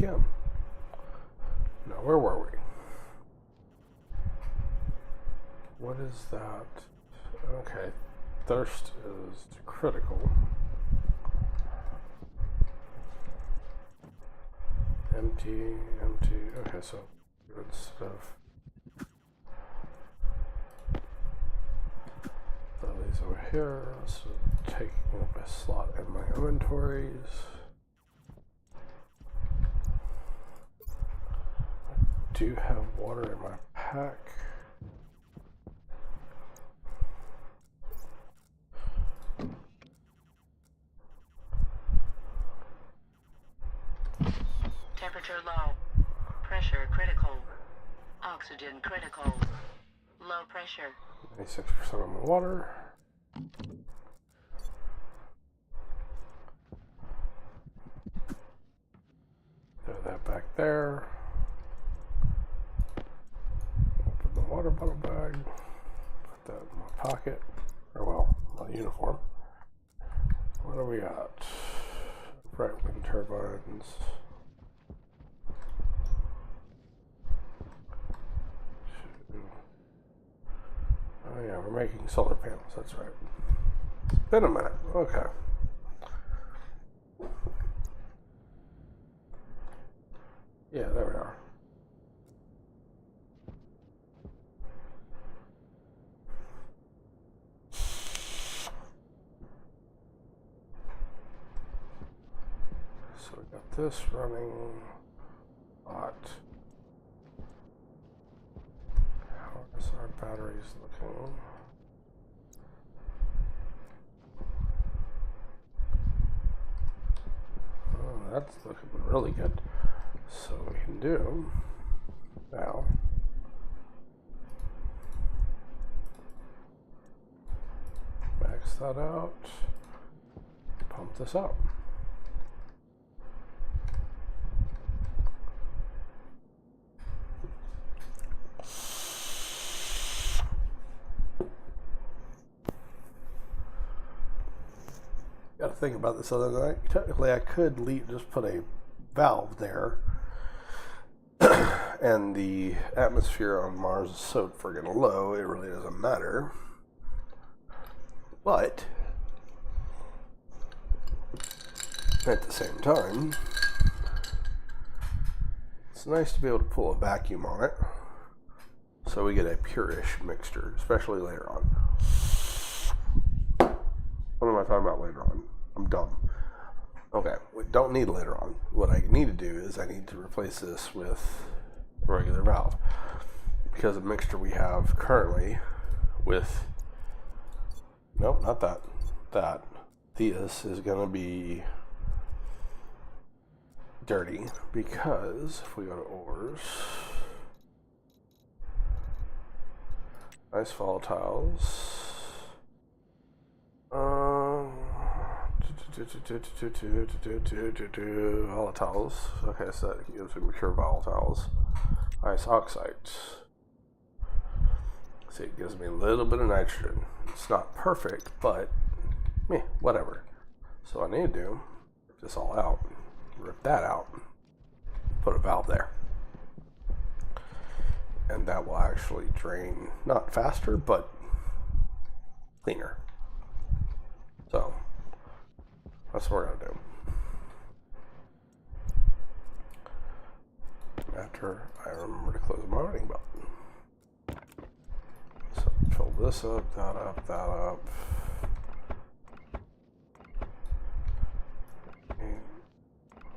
again. Now, where were we? What is that? Okay, thirst is critical. Empty, empty. Okay, so good stuff. Throw these over here. So taking up a slot in my inventories. I do have water in my pack. Temperature low. Pressure critical. Oxygen critical. Low pressure. 96% of my water. Throw that back there. Open the water bottle bag. Put that in my pocket. Or well, my uniform. What do we got? Bright wind turbines. Oh yeah, we're making solar panels, that's right. It's been a minute, okay. Yeah, there we are. So we got this running hot. How is our batteries looking? Oh, that's looking really good. So we can do now. Max that out. Pump this out. Got to think about this other night. Technically, I could just put a valve there, and the atmosphere on Mars is so friggin' low, it really doesn't matter. But at the same time, it's nice to be able to pull a vacuum on it, so we get a pure-ish mixture, especially later on. What am I talking about later on? I'm dumb. Okay, we don't need later on. What I need to do is I need to replace this with a regular valve, because the mixture we have currently with, nope, not that, this is going to be dirty, because if we go to ores, nice volatiles, volatiles. Okay, so that gives me mature volatiles. Ice oxides. See, it gives me a little bit of nitrogen. It's not perfect, but whatever. So what I need to do, rip this all out, rip that out, put a valve there. And that will actually drain, not faster, but cleaner. So that's what we're going to do. After I remember to close my running belt. So fill this up, that up, that up.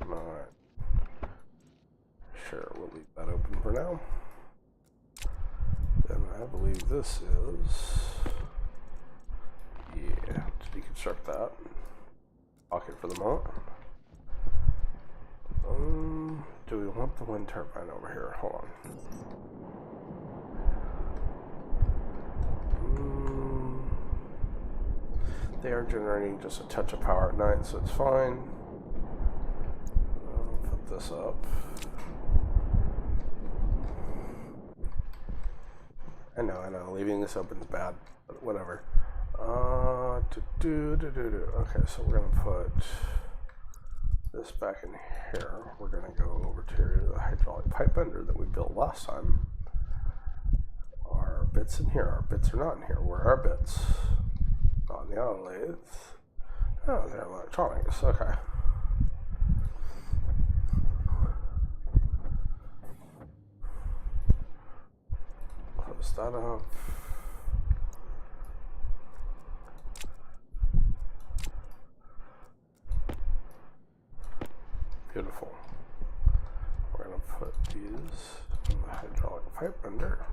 Alright. Sure, we'll leave that open for now. Then I believe this is, yeah, to deconstruct that. Pocket for the moment. Do we want the wind turbine over here? Hold on. They are generating just a touch of power at night, so it's fine. I'll put this up. I know, leaving this open is bad, but whatever. Okay, so we're gonna put this back in here. We're going to go over to the hydraulic pipe bender that we built last time. Our bits in here. Our bits are not in here. Where are our bits? Not in the auto lathe. Oh, they're electronics. Okay. Close that up. Beautiful. We're going to put these in the hydraulic pipe bender.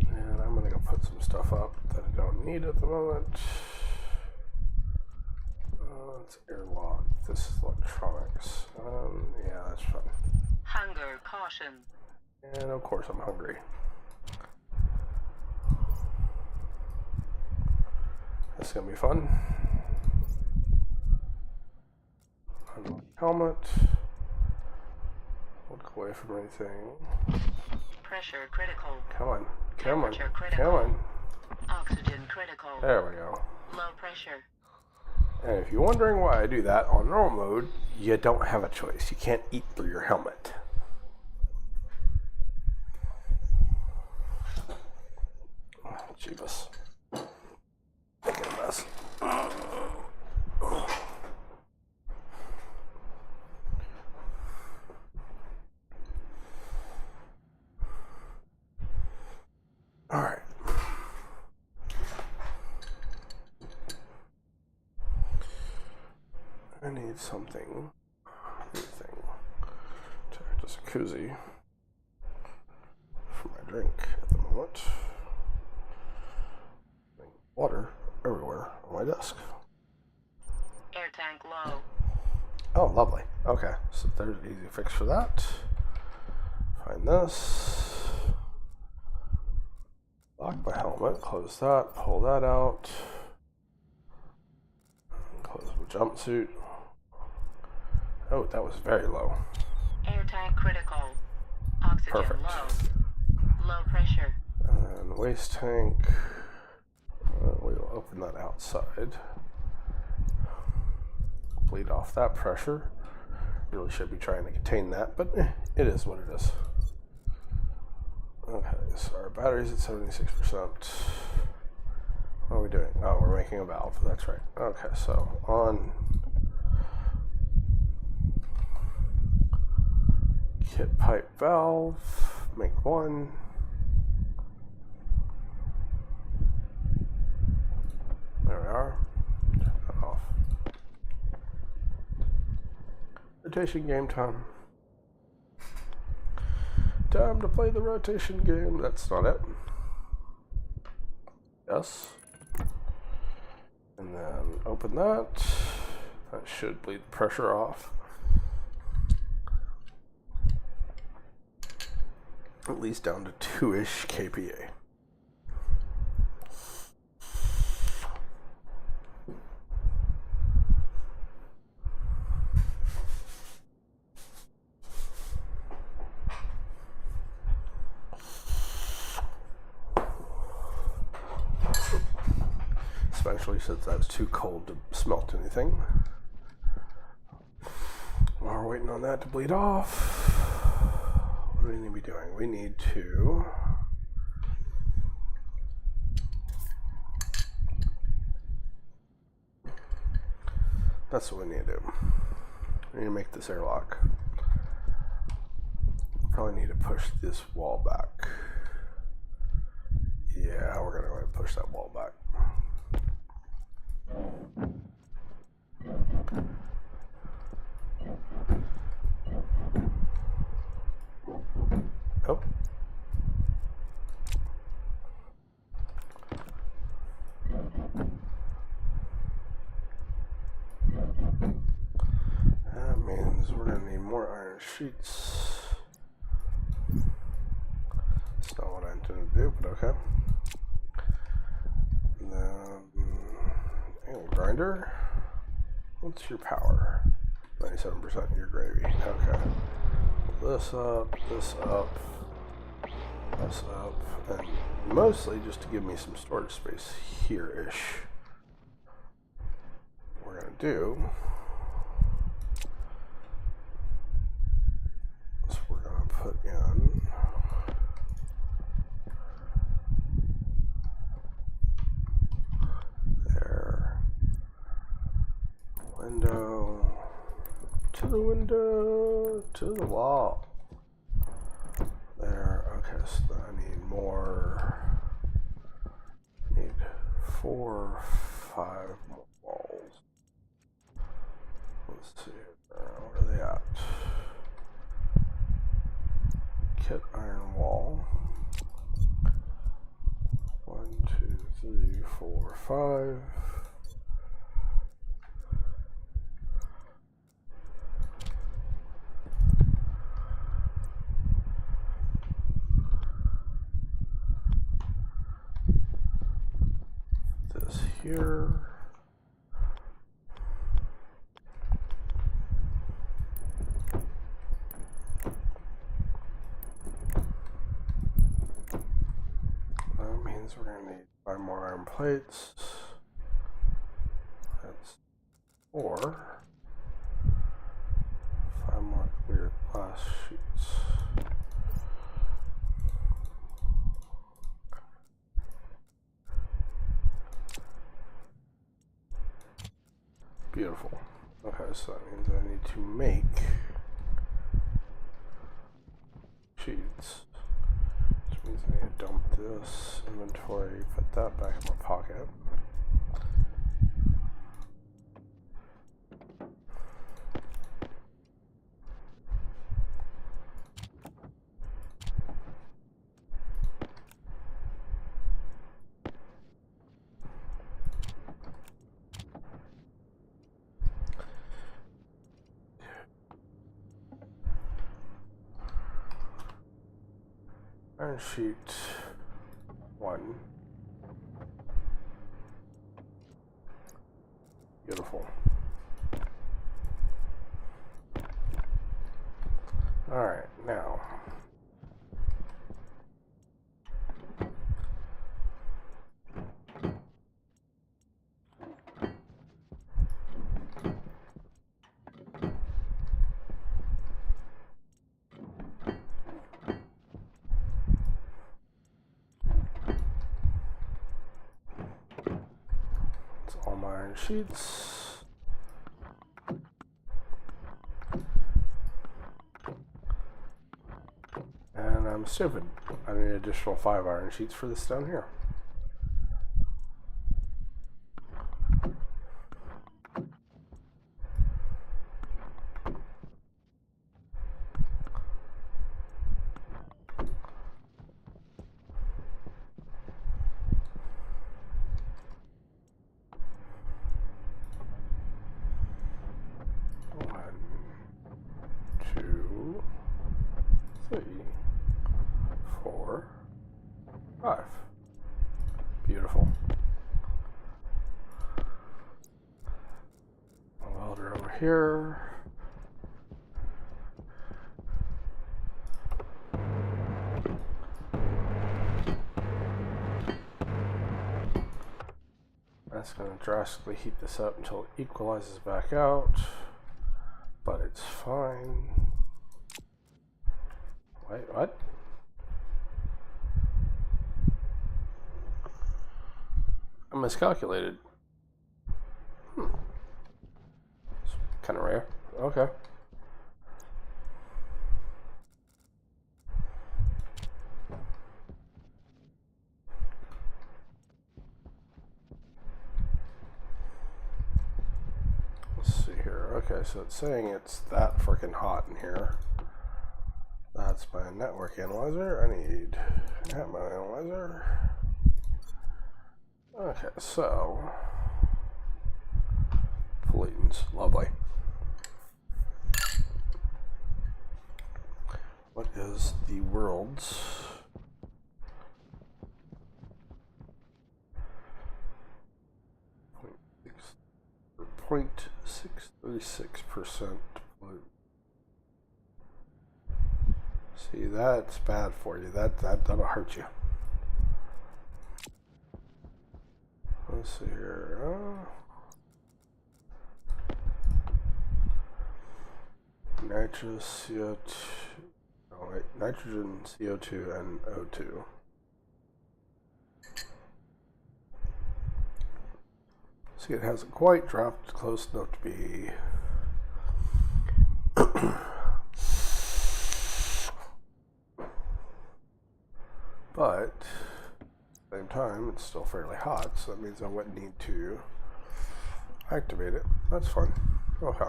And I'm going to go put some stuff up that I don't need at the moment. It's airlock. This is electronics. Yeah, that's fun. Hunger caution. And of course I'm hungry. That's gonna be fun. Helmet. Look away from anything. Pressure critical. Come on. Come on. Temperature critical. Come on. Oxygen critical. There we go. Low pressure. And if you're wondering why I do that on normal mode, you don't have a choice. You can't eat through your helmet. Oh, Jeebus. Making a mess. All right. I need something, anything, to act as a koozie for my drink at the moment. Water everywhere on my desk. Air tank low. Oh, lovely. Okay, so there's an easy fix for that. Find this. Lock my helmet, close that, pull that out. Close my jumpsuit. Oh, that was very low. Air tank critical. Oxygen Perfect. low. Low pressure. And waste tank. We'll open that outside. Bleed off that pressure. Really should be trying to contain that, but it is what it is. Okay, so our battery's at 76%. What are we doing? Oh, we're making a valve. That's right. Okay, so on kit pipe valve, make one. There we are. Turn that off. Rotation game time. Time to play the rotation game. That's not it. Yes. And then open that. That should bleed the pressure off. At least down to 2-ish kPa. Especially since that's too cold to smelt anything. While we're waiting on that to bleed off, what do we need to be doing? We need to that's what we need to do. We need to make this airlock. Probably need to push this wall back. Yeah, we're gonna go ahead and push that wall back. Oh. That means we're going to need more iron sheets. That's not what I intended to do, but okay. And then, angle grinder. What's your power? 97% of your gravy. Okay. Pull this up, this up, this up, and mostly just to give me some storage space here-ish. do is we're going to put in there, window, to the window, to the wall. There, okay, so I need more. Need 4, 5 more walls. Let's see, where are they at? Kit iron wall. 1, 2, 3, 4, 5. This here. That means we're going to need 5 more iron plates. That's 4. 5 more clear glass sheets. Beautiful. Okay, so that means I need to make sheets. Which means I need to dump this inventory, put that back in my pocket. Iron sheet 1. Beautiful. Alright, now. It's all my iron sheets. And I'm stupid. I need an additional 5 iron sheets for this down here. Beautiful. A welder over here. That's going to drastically heat this up until it equalizes back out, but it's fine. Wait, what? I miscalculated. It's kind of rare. Okay. Let's see here. Okay, so it's saying it's that freaking hot in here. That's my network analyzer. I need my analyzer. Okay, so pollutants, lovely. What is the world's .636% pollutant? See, that's bad for you. That'll hurt you. Let's see here. nitrous CO2. Oh wait, nitrogen, CO2, and O2. See, it hasn't quite dropped close enough to be but at the same time it's still fairly hot, so that means I wouldn't need to activate it. That's fun. Okay.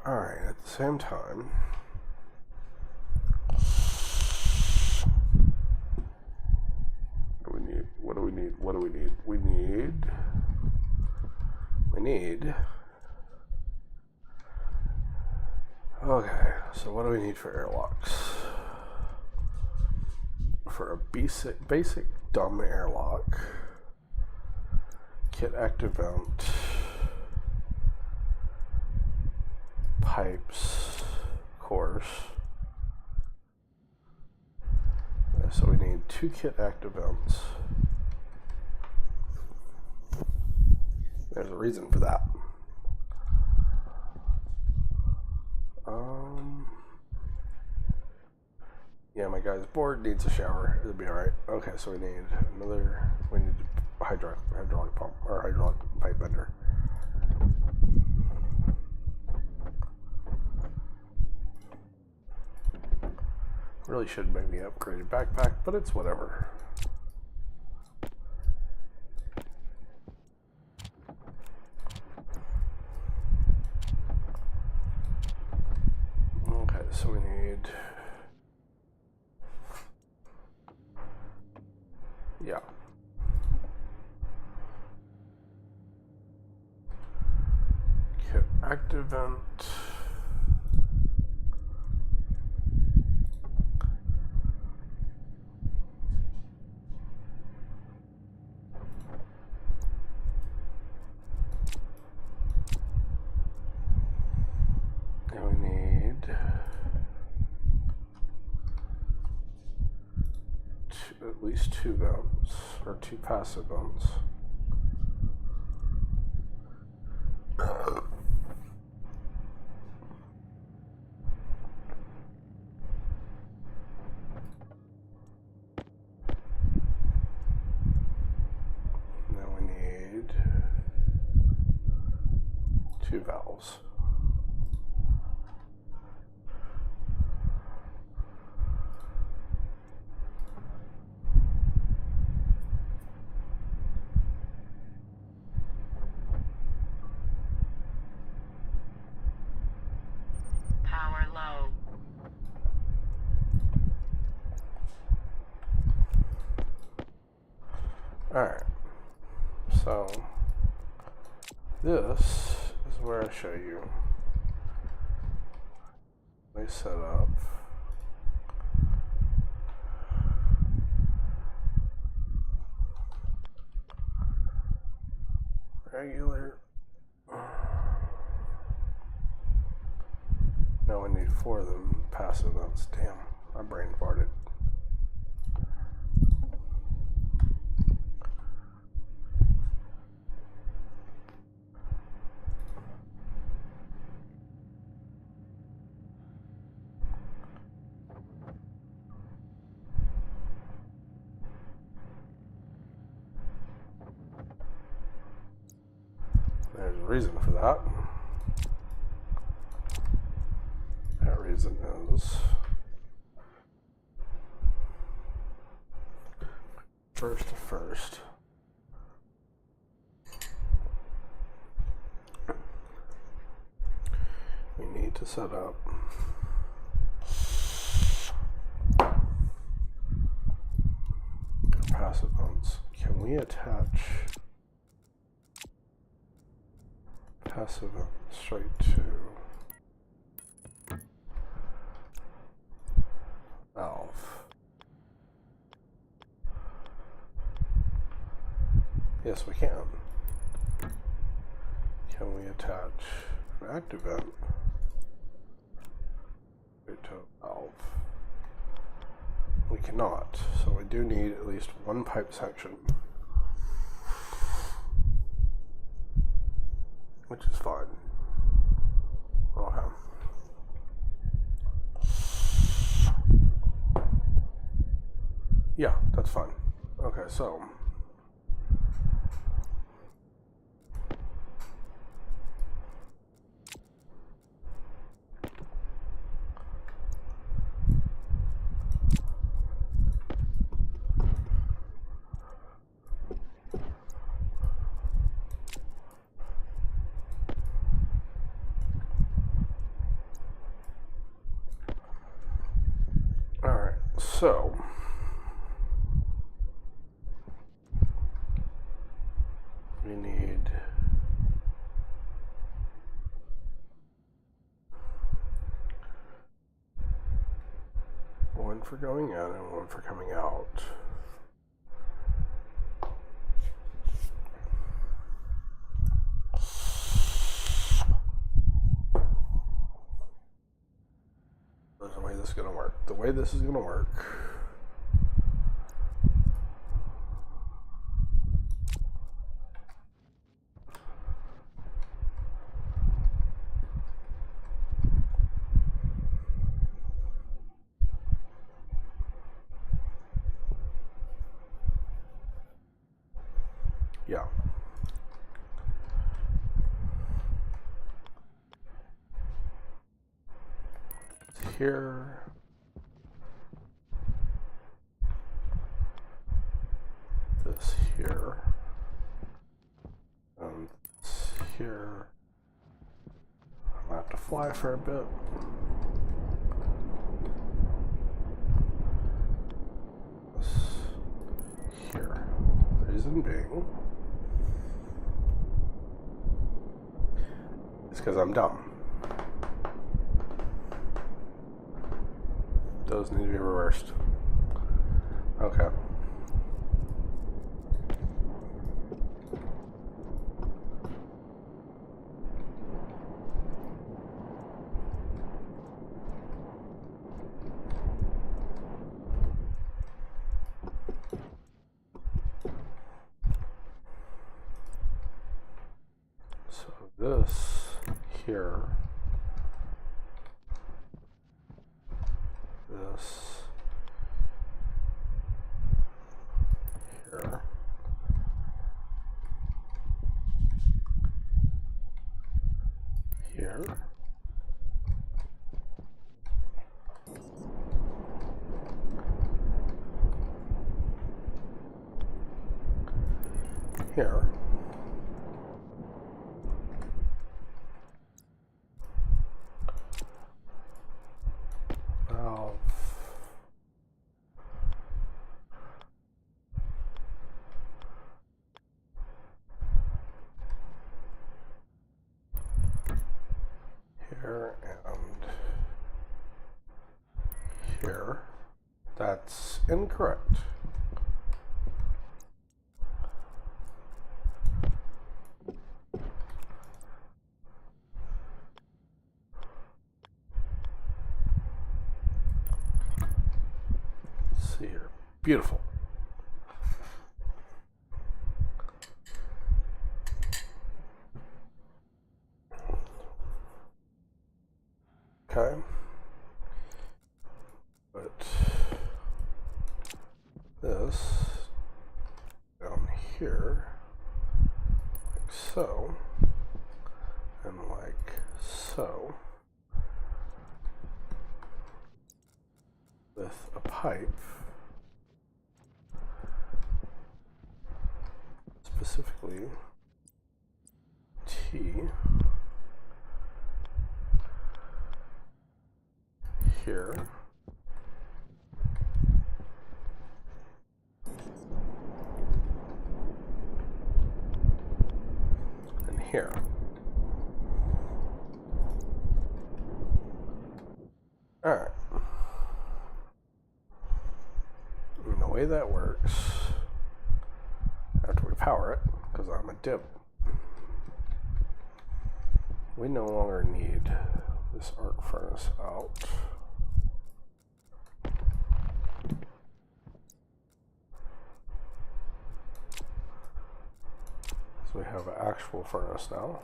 Alright, at the same time, what do we need? Okay, so what do we need for airlocks? For a basic dumb airlock, kit active vent, pipes, of course. So we need 2 kit active vents. There's a reason for that. Yeah, my guy's bored, needs a shower. It'll be alright. Okay, so we need hydraulic pump, or hydraulic pipe bender. Really should make me upgraded backpack, but it's whatever. Okay, so we need... yeah. Kit active vent. And we need at least 2 vents, or 2 passive vents. Then we need 2 valves. Power low. Alright, so this is where I show you they set up regular. Now we need 4 of them passive vents. Damn, my brain farted. There's a reason for that. That reason is first. We need to set up passive vents. Can we attach passive vent straight to valve? Yes, we can. Can we attach an active vent straight to a valve? We cannot, so we do need at least 1 pipe section, which is fine. Okay. Yeah, that's fine. Okay, so all right, so we need one for going in and one for coming out. There's the way this is going to work. The way this is going to work. Yeah. Here. This here. This here. I'm gonna have to fly for a bit. This here. Reason being is because I'm dumb. Those need to be reversed. Okay. So this here, this here, here, here, valve, here, and here. That's incorrect. Let's see here. Beautiful. Okay. But this down here, like so, and like so, with a pipe, specifically T here, and here. All right. And the way that works, after we power it, because I'm a dip, we no longer need this arc furnace out. So we have an actual furnace now.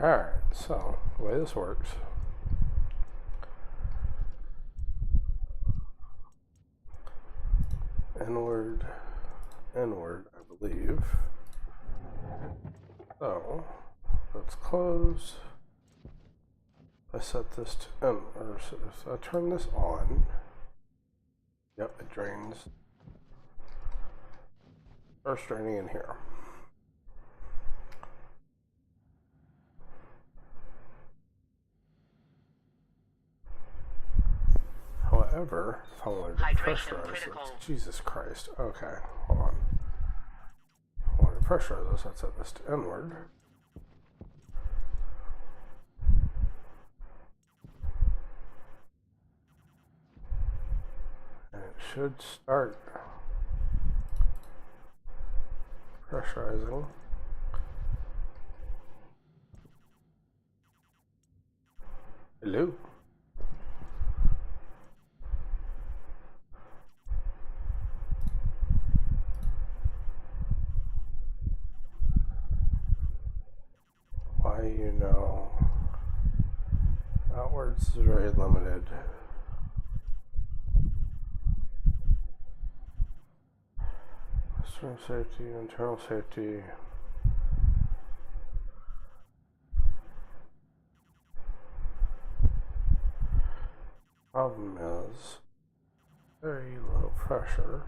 Alright, so the way this works. Inward, inward, I believe. So let's close. I set this to inward, so I turn this on. Yep, it drains. Starts draining in here. However, if I wanted to pressurize this, Jesus Christ. Okay, hold on. If I wanted to pressurize this, I'd set this to inward. And it should start pressurizing. Hello? Why, you know, outwards is very limited. External safety, internal safety. Problem is very low pressure.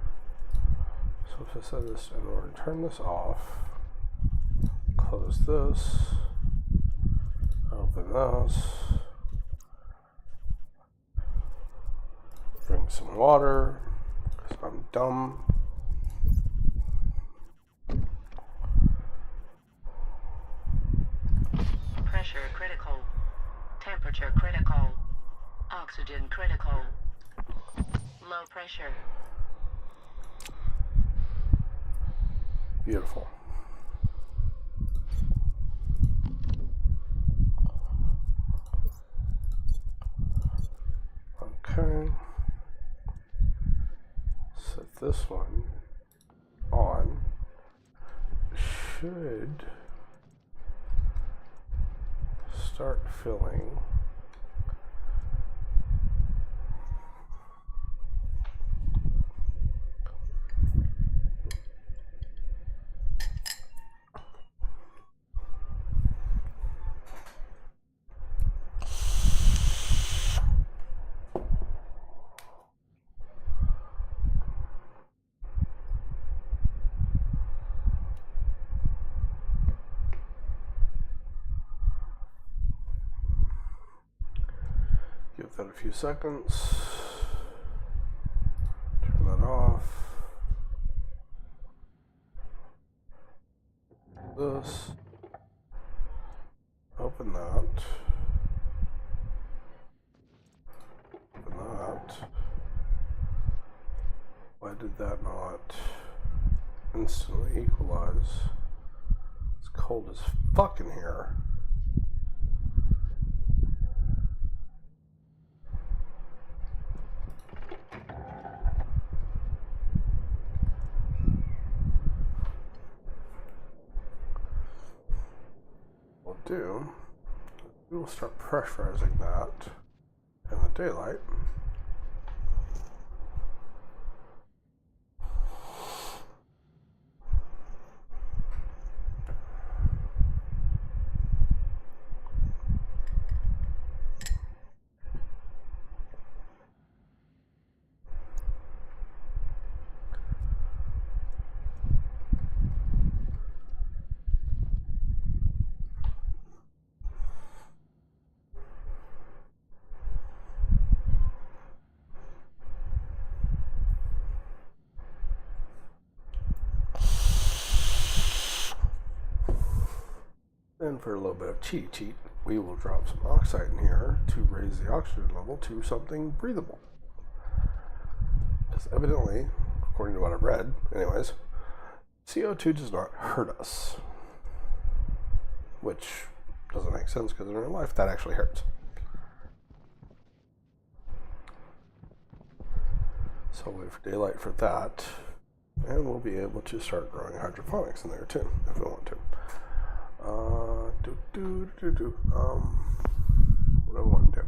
So if I set this in order to turn this off, close this, open this, drink some water, because I'm dumb. Pressure critical. Temperature critical. Oxygen critical. Low pressure. Beautiful. Okay. Set this one on. Should start filling. Give that a few seconds. Turn that off. This. Open that. Open that. Why did that not instantly equalize? It's cold as fuck in here. We will start pressurizing that in the daylight. Then for a little bit of cheat, we will drop some oxide in here to raise the oxygen level to something breathable. Because evidently, according to what I've read, anyways, CO2 does not hurt us. Which doesn't make sense because in real life that actually hurts. So we have daylight for that. And we'll be able to start growing hydroponics in there too, if we want to. What do I want to do?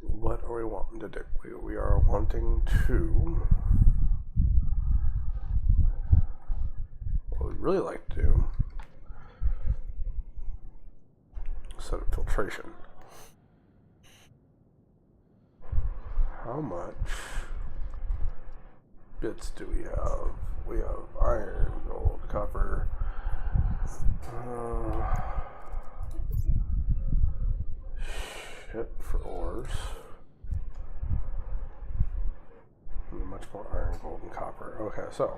What are we wanting to do? We are wanting to. What we'd really like to do. Set up filtration. How much bits do we have? We have iron, gold, copper. Shit for ores. And much more iron, gold, and copper. Okay, so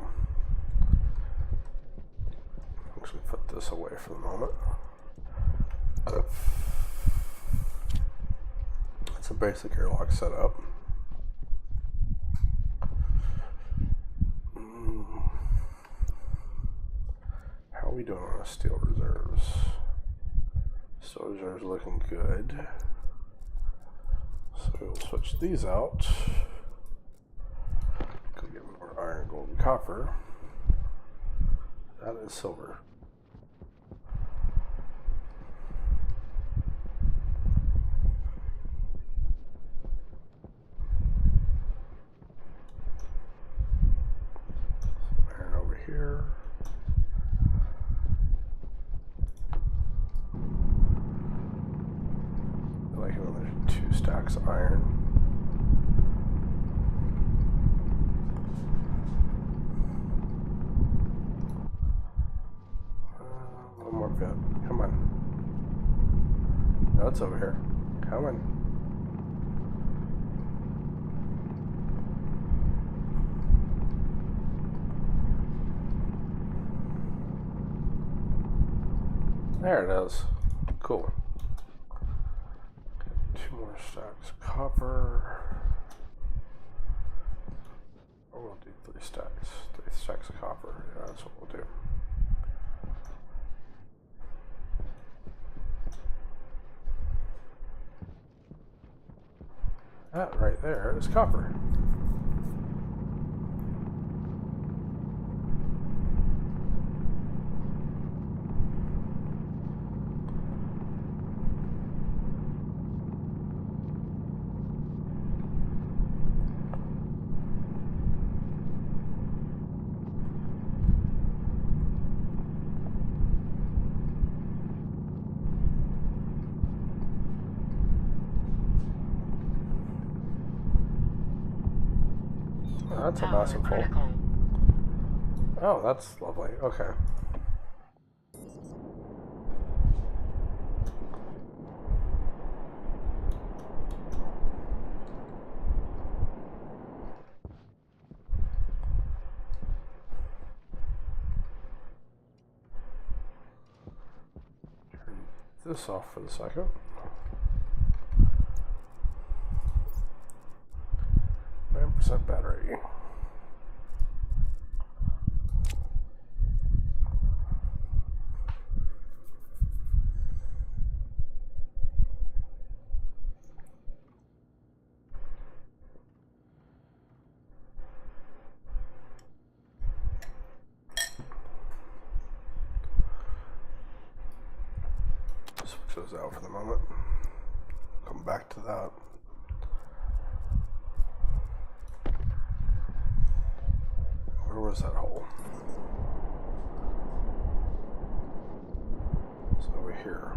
actually put this away for the moment. It's a basic airlock setup. How are we doing on our steel reserves? Steel reserves looking good. So we'll switch these out. Go get more iron, gold, and copper. That is silver. Iron over here. I like it when there's 2 stacks of iron. One more bit. Come on. No, it's over here. Come on. There it is. Cool. 2 more stacks of copper. Or we'll do 3 stacks. 3 stacks of copper. Yeah, that's what we'll do. That right there is copper. That's a massive hole. Oh, that's lovely. Okay. Turn this off for the second. % battery. Switch those out for the moment. Come back to that. Where was that hole? It's over here.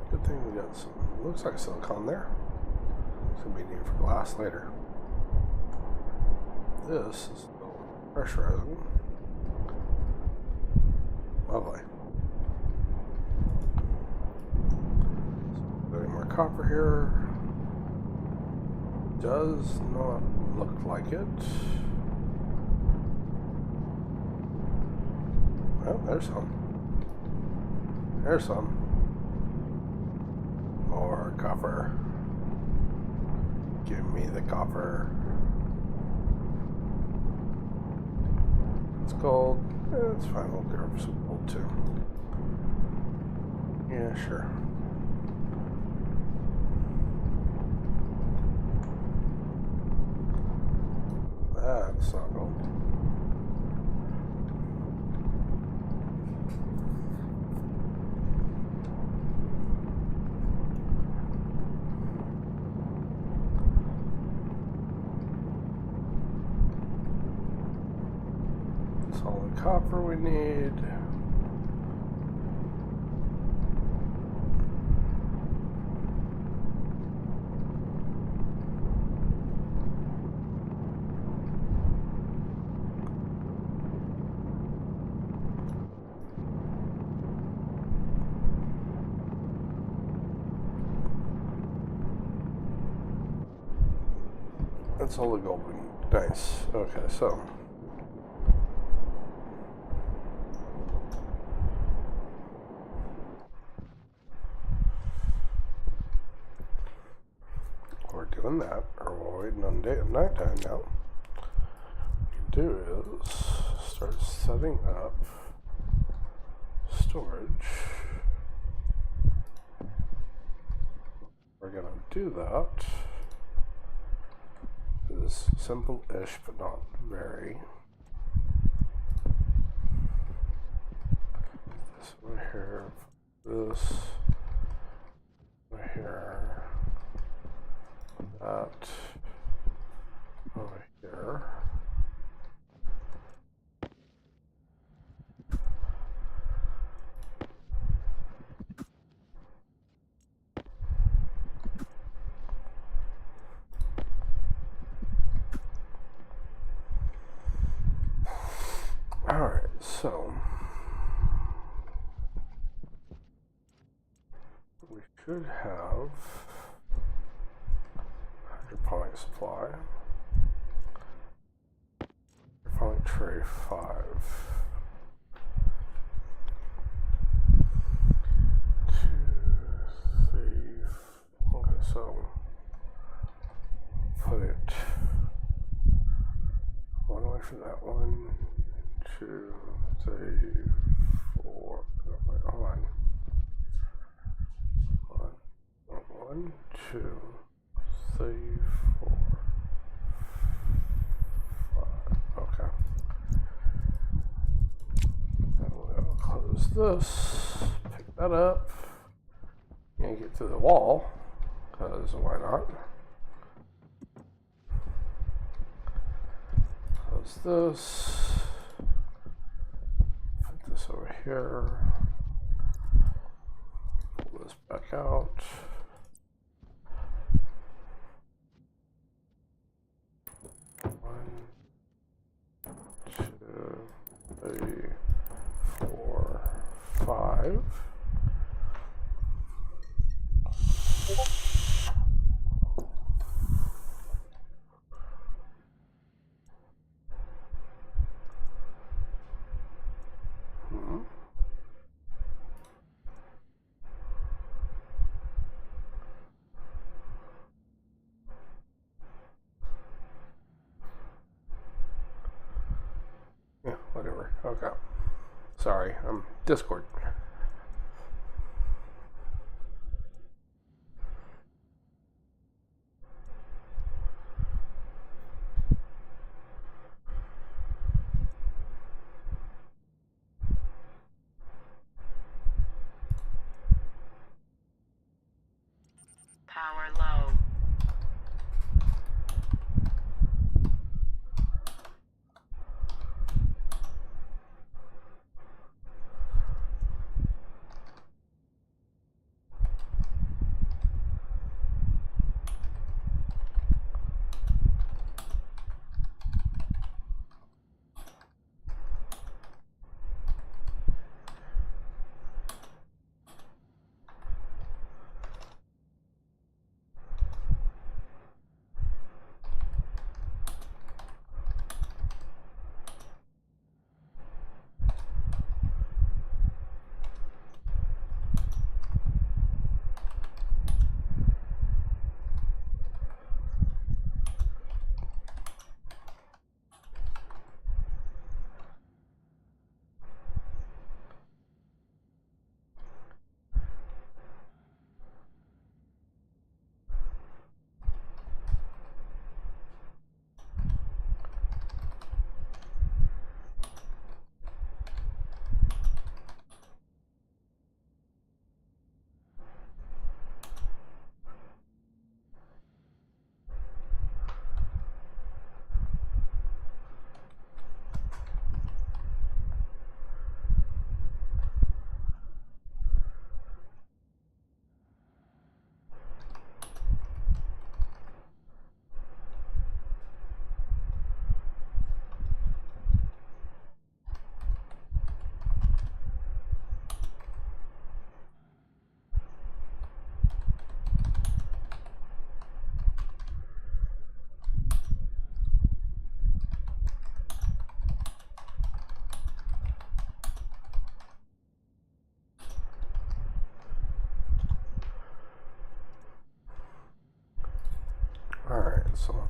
Good thing we got some, looks like silicone there. It's gonna be needed for glass later. This is pressurizing. Lovely. So, any more copper here? Does not look like it. Oh, there's some. There's some. More copper. Give me the copper. It's gold. It's fine. We'll grab some gold too. Yeah, sure. That's not gold. copper we need. That's all the gold we need. Nice. Okay, so we're doing that, or we're waiting on nighttime now. What we do is start setting up storage. We're gonna do that. Is simple-ish, but not very. This over here, this over here, that over here. Alright, so we should have hydroponic supply, hydroponic tray 5. 2, 3, okay, so put it one away from that one. 2, 3, 4. Wait, hold on. 1, 2, 3, 4, 5. Okay. And we'll close this. Pick that up. Yank it through the wall, because why not? Close this. This over here, pull this back out. One, 2, 3, 4, 5. Yeah, whatever. Okay. Sorry, I'm Discord. Power low.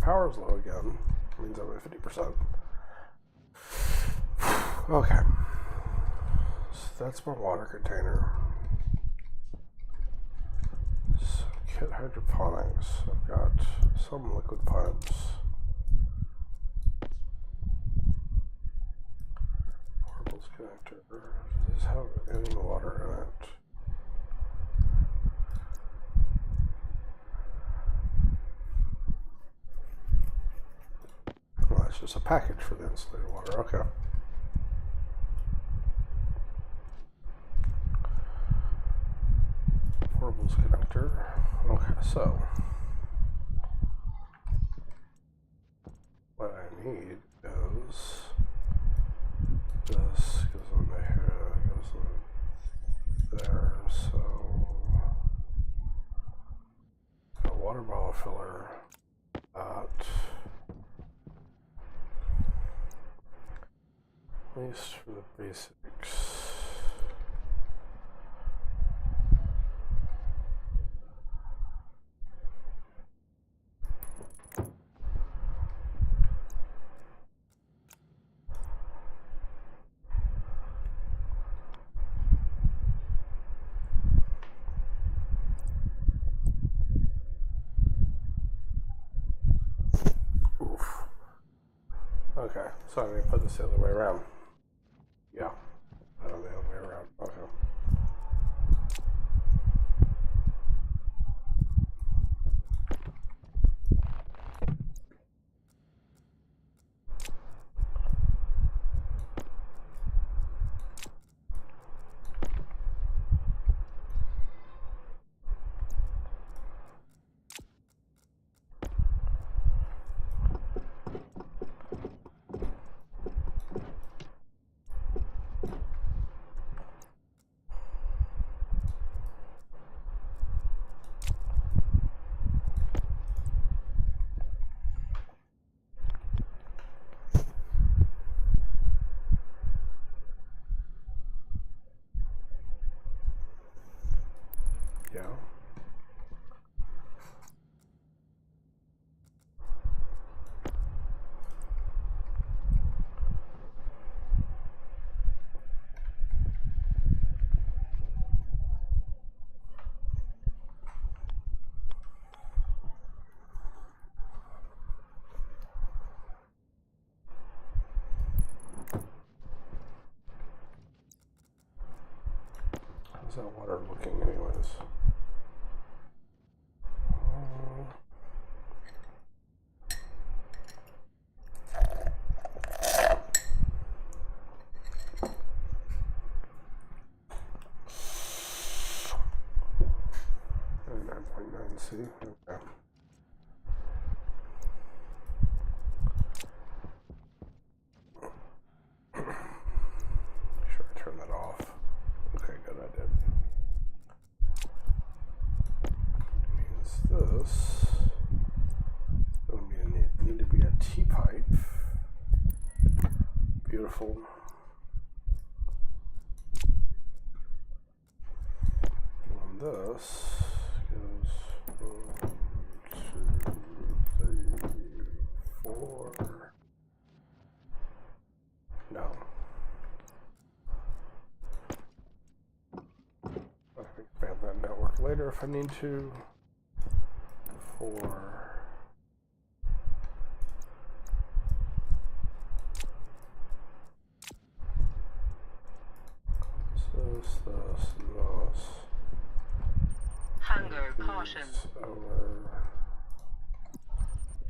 power's low again. It means I'm at 50%. Okay. So that's my water container. So kit hydroponics. I've got some liquid pipes. Portables connector. Does this have any water in it? Well, that's just a package for the insulated water. Okay. Portables connector. Okay, so what I need is this goes on the here, goes on there. So a water bottle filler. At least for the basics. Oof. Okay, so I'm going to put this the other way around. Yeah, the other way around. Okay. Yeah. How's that water looking anyways? 9.9C. Okay. Sure, I turn that off. Okay, good, I did. Means this will need to be a T-pipe. Beautiful. And this goes 1, 2, 3, 4. No. I can expand that network later if I need to. 4. This, and this. Hunger caution. Over.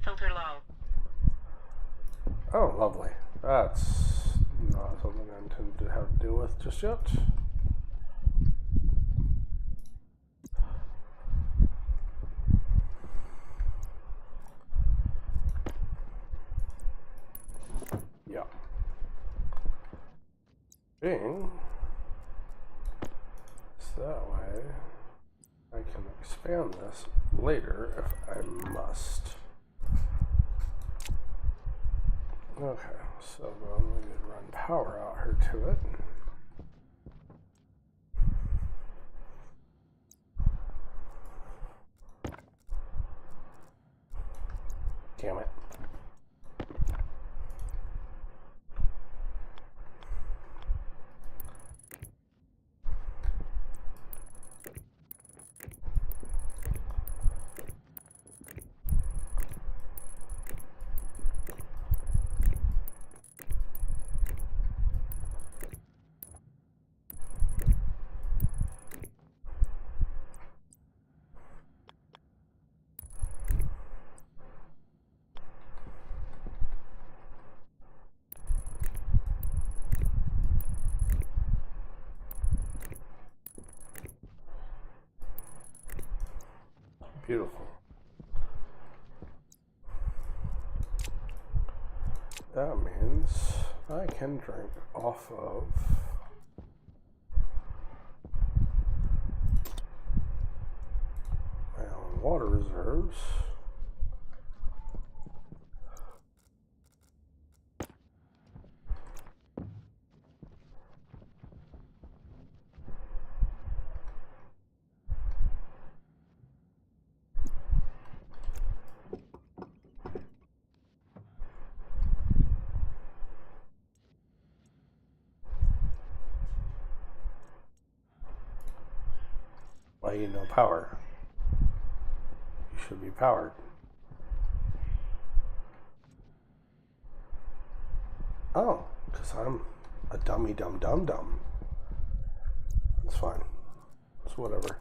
Filter low. Oh, lovely. That's not something I intended to have to deal with just yet. Yeah. Being so that way I can expand this later if I must. Okay, so then we need to run power out here to it. Damn it. Beautiful. That means I can drink off of my own water reserves. Why you know power? You should be powered. Oh, because I'm a dummy dumb. That's fine. It's whatever.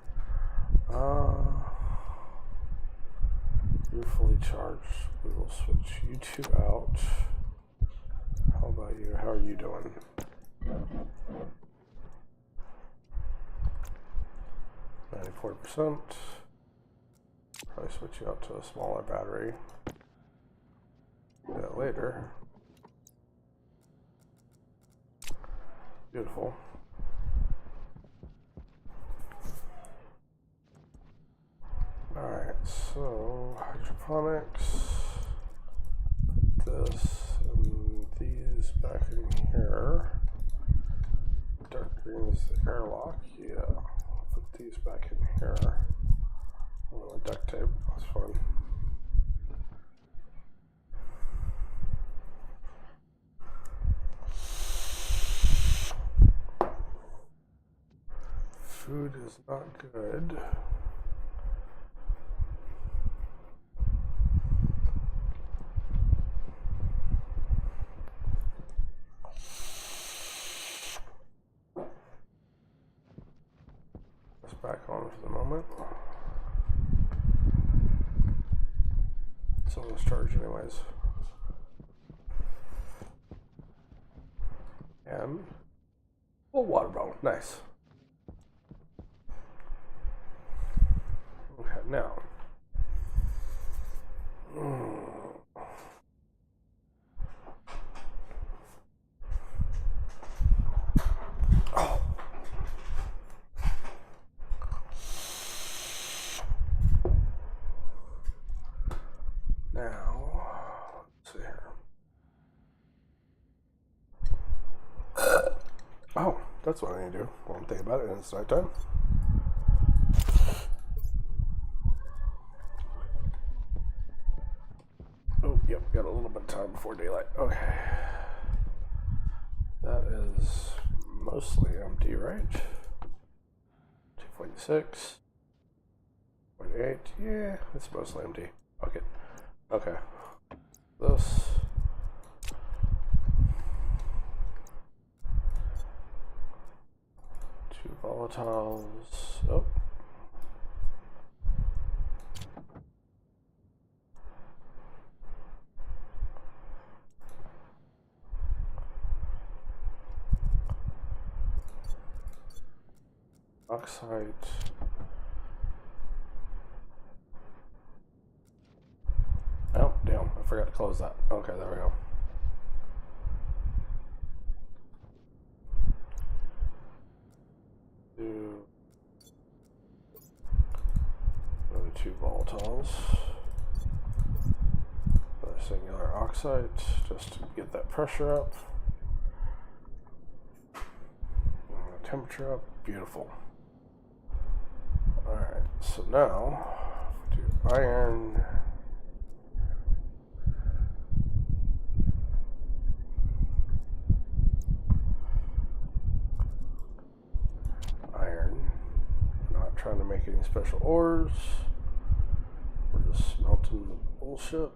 You're fully charged. We will switch you two out. How about you? How are you doing? 94%. Probably switch you out to a smaller battery. Do that later. Beautiful. Alright, so hydroponics. Put this and these back in here. Dark green is the airlock, yeah. Put these back in here. Oh, duct tape, that's fun. Food is not good. It's back on for the moment. It's almost charged anyways. And a water bottle, nice. Okay, now. Oh. Now, let's see here. Oh, that's what I need to do. I won't think about it, and it's nighttime. Oh, yep, got a little bit of time before daylight. Okay. That is mostly empty, right? 2.6. 0.8, yeah, it's mostly empty. Okay. Okay. This. Two volatiles. Oh. Oxide. Oh, damn, I forgot to close that. Okay, there we go. Do another two volatiles. Another singular oxide, just to get that pressure up. And the temperature up. Beautiful. Alright, so now do iron. trying to make any special ores. We're just smelting the bullshit.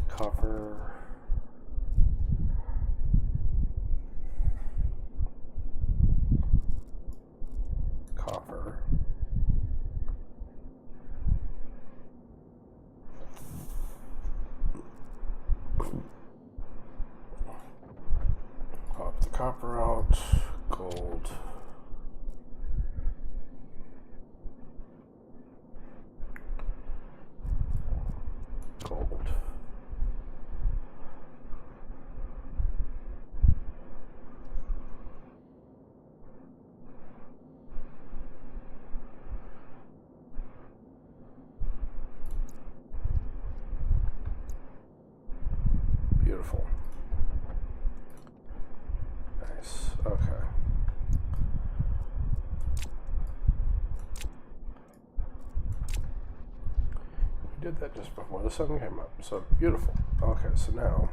Copper. Copper. Pop the copper out. Gold. Gold. Beautiful. Nice. Okay. We did that just before the sun came up. So beautiful. Okay, so now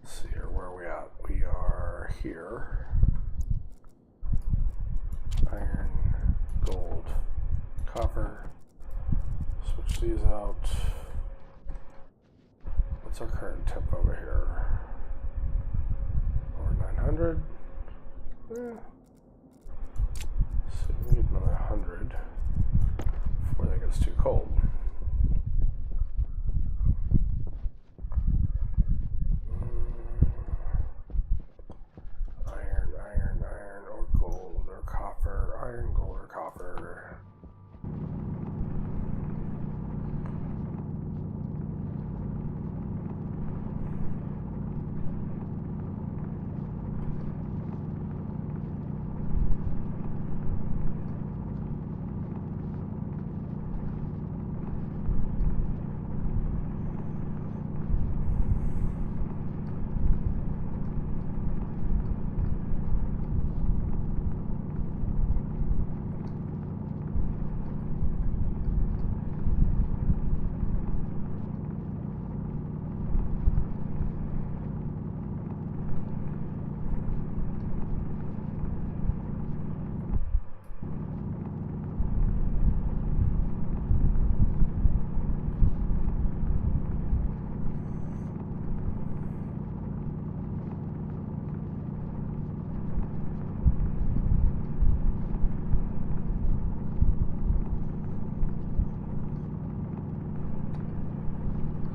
let's see here, where are we at? We are here. Iron, gold, copper. Switch these out. What's our current temp over here? Over 900. See, we need another 100 before that gets too cold. Iron, or gold, or copper. Iron, gold, or copper.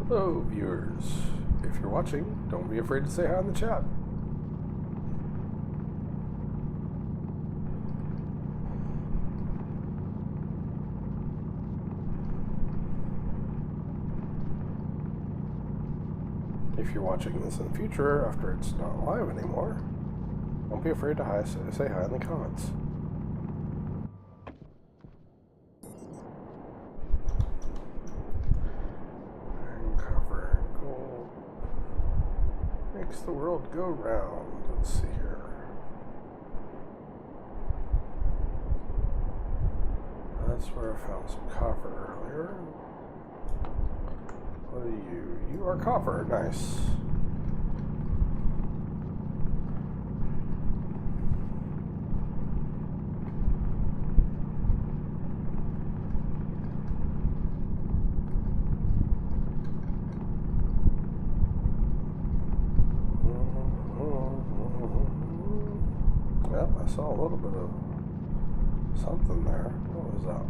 Hello, viewers. If you're watching, don't be afraid to say hi in the chat. If you're watching this in the future, after it's not live anymore, don't be afraid to say hi in the comments. Makes the world go round. Let's see here. That's where I found some copper earlier. What are you? You are copper. Nice. Yep, I saw a little bit of something there. What was that?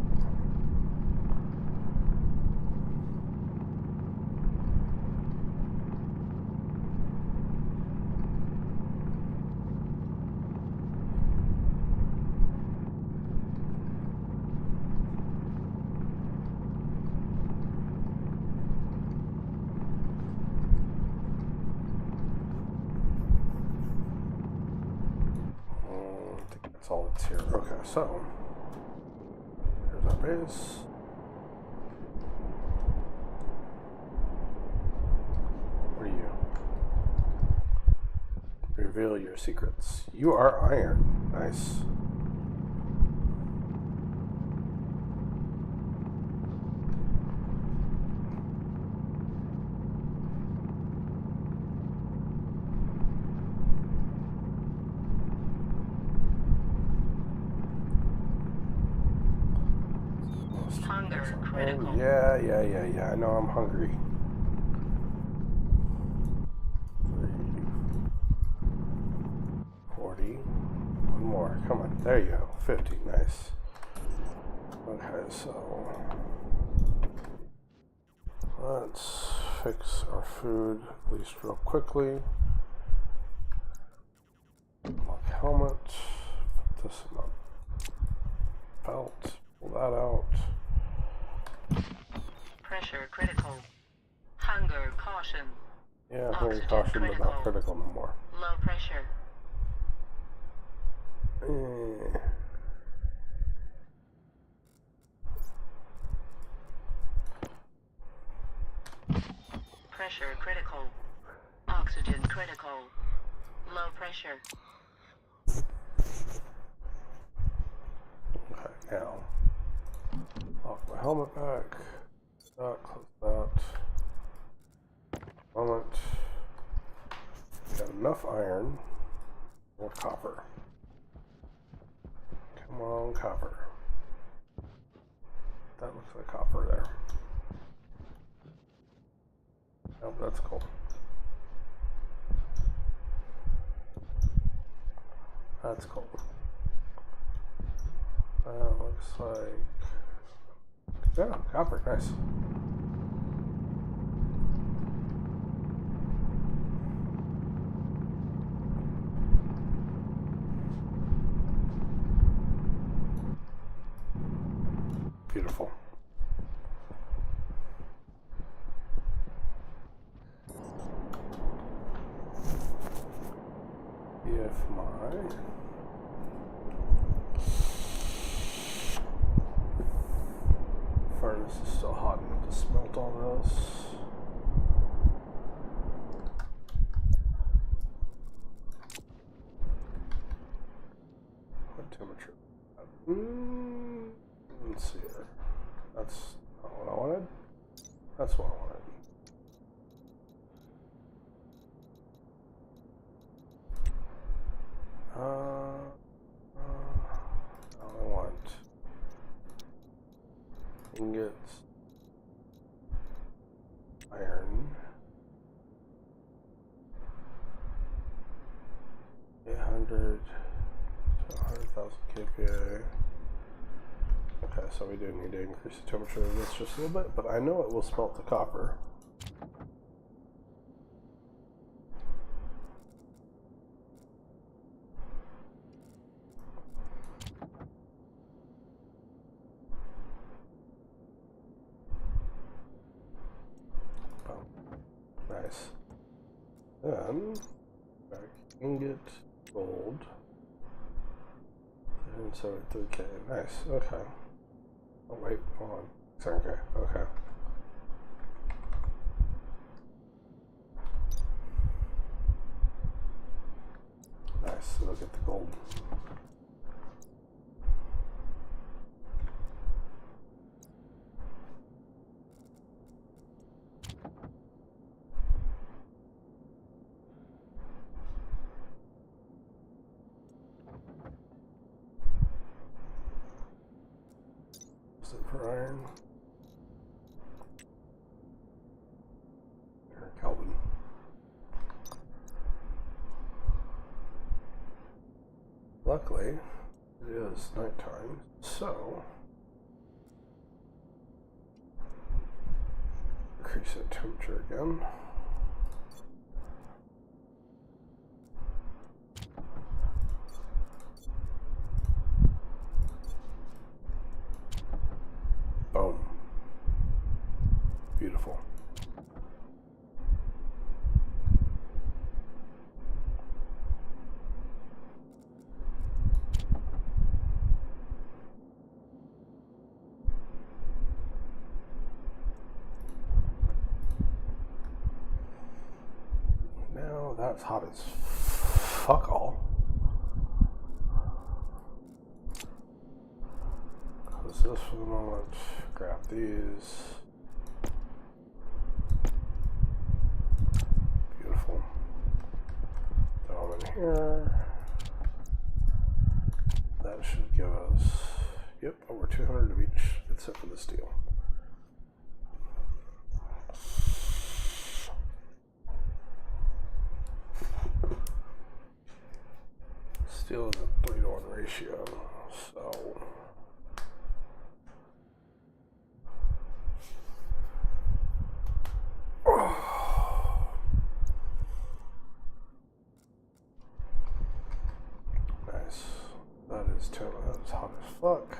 That's all that's here. Okay, so here's our base. What are you? Reveal your secrets. You are iron. Nice. critical. Oh, yeah. I know I'm hungry. 40. One more. Come on. There you go. 50. Nice. Okay, so let's fix our food at least real quickly. Lock helmet. Put this in the belt. Pull that out. Pressure critical. Hunger caution. Yeah, hunger caution, but not critical no more. Low pressure. Pressure critical. Oxygen critical. Low pressure. Okay, now lock my helmet back. Close that. Helmet. Got enough iron or copper. Come on, copper. That looks like copper there. Oh, that's cool. That's cool. Looks like, yeah, copper, nice. Beautiful. If my furnace is still hot enough to smelt all this. What temperature? Let's see here. That's not what I wanted. That's what I wanted. I want ingots, iron, 800 to 100,000 kPa. Okay, so we do need to increase the temperature of this just a little bit, but I know it will smelt the copper. Nice. Then, back ingot, gold, 373K. Nice, okay. Oh, wait, hold on. 7K, okay. Nice, look at the gold. For iron. Kelvin. Luckily, it is nighttime, so increase the temperature again. Boom. Beautiful. Now that's hot as fuck all. Close this for the moment. Grab these. Beautiful. Throw them in here. That should give us, yep, over 200 of each, except for the steel. Steel is a 3-to-1 ratio, so nice. That is hot as fuck.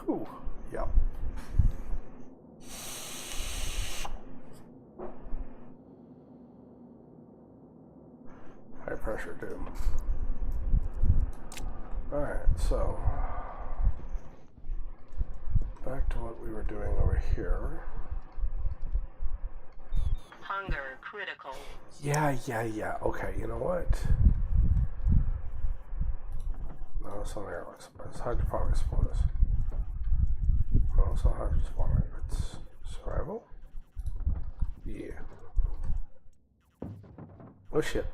Whew. Yep. High pressure too. Alright, so back to what we were doing over here. Hunger critical. Yeah. Okay, you know what? No, it's not airlock supplies. It's hydroponic supplies. No, it's not hydroponic. It's survival? Yeah. Oh shit.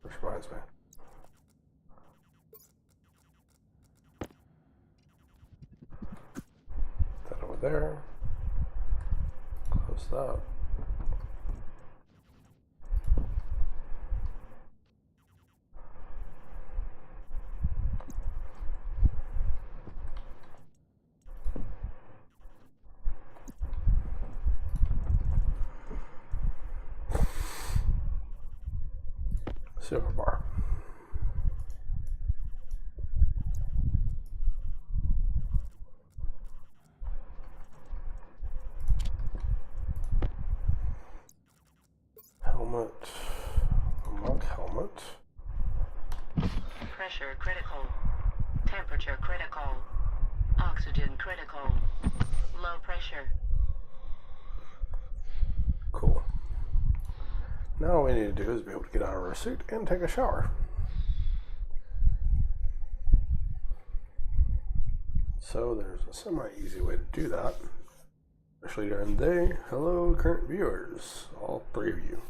Which reminds me. That over there. Close that. Silver bar. Helmet. Monk helmet. Pressure critical. Temperature critical. Oxygen critical. Low pressure. Cool. Now all we need to do is be able to get out of our suit and take a shower. So there's a semi-easy way to do that, especially during the day. Hello, current viewers, all 3 of you.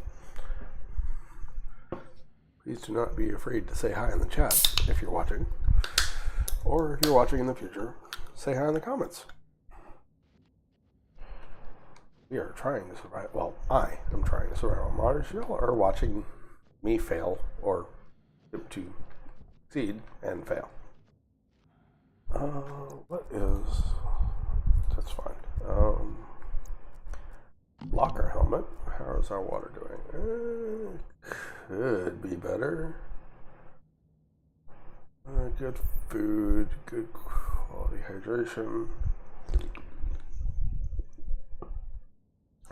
Please do not be afraid to say hi in the chat if you're watching, or if you're watching in the future, say hi in the comments. We are trying to survive. Well, I am trying to survive on Mars. Y'all are watching me fail or to succeed and fail. What is? That's fine. Locker helmet. How is our water doing? Could be better. Good food. Good quality hydration.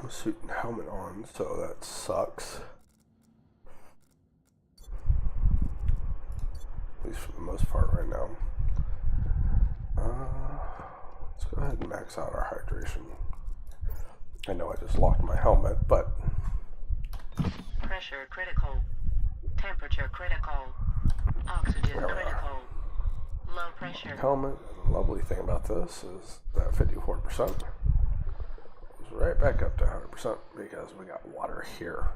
Suit and helmet on, so that sucks. At least for the most part right now. Let's go ahead and max out our hydration. I know I just locked my helmet, but Pressure critical. Temperature critical. Oxygen critical. Low pressure. Helmet. The lovely thing about this is that 54% is right back up to 100% because we got water here.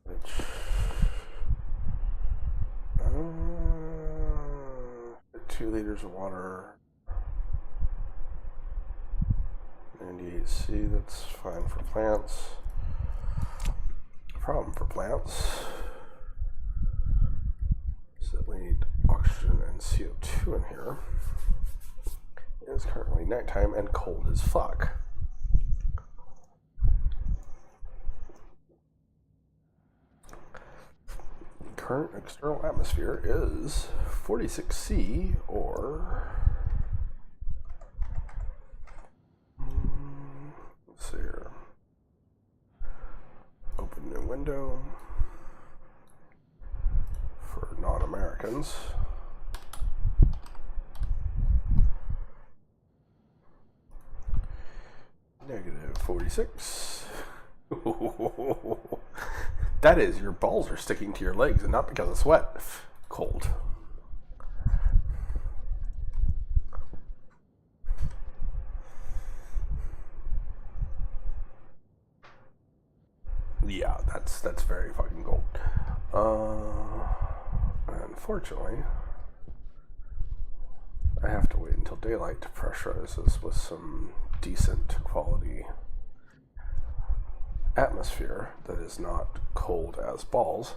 Which 2 liters of water. 98C, that's fine for plants. Problem for plants is that we need oxygen and CO2 in here. It is currently nighttime and cold as fuck. Current external atmosphere is 46C, or let's see here. Open new window for non-Americans. Negative 46. That is, your balls are sticking to your legs and not because of sweat. Cold. Yeah, that's very fucking cold. Unfortunately, I have to wait until daylight to pressurize this with some decent quality atmosphere that is not cold as balls.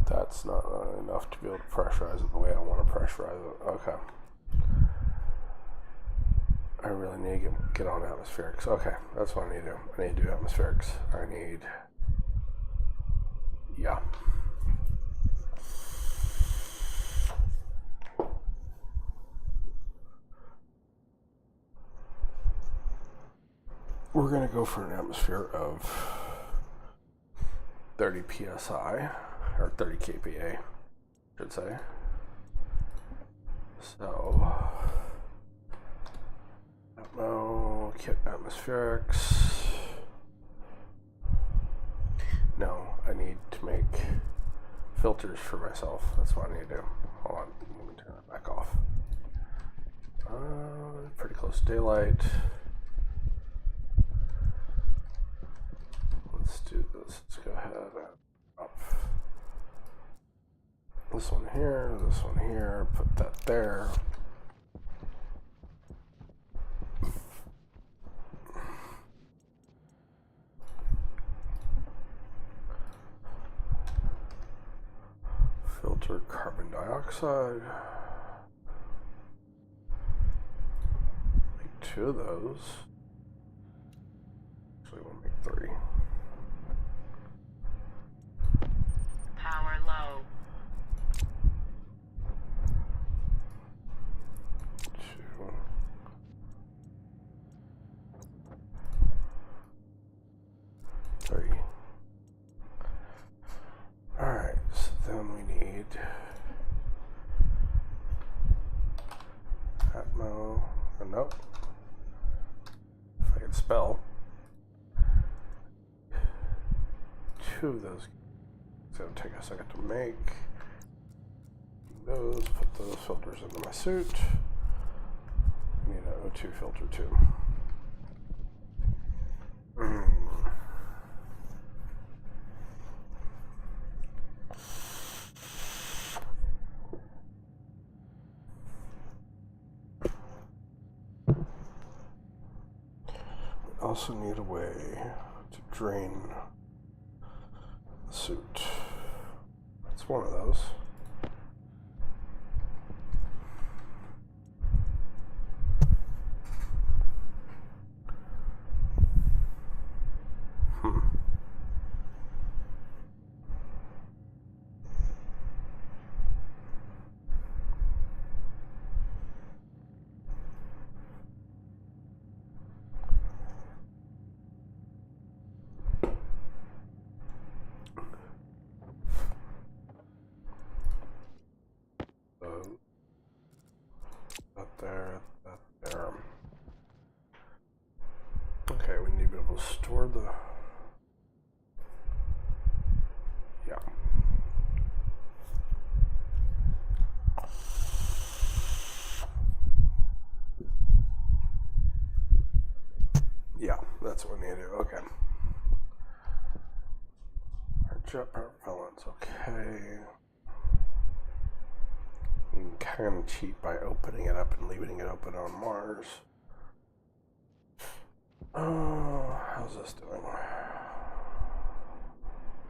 That's not enough to be able to pressurize it the way I want to pressurize it. Okay. I really need to get on atmospherics. Okay, that's what I need to do. I need to do atmospherics. I need... Yeah. We're going to go for an atmosphere of 30 psi, or 30 kPa, I should say. So, Atmo, kit atmospherics. No, I need to make filters for myself. That's what I need to do. Hold on, let me turn that back off. Pretty close to daylight. Let's do this. Let's go ahead and up this one here, put that there. Filter carbon dioxide. Make 2 of those. Actually, we'll make 3. Power low. 2. 3. Alright, so then we need Atmo, nope. If I can spell. 2 of those. It's gonna take a second to make. Those, put those filters into my suit. I need an O2 filter too. We also need a way to drain the suit. That's one of those. That there, that there. Okay, we need to be able to store the... Yeah. Yeah, that's what we need to do. Okay. Our jet propellants, okay. You can kind of cheat by opening it up and leaving it open on Mars. Oh, how's this doing?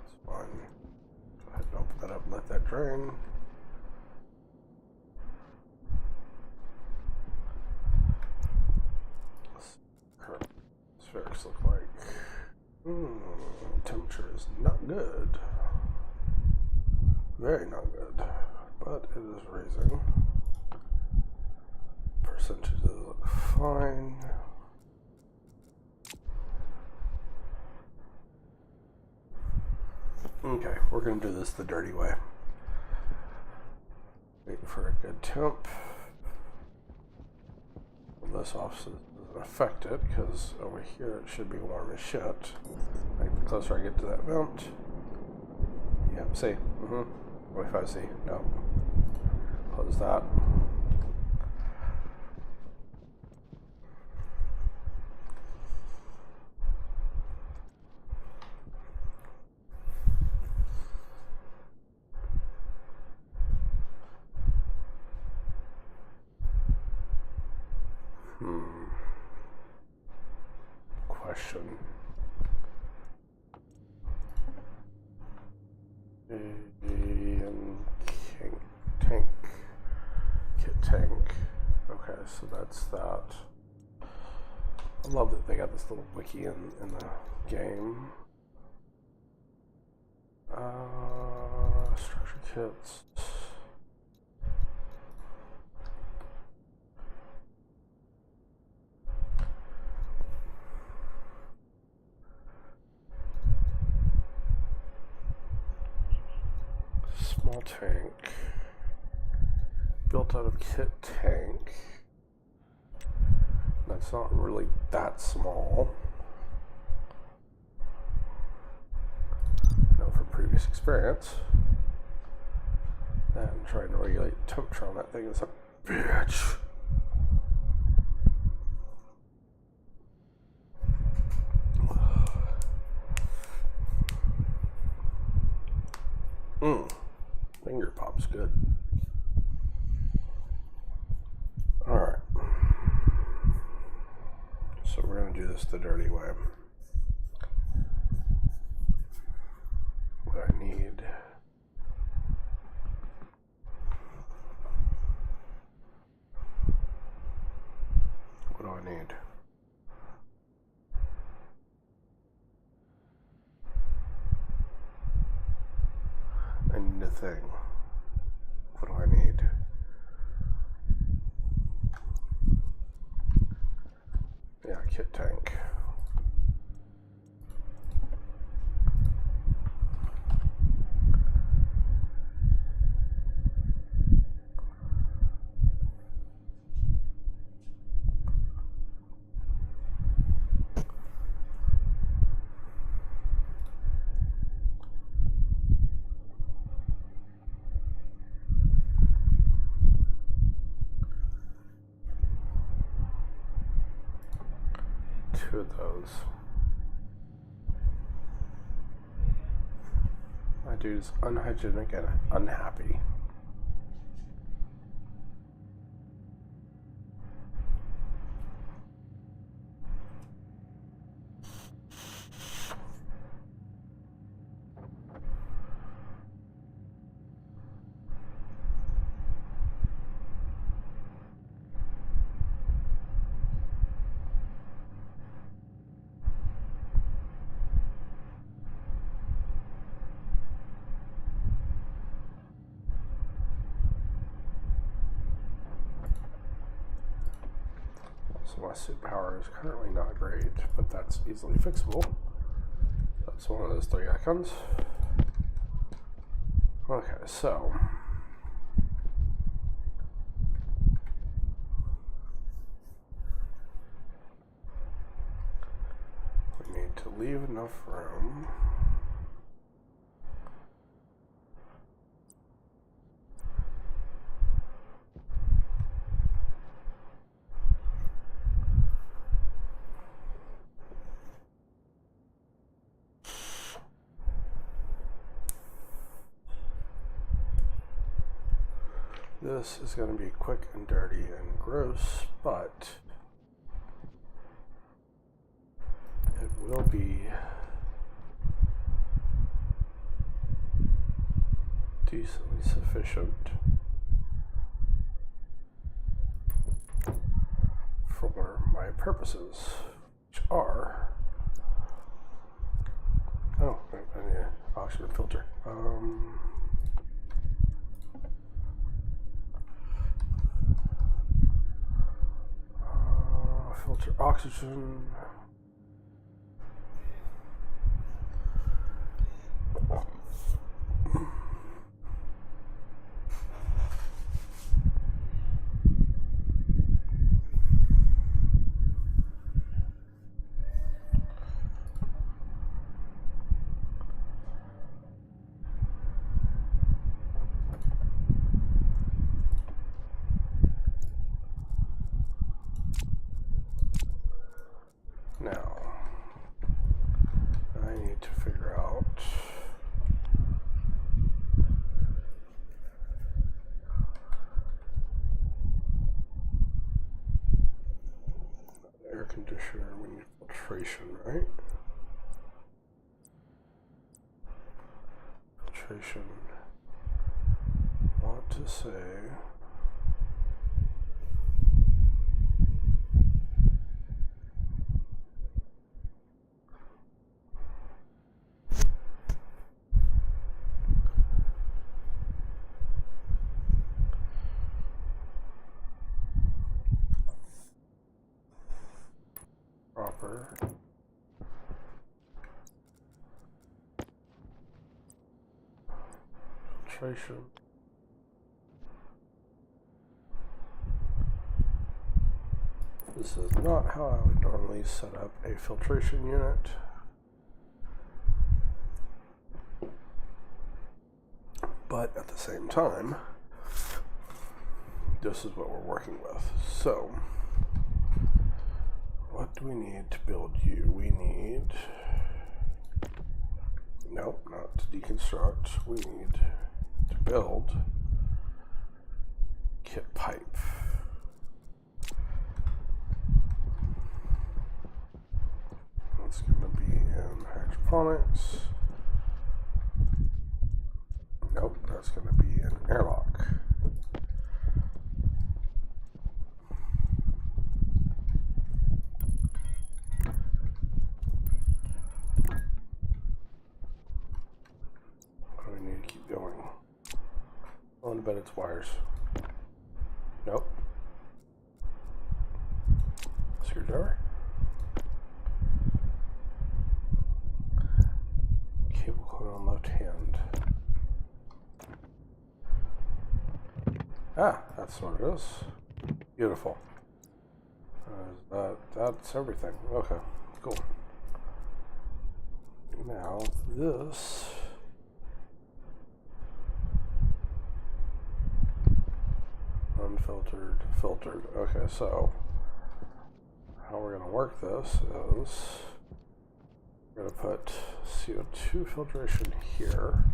It's fine. Go ahead and open that up and let that drain. Current spherics look like. Temperature is not good. Very not good. But it is raising. Percentages look fine. Okay, we're going to do this the dirty way. Waiting for a good temp. Well, this offset doesn't affect it because over here it should be warm as shit. Like the closer I get to that vent. Yeah, see? 45C. No. Close that. and tank. Kit tank. Okay, so that's that. I love that they got this little wiki in the game. Structure kits. Small tank. Built out of kit tank. That's not really that small. I know from previous experience. And trying to regulate the temperature on that thing is a bitch. Finger pop's good. Alright. So we're going to do this the dirty way. What I need. What do I need? I need a thing. What do I need? Yeah, kit tank. Two of those. My dude is unhygienic and unhappy. So my suit power is currently not great, but that's easily fixable. That's one of those three icons. Okay, so we need to leave enough room. This is going to be quick and dirty and gross, but it will be decently sufficient for my purposes, which are, oh, I need an oxygen filter. Filter oxygen. Now, I need to figure out air conditioner, we need filtration, right? filtration. Want to say proper filtration. This is not how I would normally set up a filtration unit. But at the same time, this is what we're working with. So, what do we need to build you? We need, nope, not to deconstruct. We need to build kit pipe. It's going to be in hydroponics. Nope, that's going to be an airlock. What do we need to keep going? Oh, I bet it's wires. Nope. Screwdriver. Cable coil on left hand. Ah, that's what it is. Beautiful. That's everything. Okay, cool. Now this unfiltered, filtered. Okay, so how we're going to work this is we're going to put CO2 filtration here,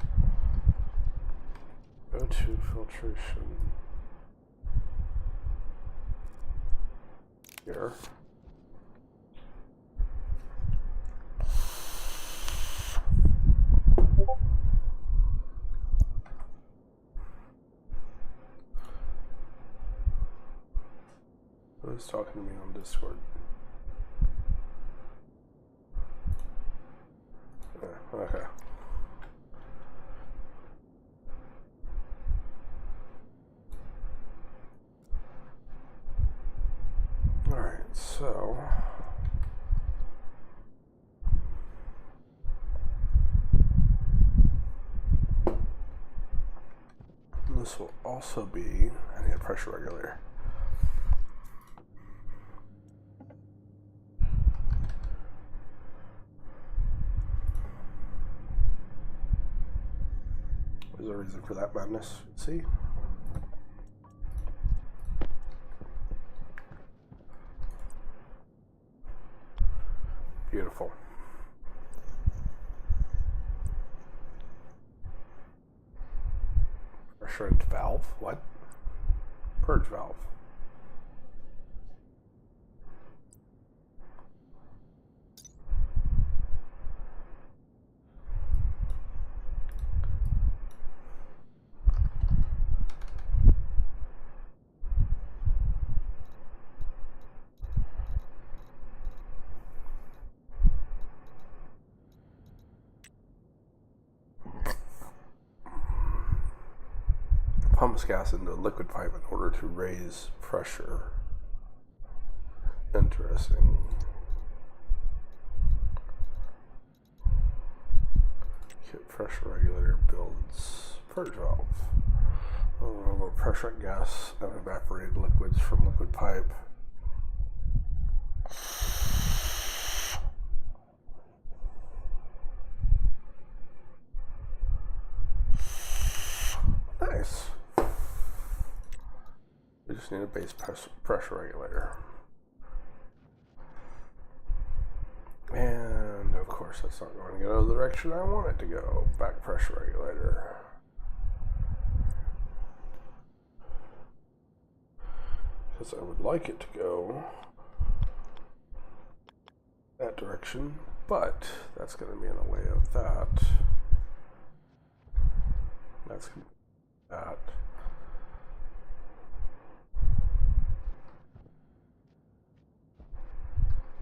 O2 filtration here. Who's talking to me on Discord? Okay. Alright, so this will also be, I need a pressure regulator. There's a reason for that madness. See? Beautiful. Pressurant valve? What? Purge valve. Pumps gas into a liquid pipe in order to raise pressure. Interesting. Kit pressure regulator builds purge valve. Pressure gas and evaporated liquids from liquid pipe. Nice. We just need a base pressure regulator. And of course that's not going to go the direction I want it to go. Back pressure regulator. Because I would like it to go that direction, but that's going to be in the way of that. That's that.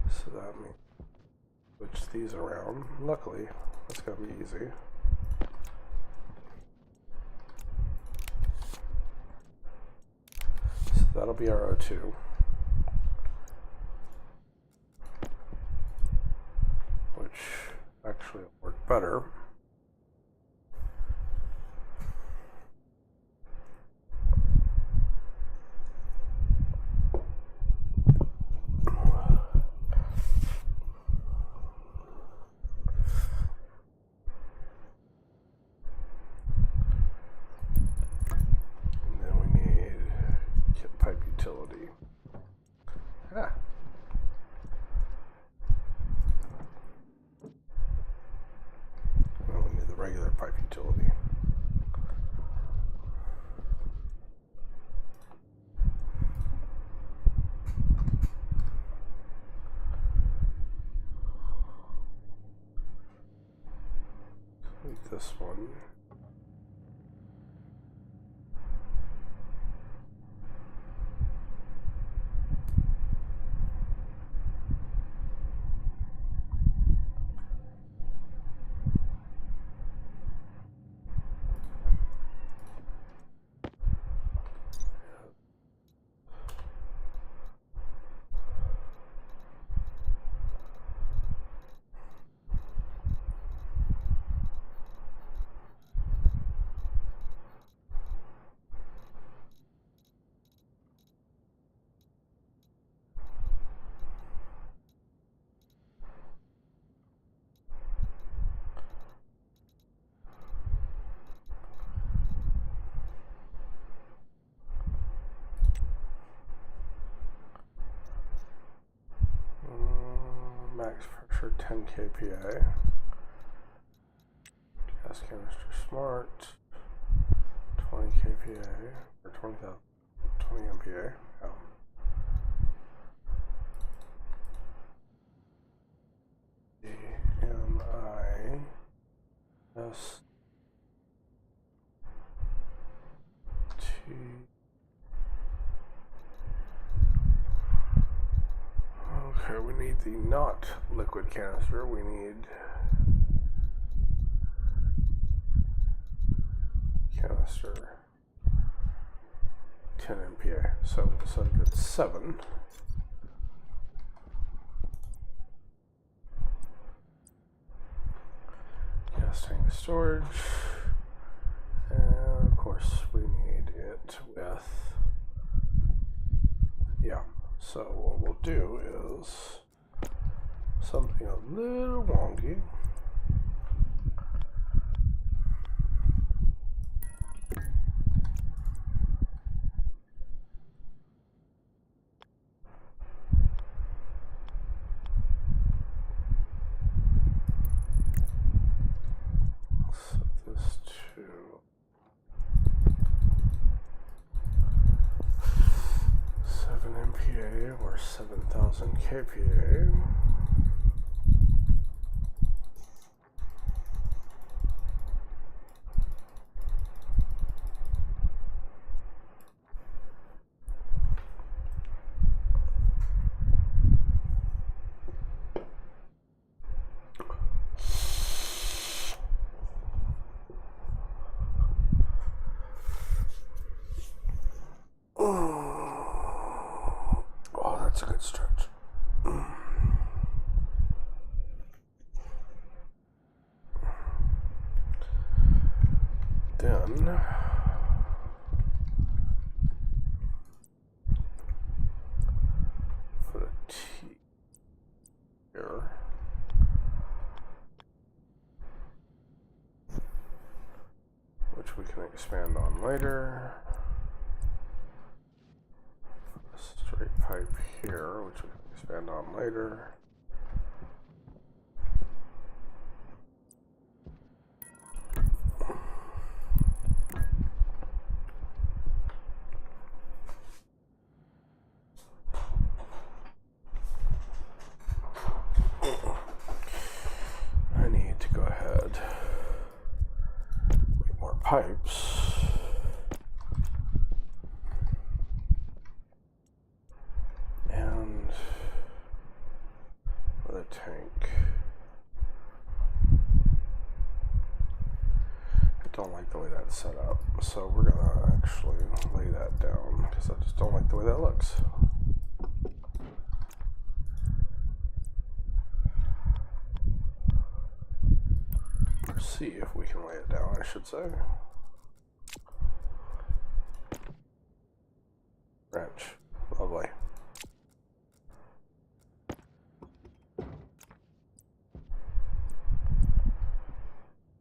So that means switch these around. Luckily, that's going to be easy. So that'll be our O2. Which actually will work better. This one. Max pressure 10 kPa. Gas canister smart 20 kPa or 20 MPa. Yeah. AMIS T. Okay, we need the not liquid canister. We need canister 10 MPa. So we'll set it at 7. Gas tank storage. And of course we need it with, yeah. So what we'll do is something a little wonky. Set this to 7 MPa or 7,000 kPa. Oh, that's a good stretch. Then put a T here. Which we can expand on later. Put a straight pipe here, which we can expand on later. I need to go ahead, make more pipes. so we're gonna actually lay that down because I just don't like the way that looks. Or see if we can lay it down, I should say. Wrench. Lovely.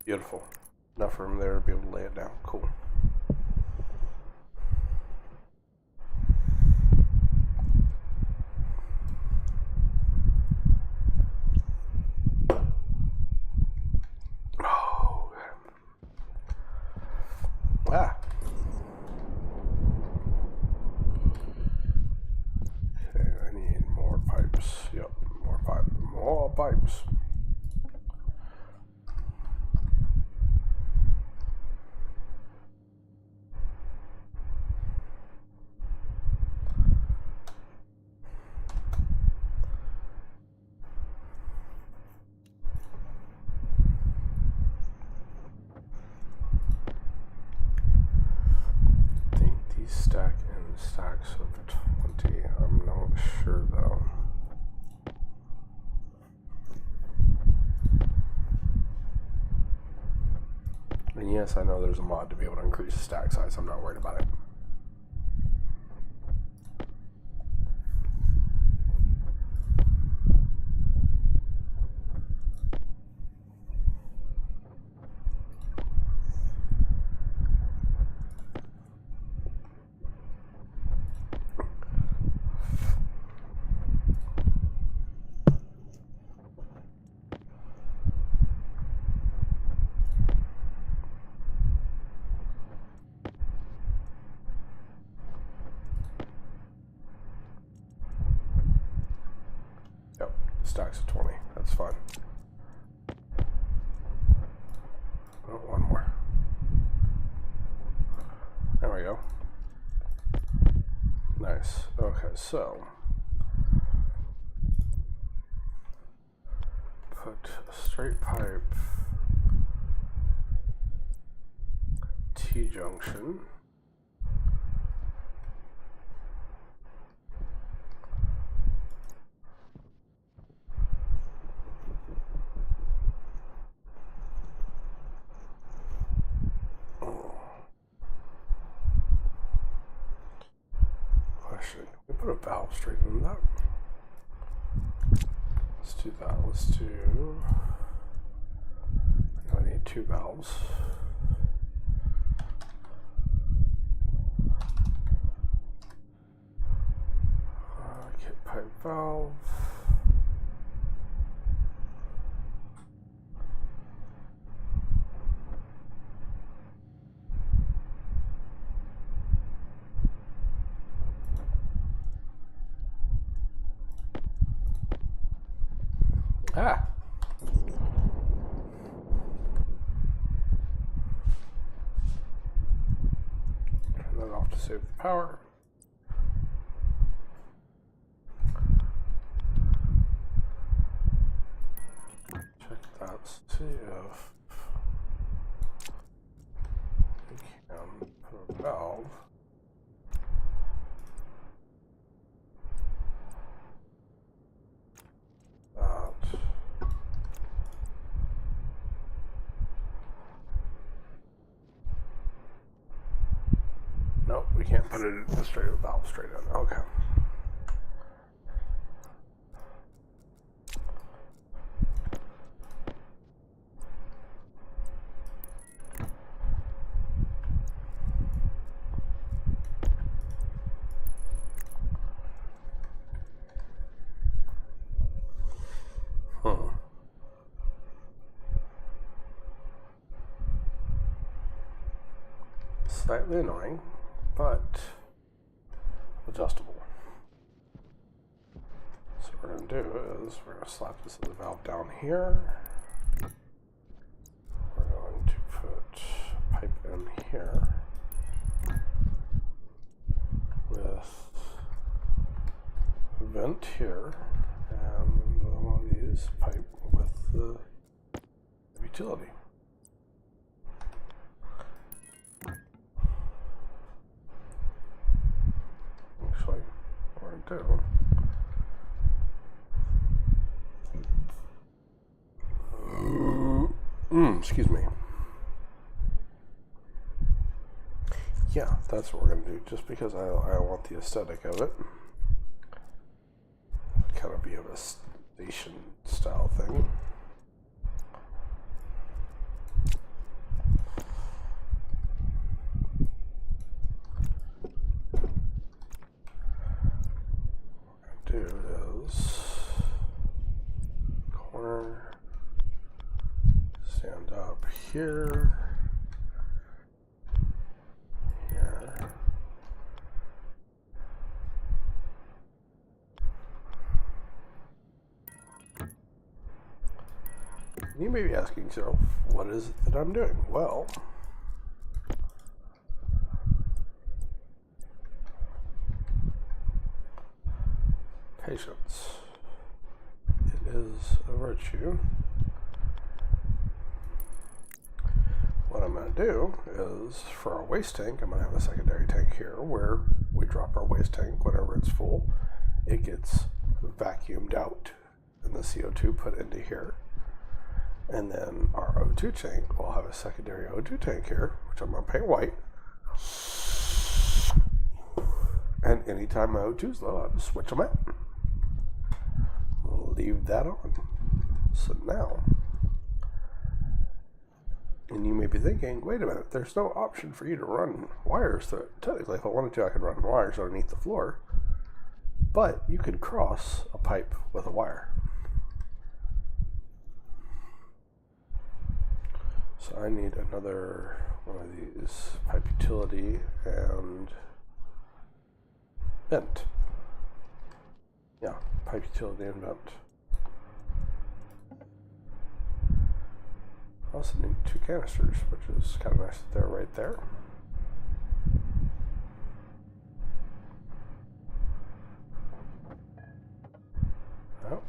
Beautiful. Enough room there to be able to lay it down. Cool. Oh. Ah. Okay, I need more pipes. Yep, more pipes. More pipes. Stack in stacks of 20. I'm not sure though. And yes, I know there's a mod to be able to increase the stack size. I'm not worried about it. Stacks of 20. That's fine. Oh, one more. There we go. Nice. Okay, so put a straight pipe T-junction. Can we put a valve straight in that? Let's do that. Let's do. I need 2 valves. Get pipe valve. Ah. Turn that off to save the power. Check that, see if we can put a valve. Nope, we can't put it straight with valve straight in. Okay. Slightly annoying, but adjustable. So what we're going to do is we're going to slap this other valve down here. We're going to put a pipe in here with a vent here, and one of these pipe with the utility. do. Excuse me. Yeah, that's what we're going to do, just because I want the aesthetic of it. Kind of be of a station style thing. What I'm going to do is corner, stand up here. You may be asking yourself, what is it that I'm doing? Well, patience. It is a virtue. What I'm going to do is, for our waste tank, I'm going to have a secondary tank here where we drop our waste tank whenever it's full. It gets vacuumed out and the CO2 put into here. And then our O2 tank will have a secondary O2 tank here, which I'm going to paint white. And anytime my O2 is low, I'll just switch them out. Leave that on. So now, and you may be thinking, wait a minute, there's no option for you to run wires. So technically, if I wanted to, I could run wires underneath the floor. But you could cross a pipe with a wire. So I need another one of these, pipe utility and vent. Yeah, pipe utility and vent. I also need 2 canisters, which is kind of nice that they're right there. Oh.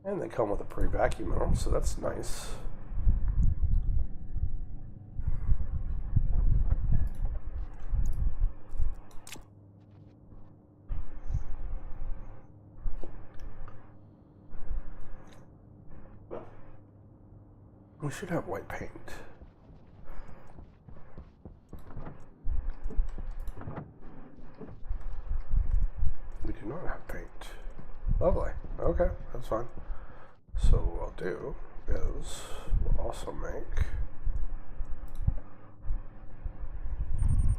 And they come with a pre-vacuum in them, so that's nice. We should have white paint. We do not have paint. Lovely. Okay, that's fine. So what I'll do is we'll also make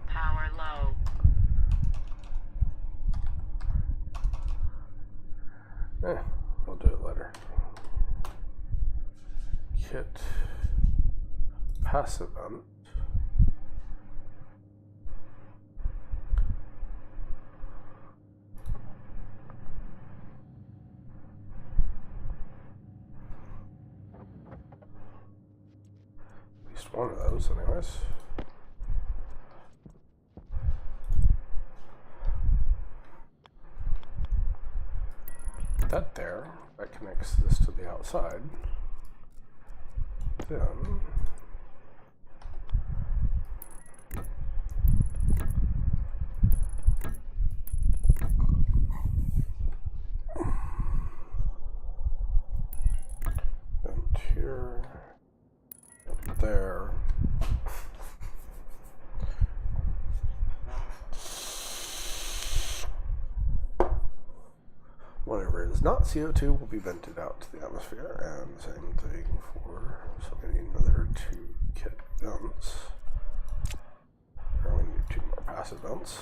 Power low. we'll do it later. Kit passive vent. At least one of those, anyways. That there, that connects this to the outside. Then and here and there. Whatever is not CO2 will be vented out to the atmosphere, and same thing for, so we need another 2 kit vents. Or we need 2 more passive vents.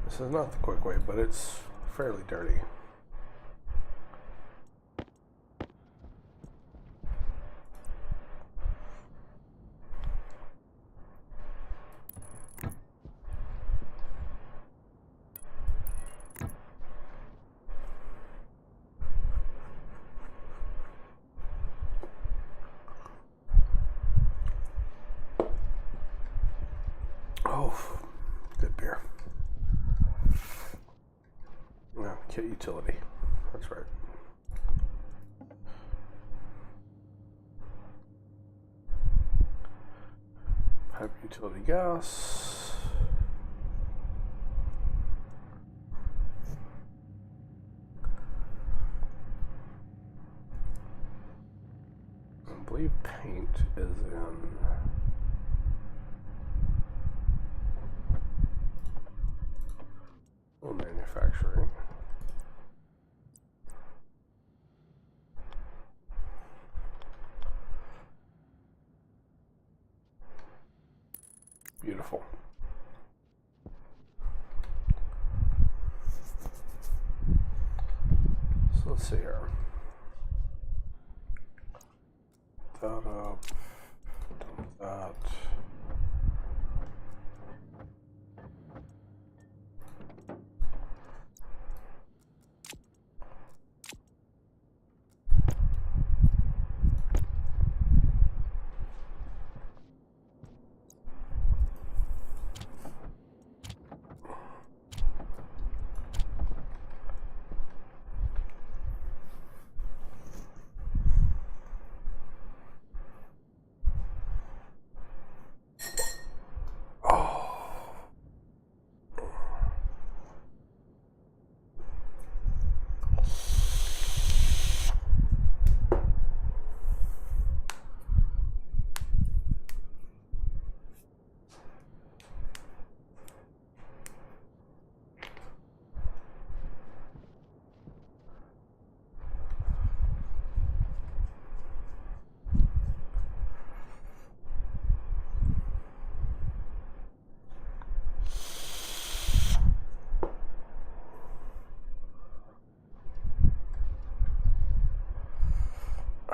This is not the quick way, but it's fairly dirty. Oh, good beer. Kit utility. That's right. Pipe utility gas. I believe paint is in manufacturing. Beautiful. So let's see here. That up, done that.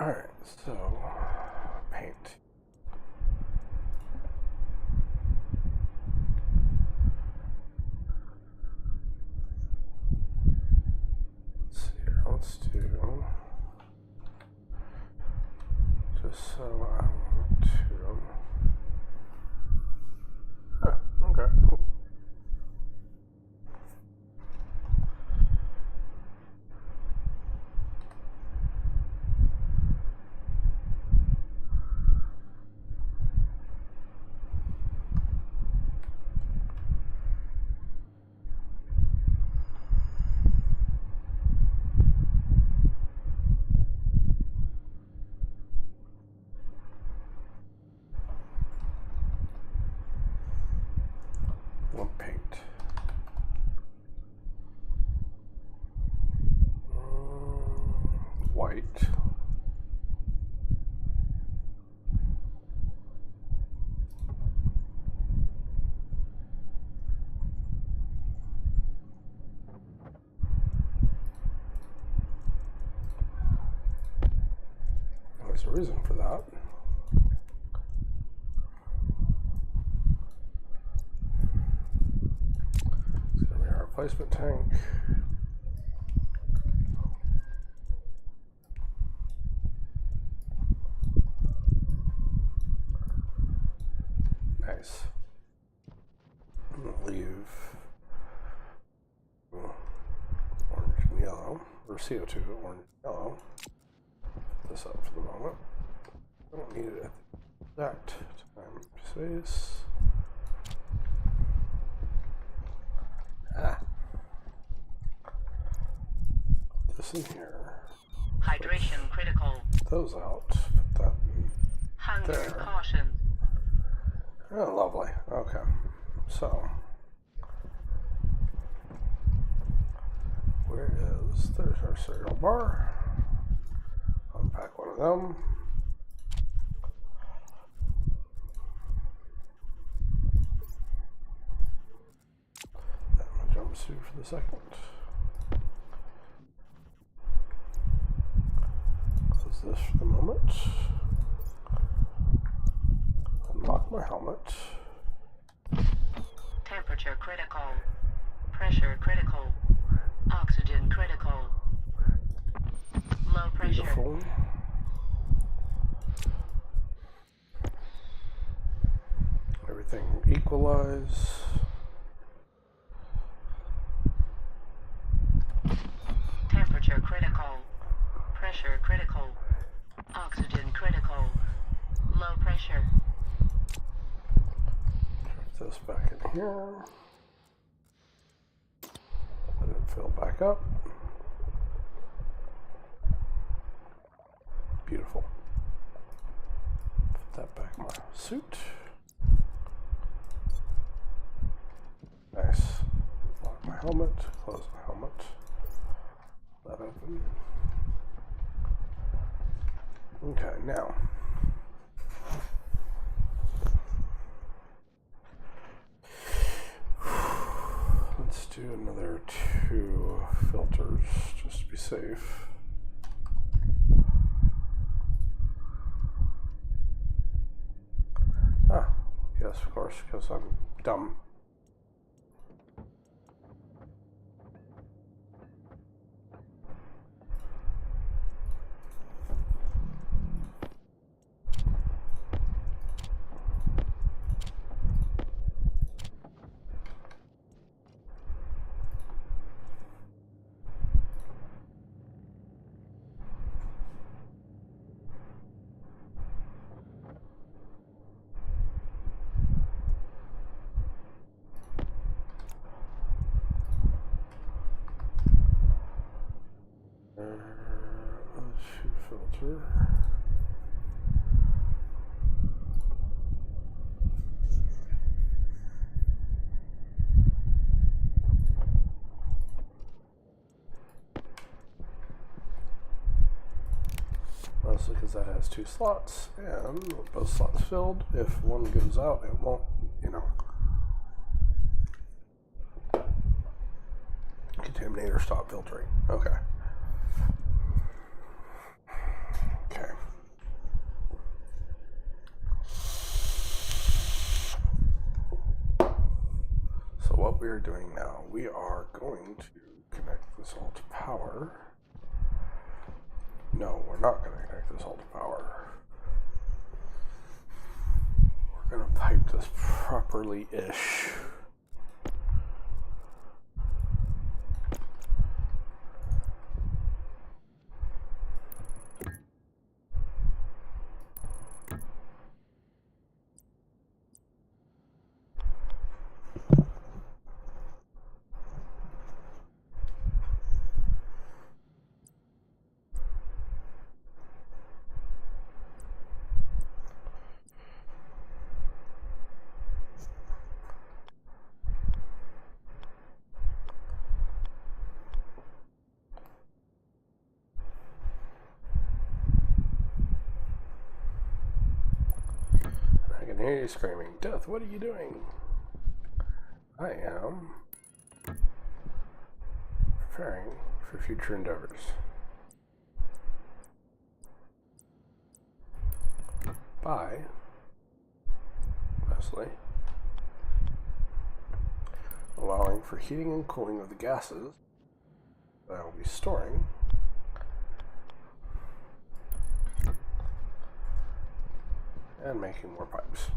Alright, so paint. Let's see here, let's do, just so I want to, okay, cool. Paint. White. There's a reason for that. Replacement tank. Nice. I'm gonna leave orange and yellow, or CO2, orange and yellow. Put this up for the moment. I don't need it at that time. Space. This in here. Hydration critical. Those out. Put that in Hunger there. caution. Oh, lovely. Okay. So, where is, there's our cereal bar. Unpack one of them. Then my jumpsuit for the second. Close this for the moment. Unlock my helmet. Temperature critical. Pressure critical. Oxygen critical. Low pressure. Beautiful. Everything equalize. this back in here. Let it fill back up. Beautiful. Put that back in my suit. Nice. Lock my helmet. Close my helmet. That open. Okay, now. Let's do another 2 filters just to be safe. Ah, yes, of course, because I'm dumb. Filter. Mostly because that has 2 slots, and with both slots filled, if one goes out, it won't, you know, contaminate or stop filtering. Okay. Okay. So what we are doing now, we are going to connect this all to power. No, we're not going to connect this all to power. We're going to pipe this properly-ish. I can hear you screaming, "Death, what are you doing?" I am preparing for future endeavors. By, mostly, allowing for heating and cooling of the gases that I will be storing and making more pipes.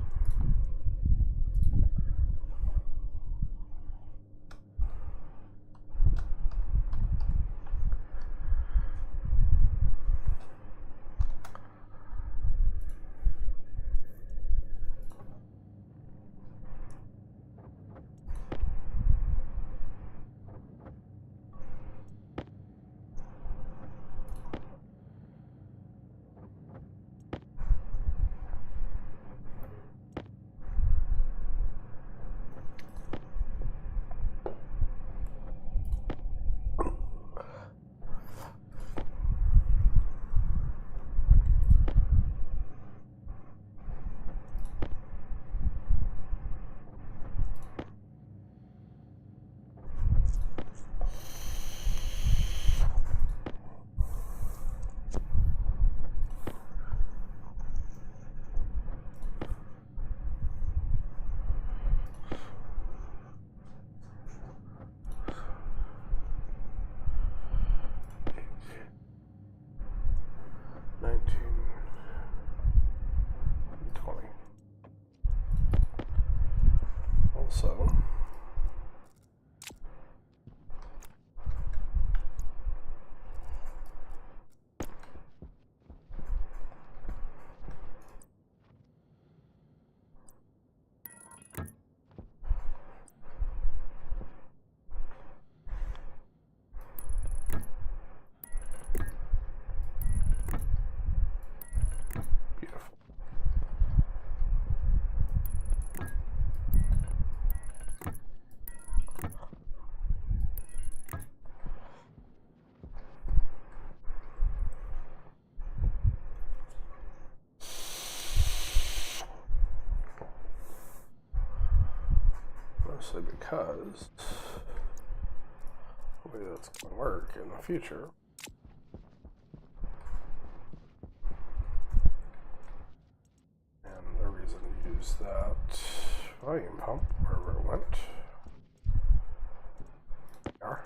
Also, mostly because the way that's going to work in the future and the reason to use that volume pump wherever it went. There.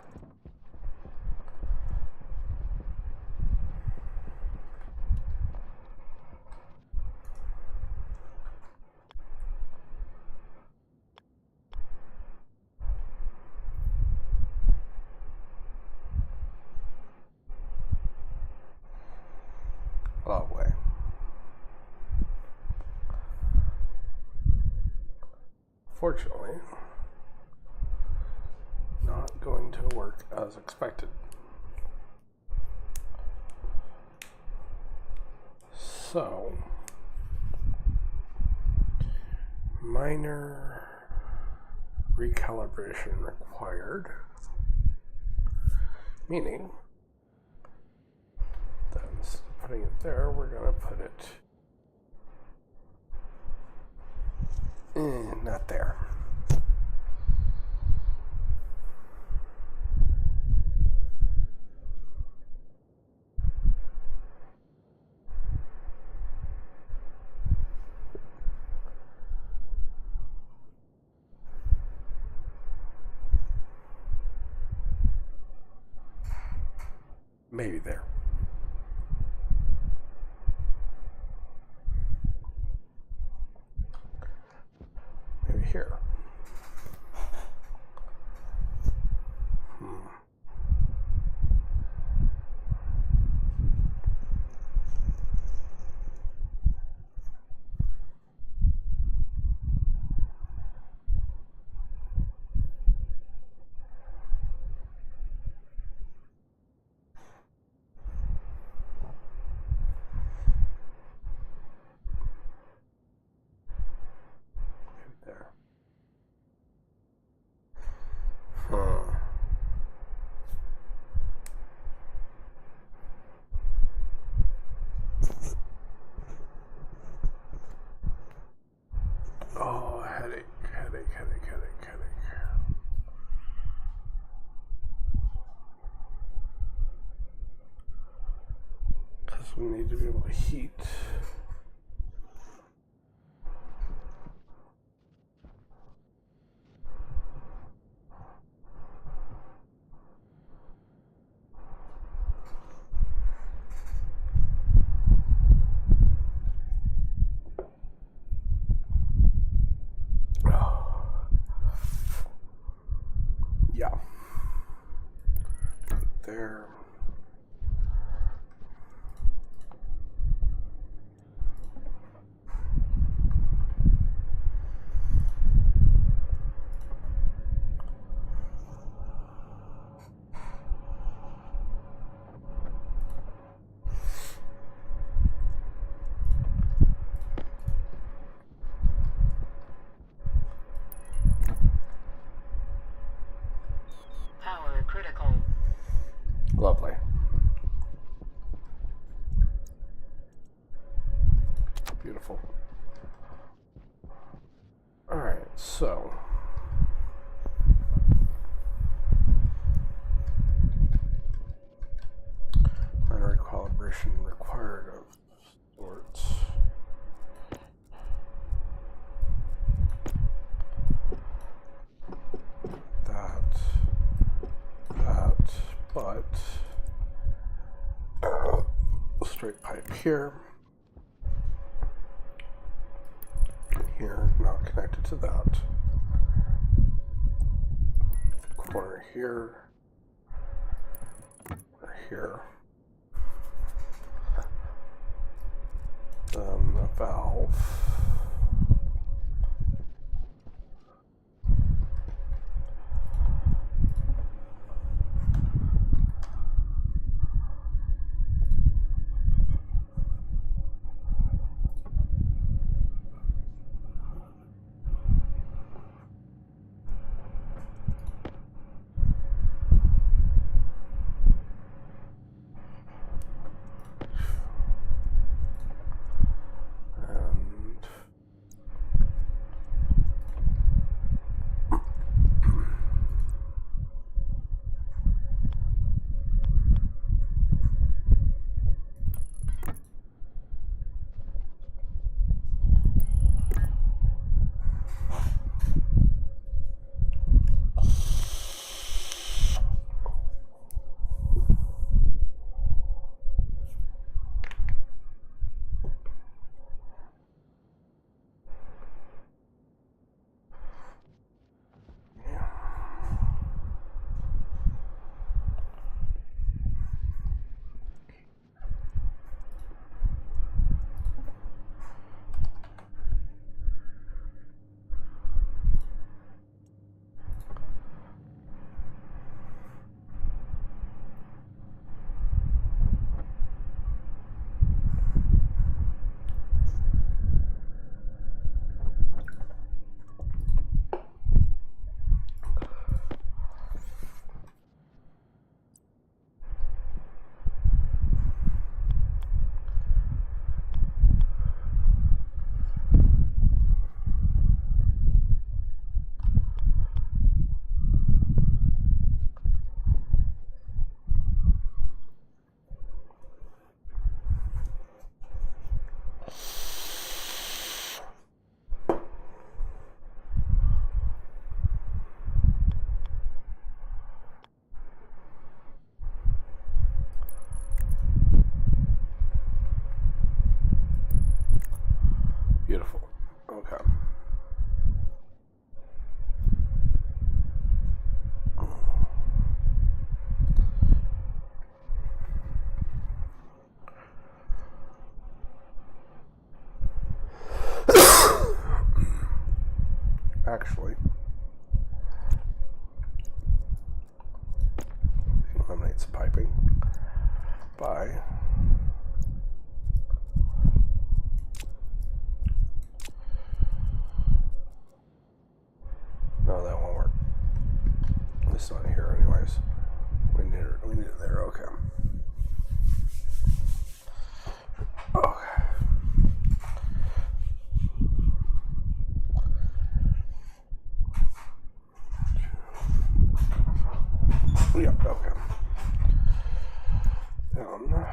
Lovely. Fortunately, not going to work as expected. So, minor recalibration required, meaning that instead of putting it there, we're going to put it not there. Maybe there. Maybe here. There. Oh, headache. Because we need to be able to heat. Yeah. There. Power critical. Lovely. Beautiful. All right, so minor recalibration required of sorts. That, but straight pipe here. Here, not connected to that. Corner here, or here. Then the valve. And actually. Eliminate some piping by no, that won't work. It's not here anyways. We need it there, okay. Okay. Yeah, okay. Down.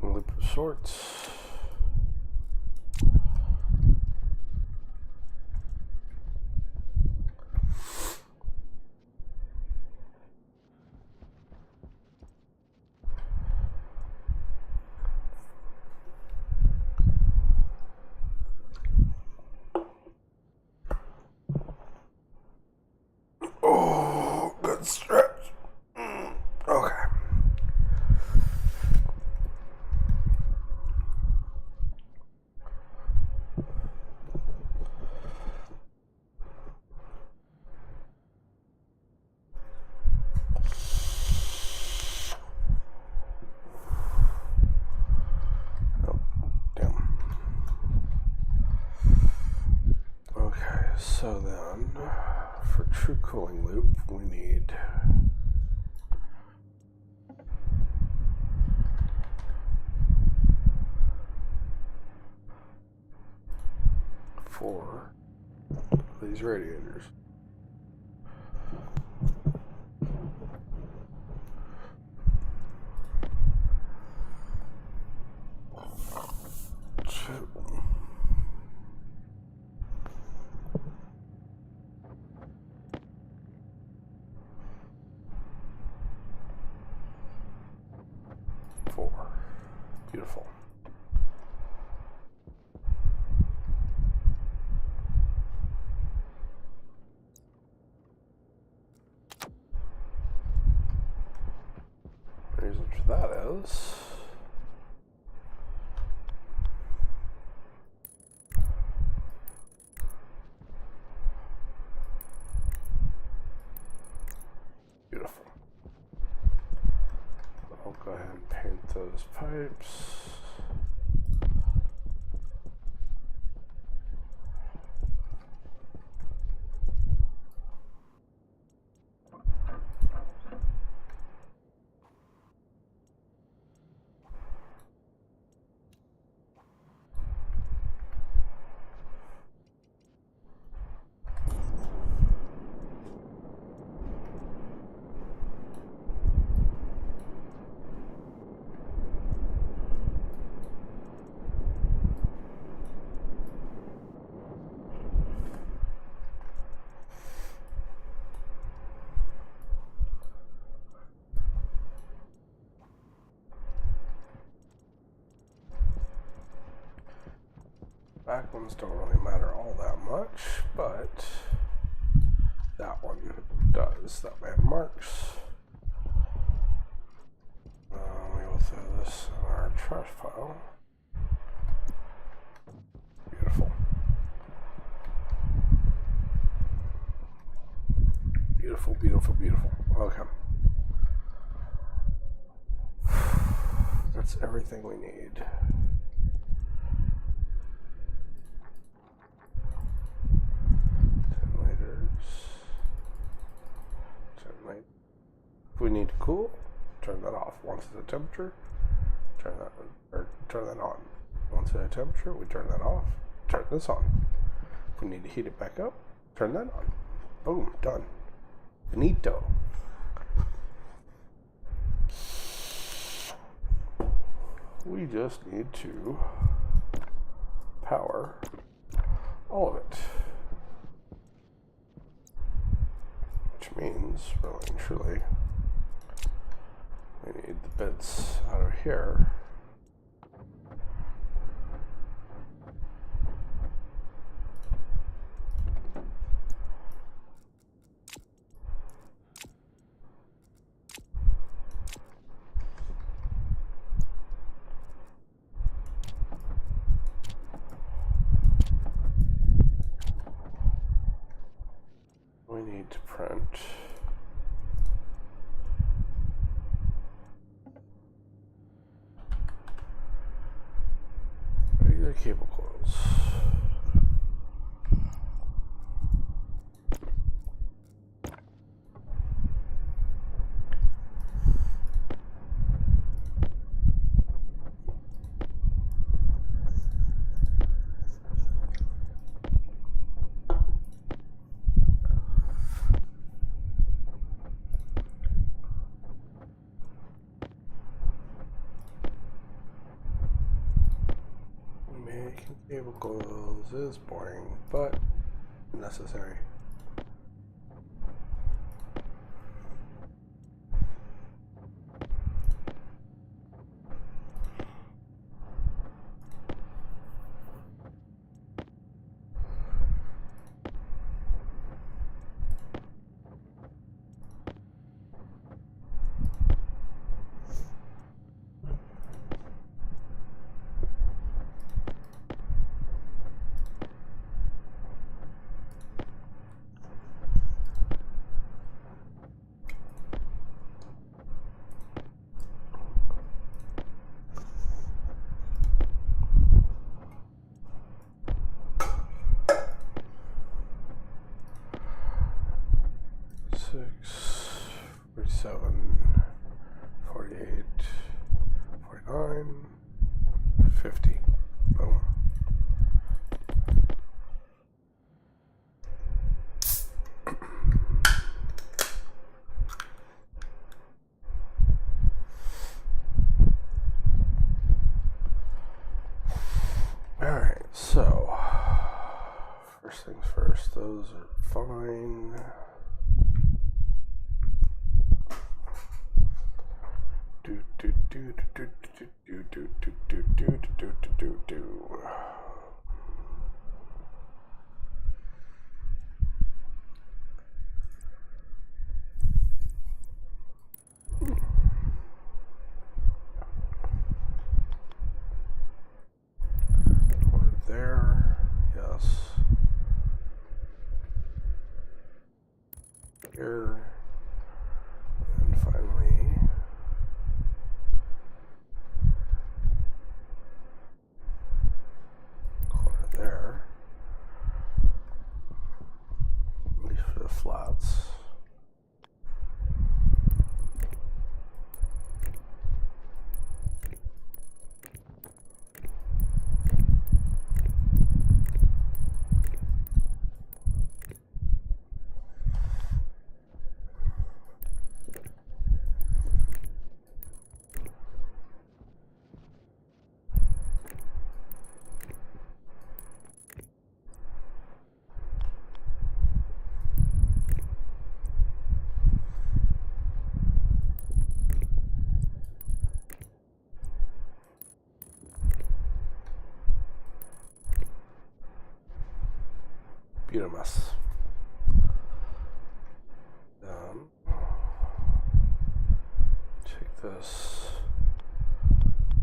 Loop of sorts. Oh, good stretch. Okay. So then, for true cooling loop, we need four of these radiators. Two. Four. Beautiful. The reason for that is beautiful. I'll go ahead and paint those pipes. Back ones don't really matter all that much, but that one does. That way it marks. We will throw this in our trash pile. Beautiful. Beautiful, beautiful, beautiful. Okay. That's everything we need. If we need to cool, turn that off. Once it's at temperature, turn that on. Once it's at temperature, we turn that off. Turn this on. If we need to heat it back up, turn that on. Boom, done. Finito. We just need to power all of it. which means, really and truly, we need the bits out of here. We need to print regular cable coils. Making cable coils is boring, but necessary. Six, 47, 48, 49, 50. Boom. Alright, so first things first, those are fine. There, yes. Here, and finally, corner there, at least for the flats. Beautimous. Take this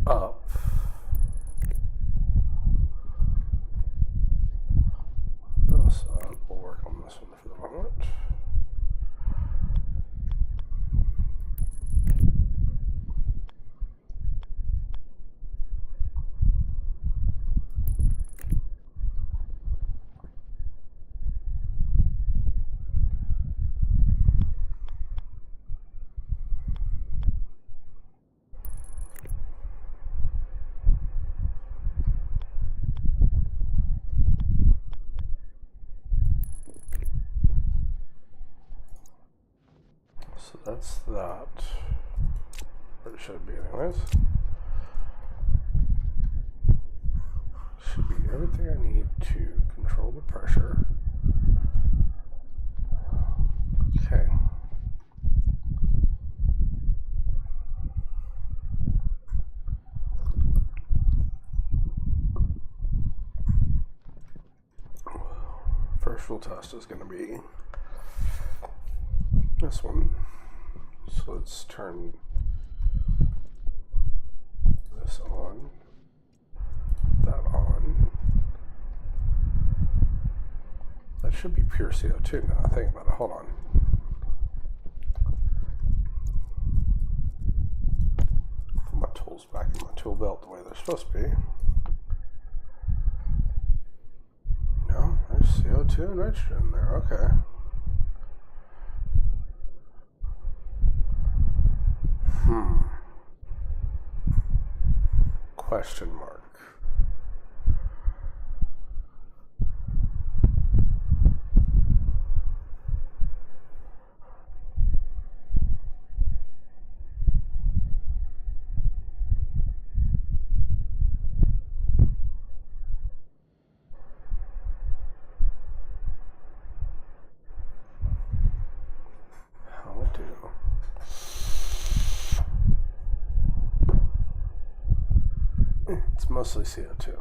up. So we'll work on this one for the moment. So that's that. Or it should be anyways. Should be everything I need to control the pressure. Okay. actual test is going to be this one. So let's turn this on, that on. That should be pure CO2 now I think about it. Hold on. Put my tools back in my tool belt the way they're supposed to be. No, there's CO2 and nitrogen there. Okay. Question mark. It's mostly CO2.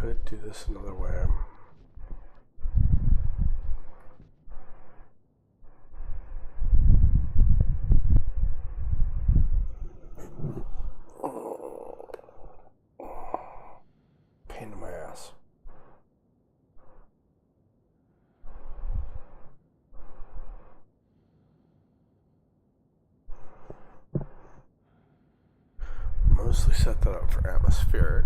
Could do this another way. Pain in my ass. Mostly set that up for atmospheric.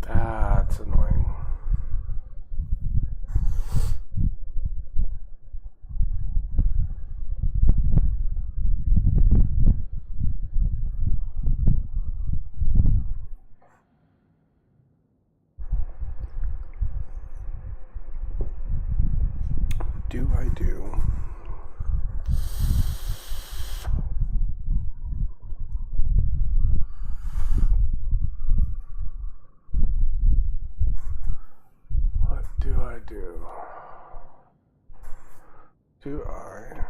That's annoying. Do I do? What do I do? Do I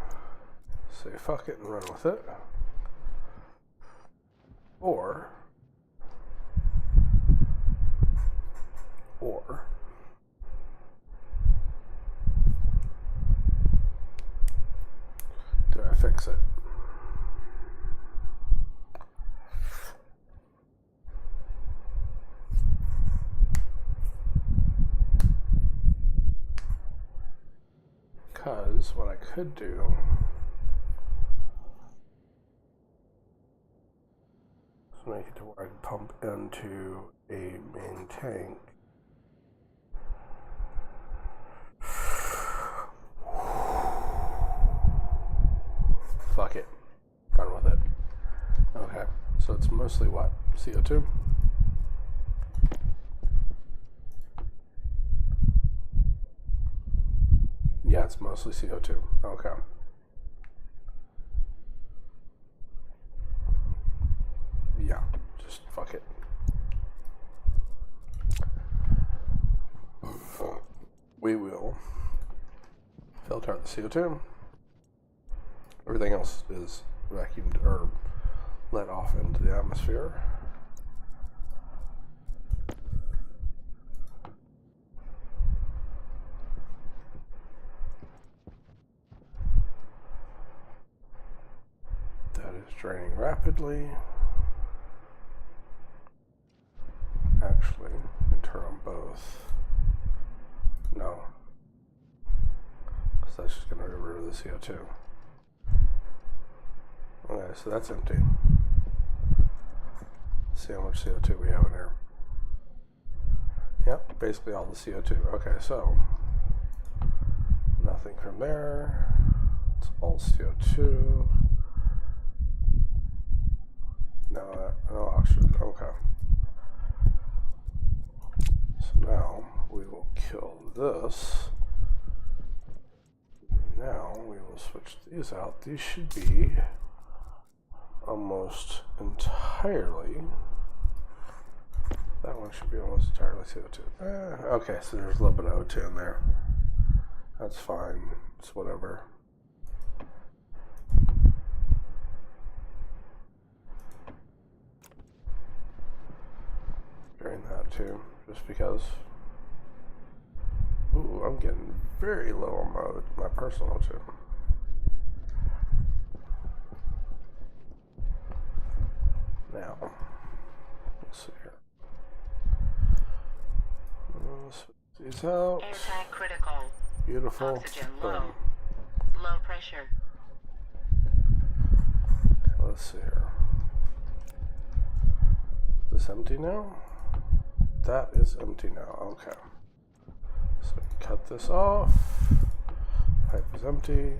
say fuck it and run with it? Or do I fix it? Because what I could do is make it to where I can pump into a main tank. Fuck it. Run with it. Okay. So it's mostly what? CO2? Yeah, it's mostly CO2. Okay. Yeah, just fuck it. We will filter out the CO2. Everything else is vacuumed or let off into the atmosphere. That is draining rapidly. Actually, I can turn on both. No. Because that's just going to get rid of the CO2. Okay, so that's empty. Let's see how much CO2 we have in here. Yep, basically all the CO2. Okay, so nothing from there. It's all CO2. No oxygen. Okay. So now we will kill this. Now we will switch these out. These should be almost entirely. That one should be almost entirely CO2. Okay, so there's a little bit of O2 in there. That's fine. It's whatever. Drain that too, just because. Ooh, I'm getting very low on my personal O2. Now, let's see here. Let's switch these out. Air tank critical. Beautiful. Oxygen Boom. low. Low pressure. Let's see here. Is this empty now? That is empty now. Okay. So cut this off. Pipe is empty.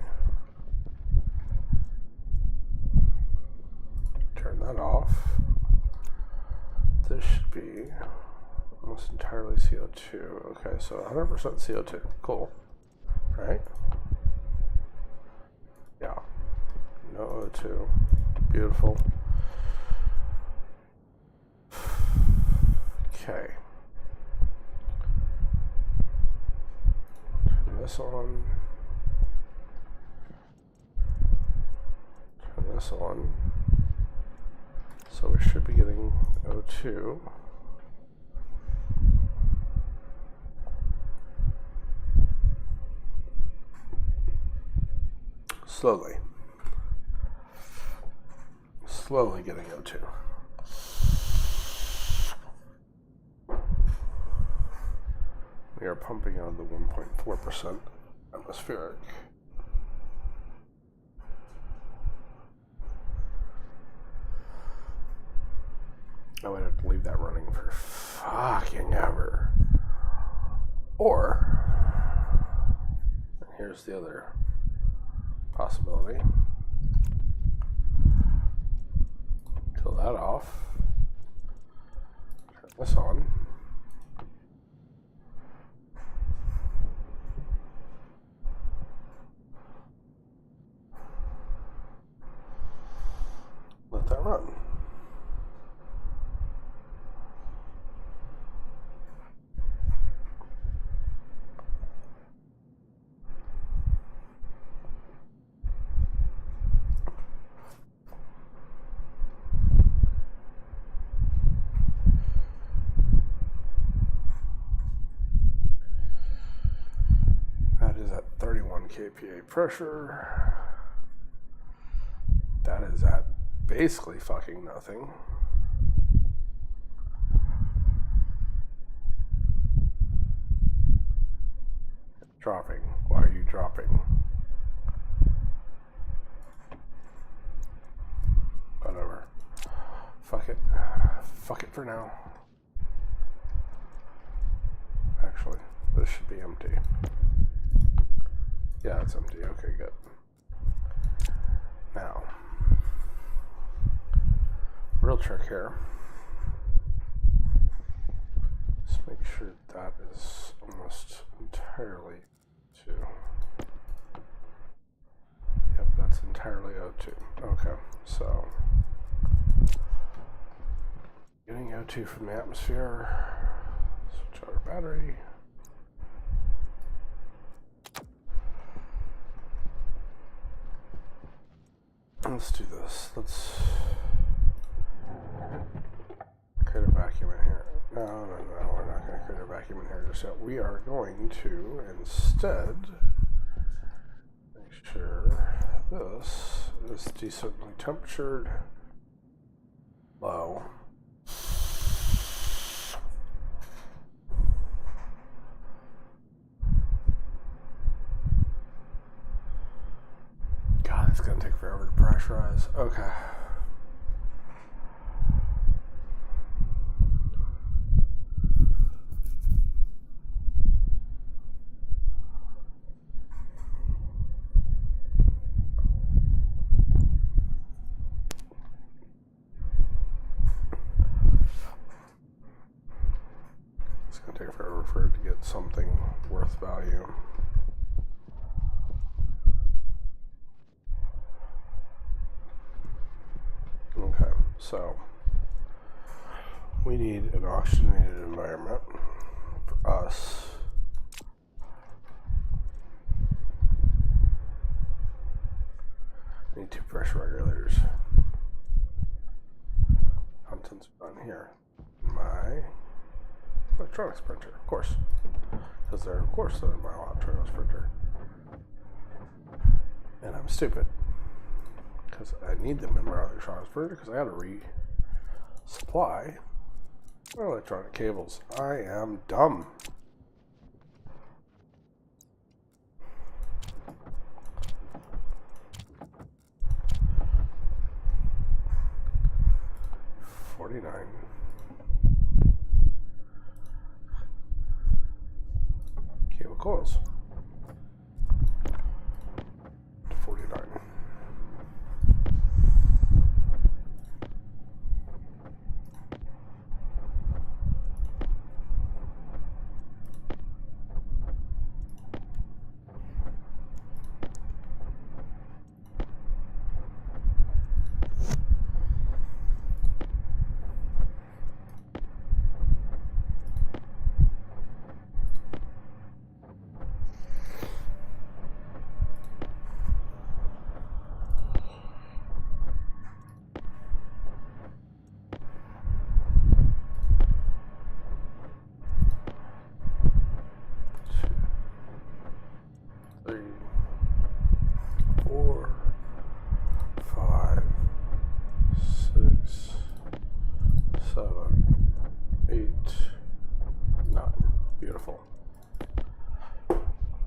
Turn that off. This should be almost entirely CO2. Okay, so 100% CO2. Cool. Right? Yeah. No O2. Beautiful. Okay. Turn this on. Turn this on. So we should be getting O2. Slowly. Slowly getting O2. We are pumping out the 1.4% atmospheric. I would have to leave that running for fucking ever. Or, and here's the other possibility. Kill that off. Turn this on. Let that run. That is at 31 kPa pressure. That is at basically fucking nothing. Dropping. Why are you dropping? Whatever. Fuck it. Fuck it for now. Actually, this should be empty. Yeah, it's empty. Okay, good. Now, real trick here. Just make sure that is almost entirely O2. Yep, that's entirely O2. Okay, so getting O2 from the atmosphere. Switch out our battery. Let's do this. Let's create a vacuum in here. No, we're not going to create a vacuum in here just yet. We are going to instead make sure this is decently temperatured, low. God, it's going to take forever to pressurize. Okay. Okay. It's going to take forever for it to get something worth value. Okay, so we need an oxygenated environment for us. I need 2 pressure regulators. Contents on here. My electronics printer, of course. Because they're, of course, they're my electronics printer. And I'm stupid. Because I need them in my electronics printer because I got to resupply my electronic cables. I am dumb. Cable coils. 49.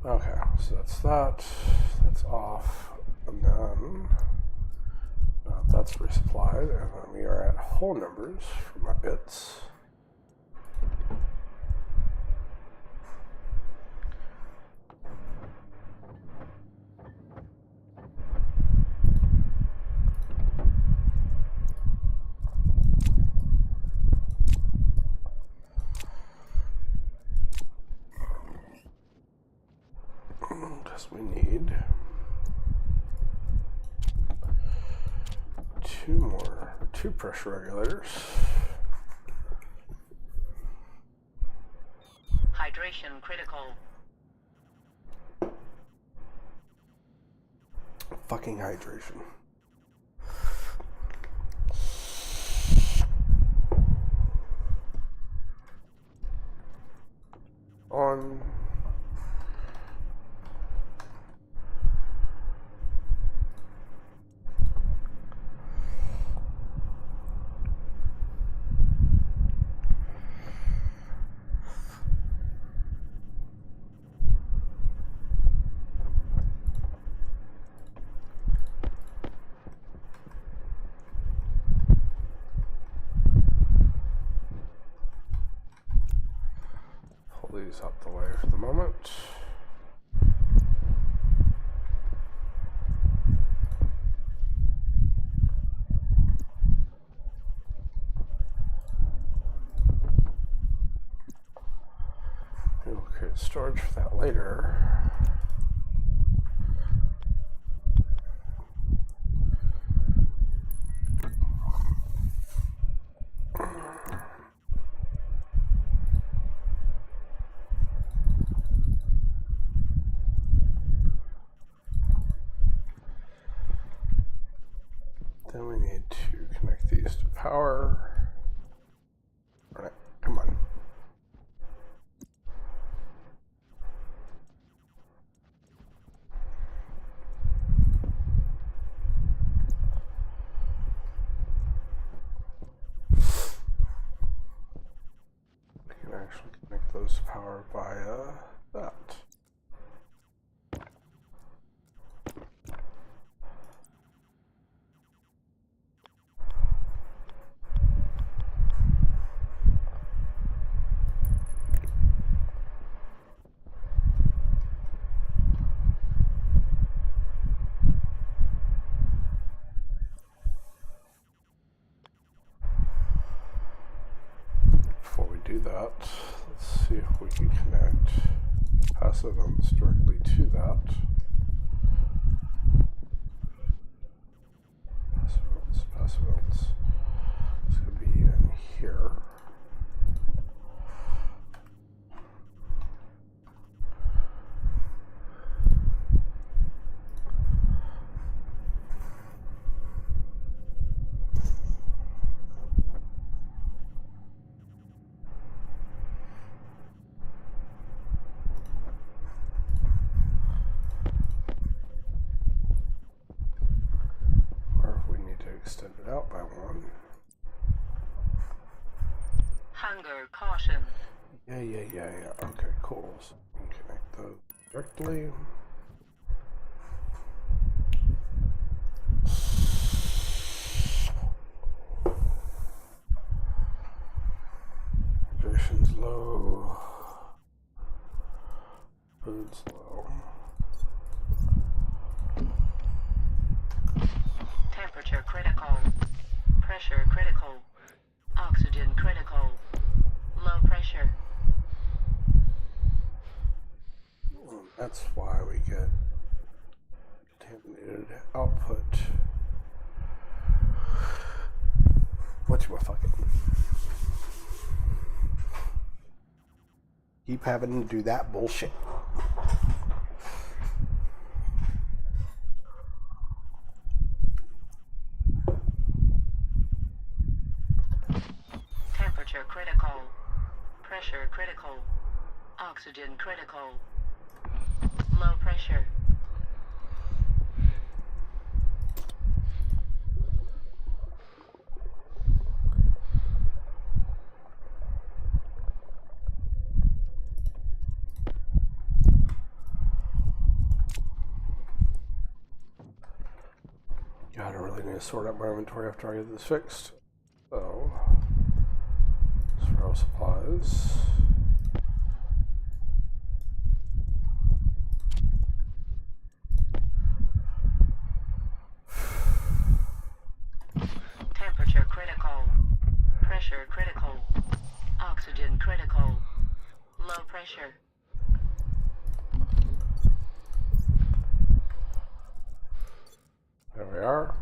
Okay, so that's off, and then that's resupplied, and then we are at whole numbers for my bits. Because we need 2 pressure regulators. Hydration critical. Fucking hydration. On. These out the way for the moment. We'll create storage for that later. Then we need to connect these to power. All right, come on. We can actually connect those to power via that. do that. Let's see if we can connect passive events directly to that. Passive events. It's going to be in here. Extend it out by one. Hunger caution. Yeah. Okay, cool. So we can connect those directly. Hydration's low. Food's low. Temperature critical. Pressure critical. Oxygen critical. Low pressure. That's why we get contaminated output. Whatchamacallit. Keep having to do that bullshit. Temperature critical. Pressure critical. Oxygen critical. Low pressure. God, I really need to sort out my inventory after I get this fixed. So, throw supplies. Temperature critical. Pressure critical. Oxygen critical. Low pressure. There we are.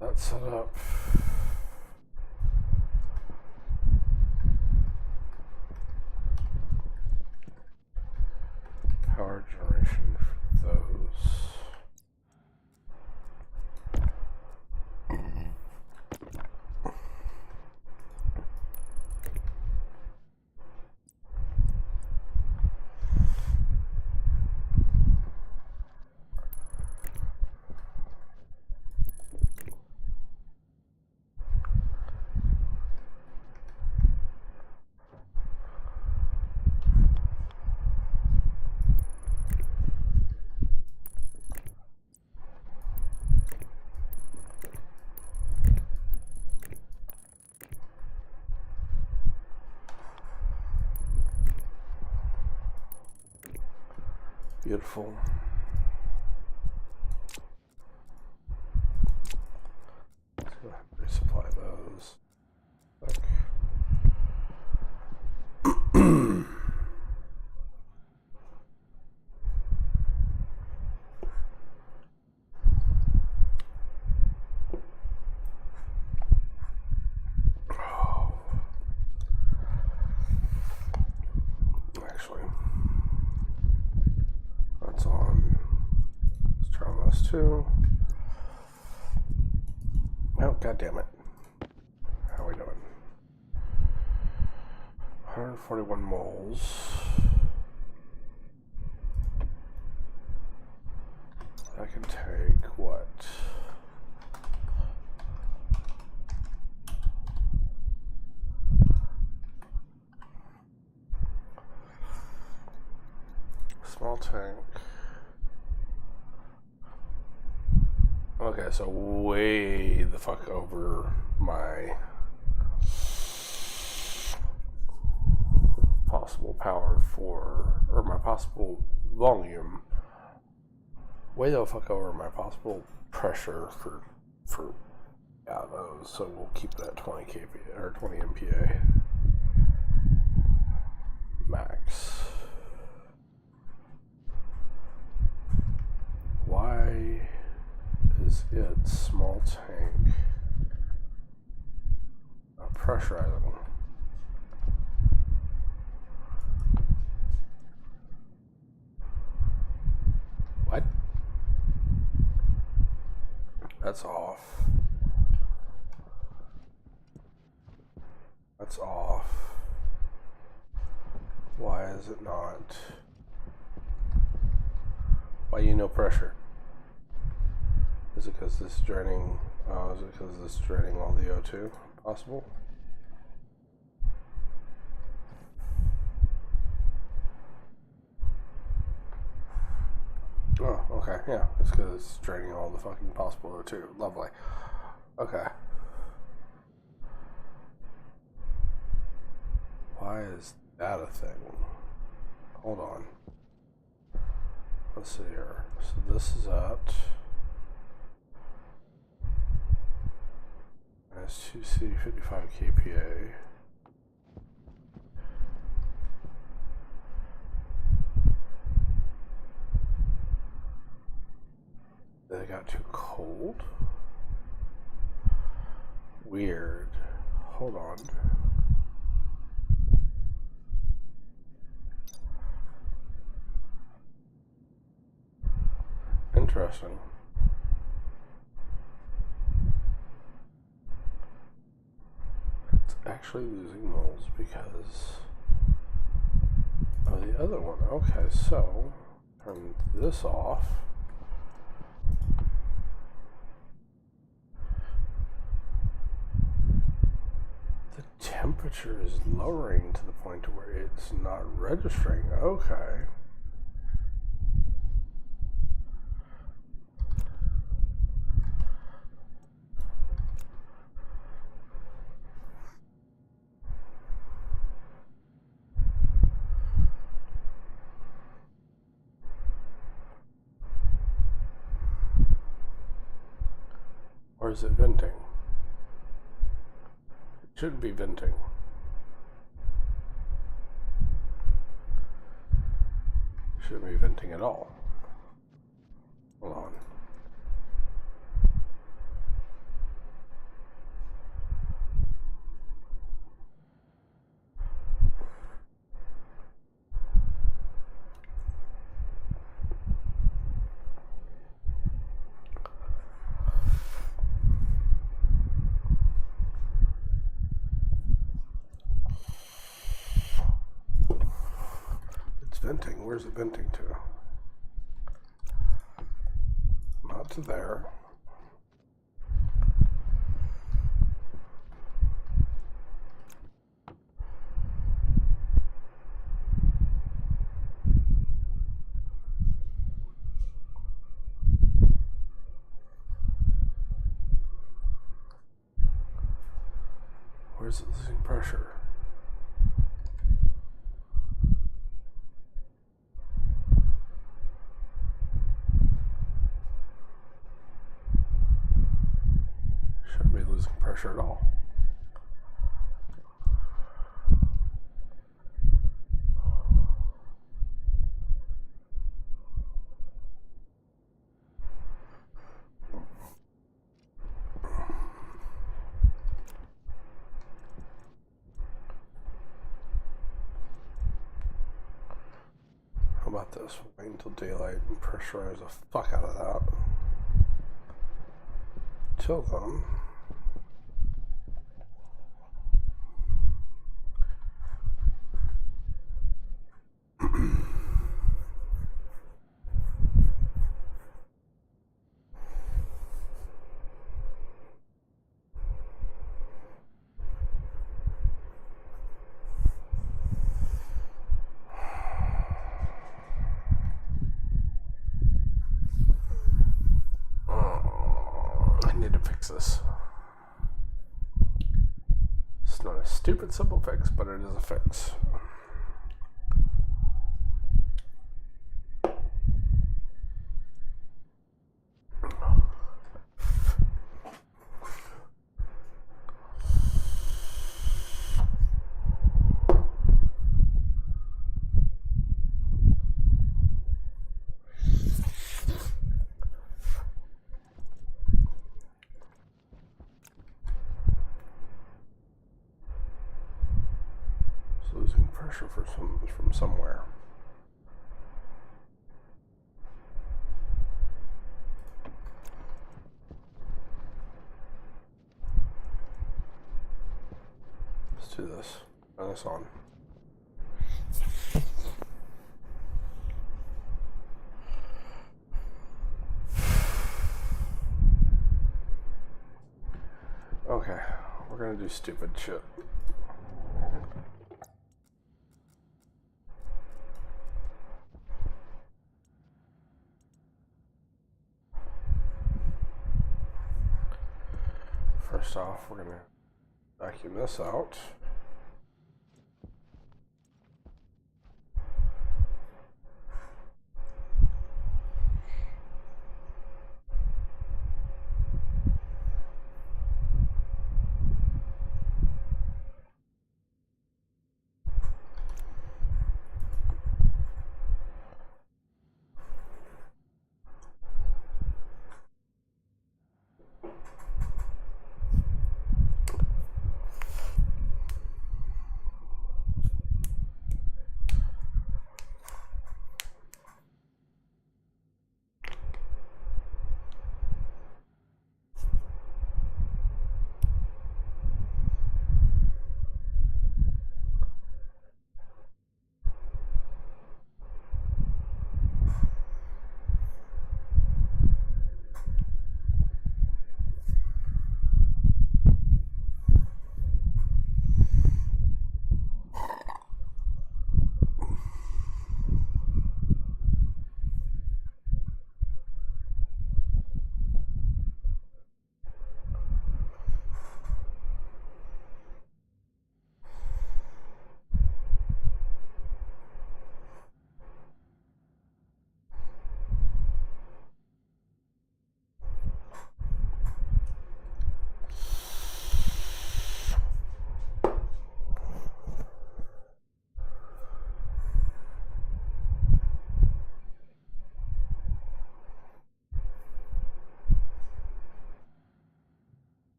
That's set up. Power generation for those. Beautiful. Let's go ahead and resupply those. Actually, that's on. Let's try on this too. Oh, god damn it. How are we doing? 141 moles. I can take what? Small tank. Okay, so way the fuck over my possible power for, or my possible volume. Way the fuck over my possible pressure for Yeah, those. So we'll keep that 20 kPa or 20 MPa max. Why is it small tank not pressurizing? What? That's off. That's off. Why is it not? Why no pressure? Is it because this is draining? Oh, is it because this is draining all the O2? Possible? Oh, okay, yeah. It's because it's draining all the fucking possible O2. Lovely. Okay. Why is that a thing? Hold on. Let's see here. So this is at -2C 55 kPa. They got too cold? Weird. Hold on. Interesting. It's actually losing moles because of the other one. Okay, so turn this off. The temperature is lowering to the point to where it's not registering. Okay. Or is it venting? It shouldn't be venting. Shouldn't be venting at all. Hold on. It's venting. Where's it venting to? Not to there. Where's it losing pressure? Shouldn't be losing pressure at all. How about this? Wait until daylight and pressurize the fuck out of that. Till then, I need to fix this. It's not a stupid simple fix, but it is a fix. losing pressure from somewhere. Let's do this. Turn this on. Okay, we're gonna do stupid shit. First off, we're gonna vacuum this out.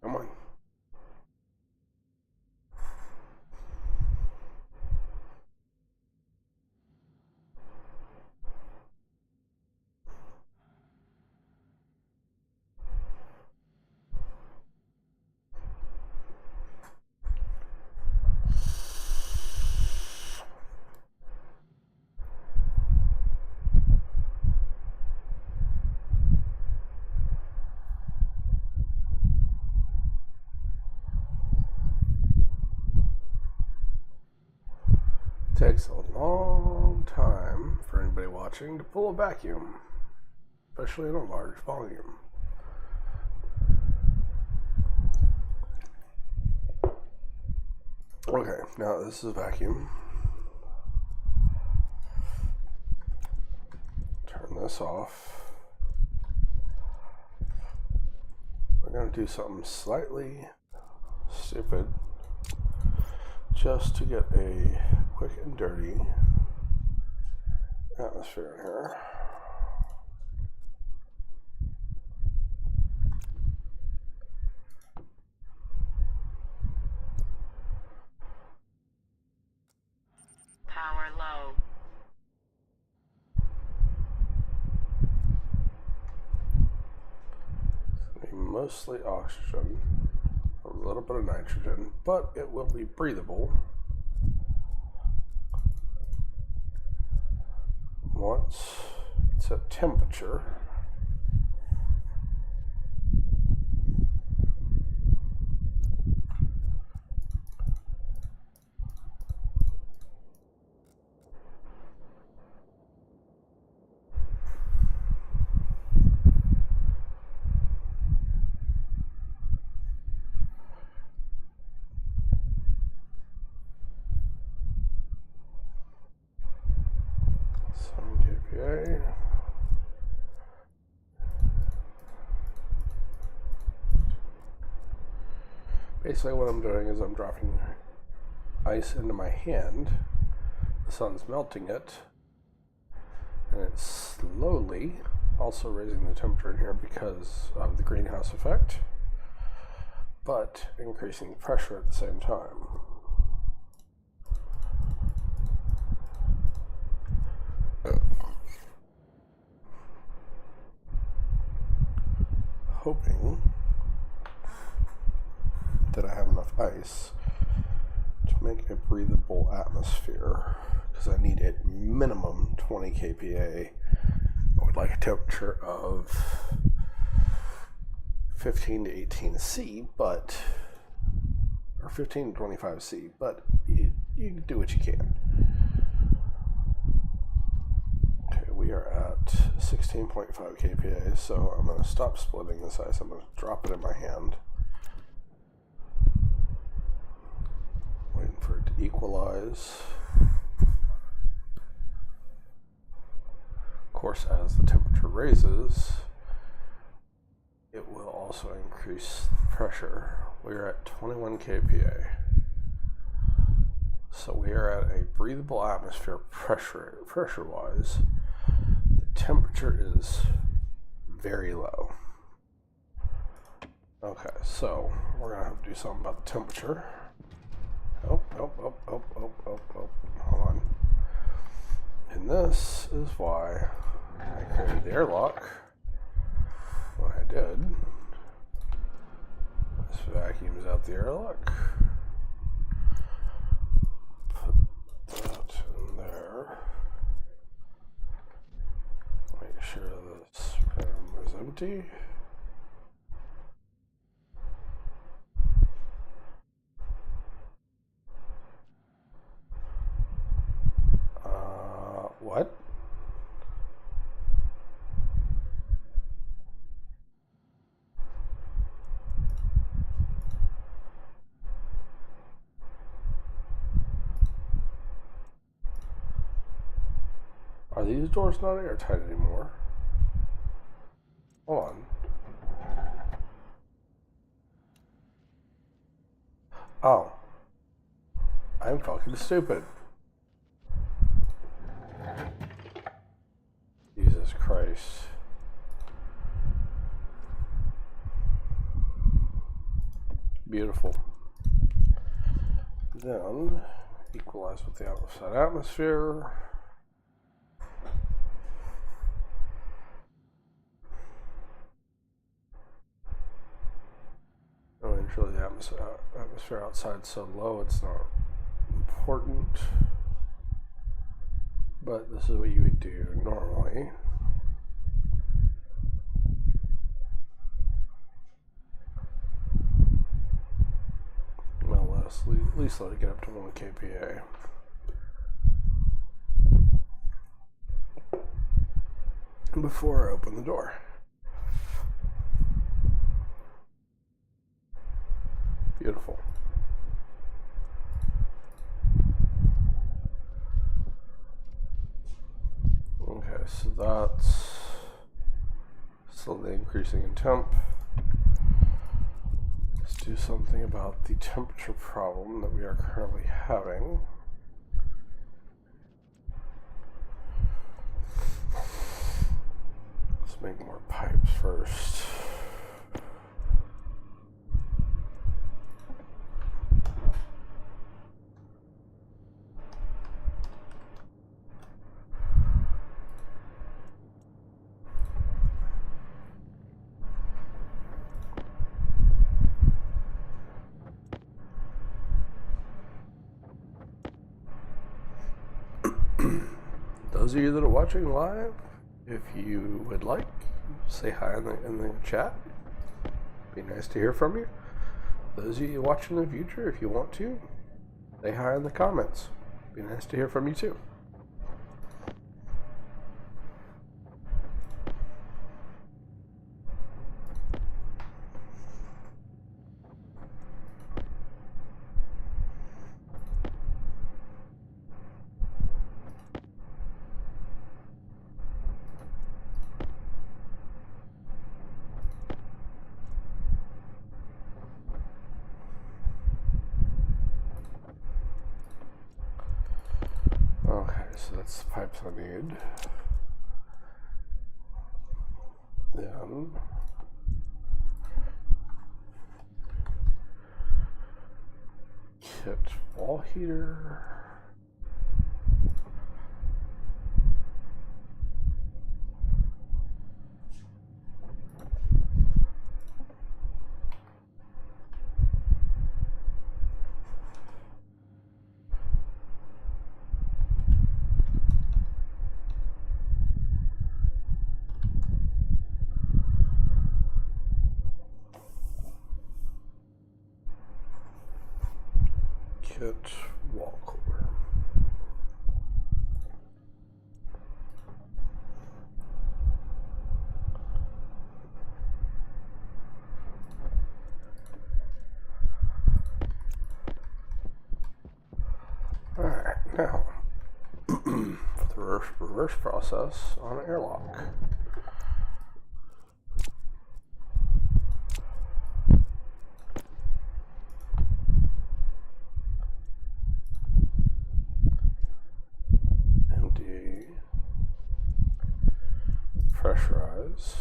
Come on. Takes a long time for anybody watching to pull a vacuum, especially in a large volume. Okay, now this is a vacuum. Turn this off. We're going to do something slightly stupid just to get a quick and dirty atmosphere in here. Power low. It's going to be mostly oxygen, a little bit of nitrogen, but it will be breathable once it's at temperature. Some KPA. Basically what I'm doing is I'm dropping ice into my hand. The sun's melting it, and it's slowly also raising the temperature in here because of the greenhouse effect, but increasing the pressure at the same time. Hoping that I have enough ice to make a breathable atmosphere, because I need at minimum 20 kPa. I would like a temperature of 15 to 18 C, or 15 to 25 C, but you do what you can. Okay, we are at 16.5 kPa, so I'm going to stop splitting this ice. I'm going to drop it in my hand. Waiting for it to equalize. Of course, as the temperature raises, it will also increase the pressure. We are at 21 kPa. So we are at a breathable atmosphere pressure-wise. The temperature is very low. Okay, so we're going to have to do something about the temperature. Oh, hold on. And this is why I created the airlock. What I did, this vacuums out the airlock. Put that in there. Make sure this room is empty. What? Are these doors not airtight anymore? Hold on. Oh. I'm fucking stupid. Jesus Christ. Beautiful. Then equalize with the outside atmosphere. Really, the atmosphere outside is so low, it's not important. But this is what you would do normally. Well, at least let it get up to 1 kPa. Before I open the door. Beautiful. Okay, so that's slowly increasing in temp. Let's do something about the temperature problem that we are currently having. Let's make more pipes first. Those of you that are watching live, if you would like, say hi in the chat. Be nice to hear from you. Those of you watching in the future, if you want to, say hi in the comments. Be nice to hear from you too. so that's the pipes I need. Then kit wall heater. Kit wall cooler. Alright, now for the reverse process on an airlock. Empty, pressurize.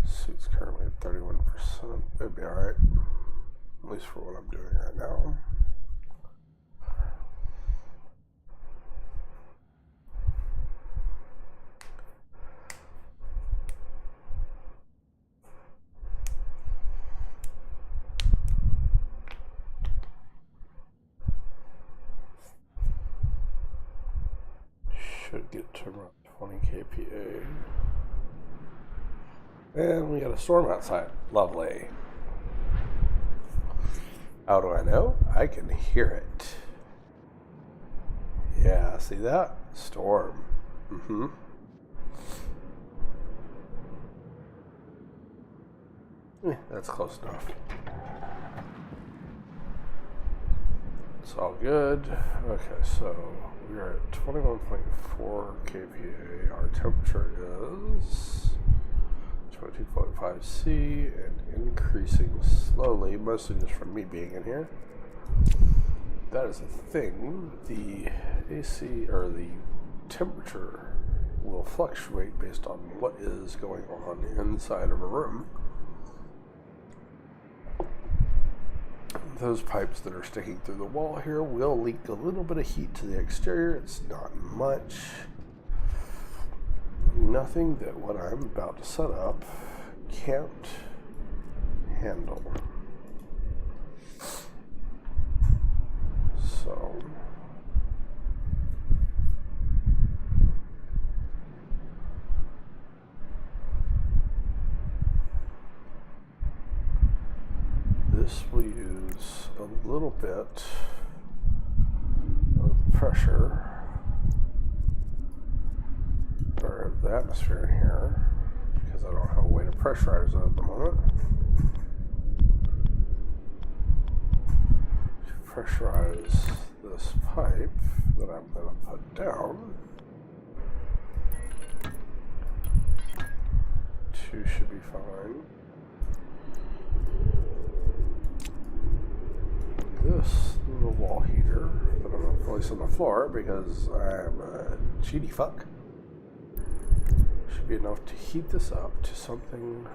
Suit's currently at 31%. It'd be alright. At least for what I'm doing right now. Should get to around 20 kPa. And we got a storm outside. Lovely. How do I know? I can hear it. Yeah, see that? Storm. That's close enough. It's all good. Okay, so we are at 21.4 kPa. Our temperature is 22.5 C and increasing slowly, mostly just from me being in here. That is a thing. The AC or the temperature will fluctuate based on what is going on inside of a room. Those pipes that are sticking through the wall here will leak a little bit of heat to the exterior. It's not much. Nothing that what I'm about to set up can't handle. So this will use a little bit of pressure or the atmosphere in here because I don't have a way to pressurize it at the moment. To pressurize this pipe that I'm going to put down, 2 should be fine. This little wall heater that I'm going to place on the floor because I'm a cheaty fuck should be enough to heat this up to something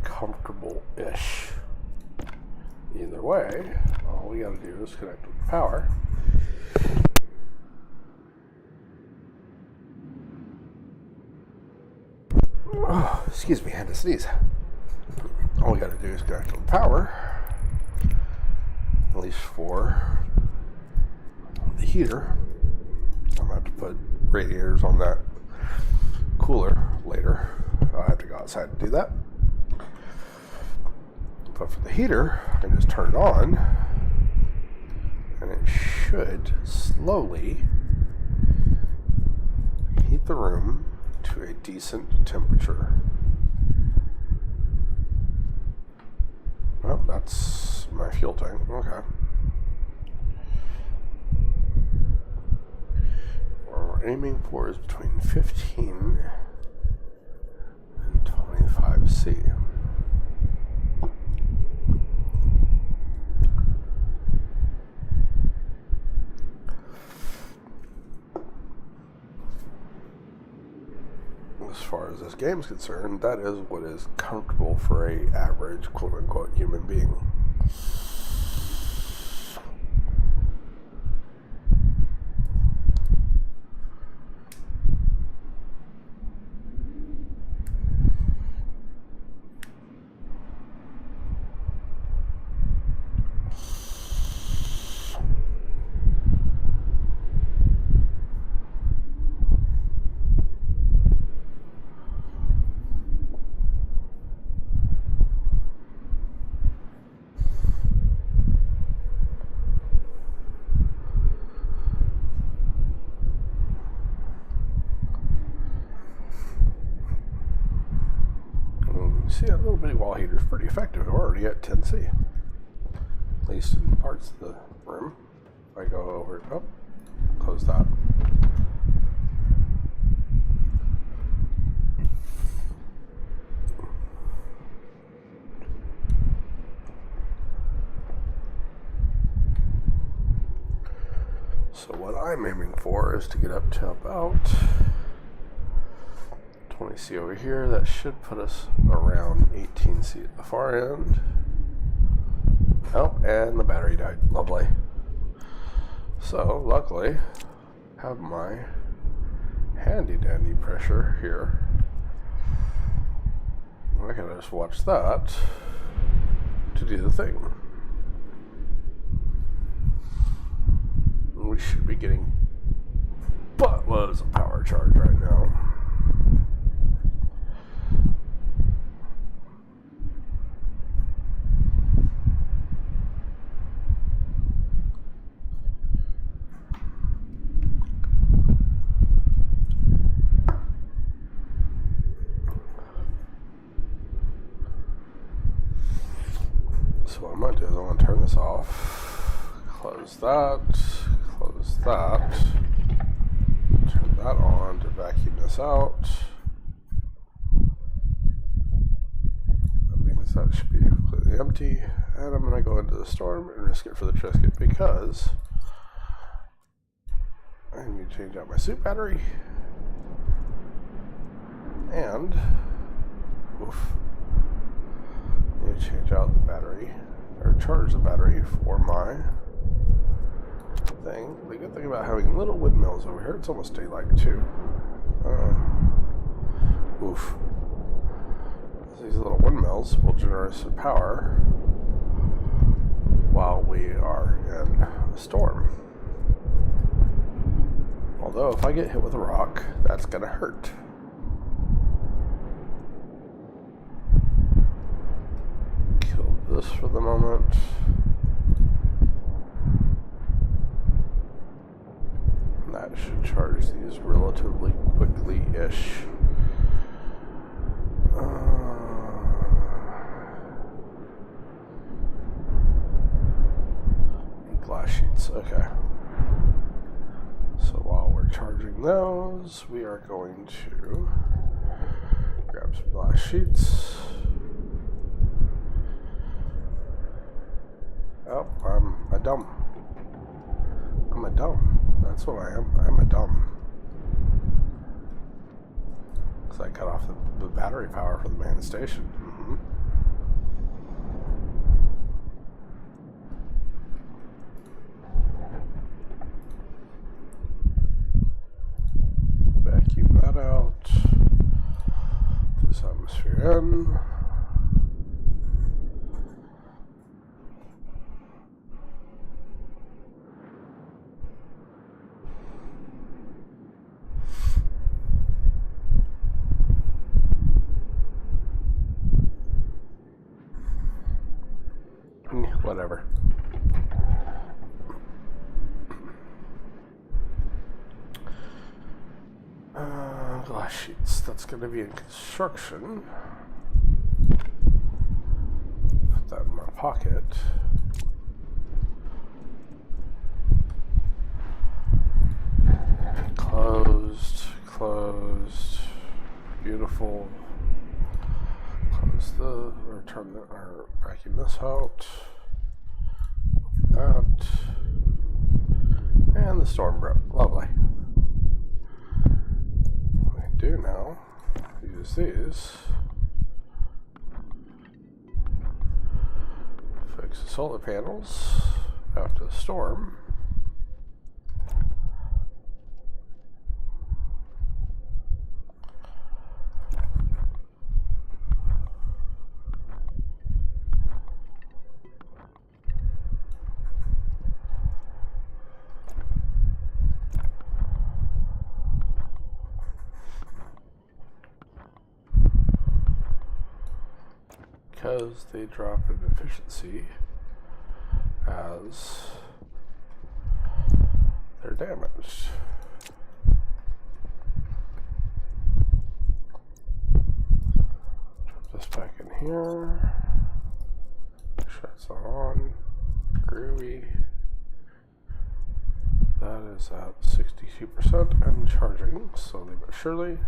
comfortable-ish. Either way, all we got to do is connect with the power. Oh, excuse me, I had to sneeze. All we got to do is connect with the power. At least for the heater. I'm going to have to put radiators on that cooler later. I'll have to go outside and do that. But for the heater, I can just turn it on and it should slowly heat the room to a decent temperature. that's my fuel tank. Okay. What we're aiming for is between 15 and 25C. As far as this game is concerned, that is what is comfortable for a average quote-unquote human being. See, that little bitty wall heater is pretty effective. We're already at 10C. At least in parts of the room. If I go over, oh, close that. So what I'm aiming for is to get up to about 20C over here. That should put us around 18C at the far end. Oh, and the battery died. Lovely. So, luckily, I have my handy dandy pressure here. I can just watch that to do the thing. We should be getting buttloads of power charge right now. So what I'm going to do is I'm going to turn this off, close that, turn that on to vacuum this out. That means that should be completely empty, and I'm going to go into the storm and risk it for the Triscuit because I need to change out my suit battery, and oof, I need to change out the battery, or charge the battery for my thing. The good thing about having little windmills over here, it's almost daylight too. Oof. These little windmills will generate some power while we are in a storm. Although if I get hit with a rock, that's gonna hurt. Kill this for the moment. That should charge these relatively quickly-ish. Glass sheets, okay. So while we're charging those, we are going to grab some glass sheets. Oh, I'm a dumb. That's what I am. I'm a dumb. Because I cut off the battery power for the main station. Vacuum that out. This atmosphere in. Whatever. Glass sheets. That's going to be in construction. Put that in my pocket. Closed, closed, beautiful. Close the, or turn the, or vacuum this out. Open that. And the storm broke. Lovely. What I do now, use these. Fix the solar panels after the storm. Because they drop in efficiency as they're damaged. Drop this back in here. Make sure it's on. Groovy. That is at 62% and charging slowly but surely.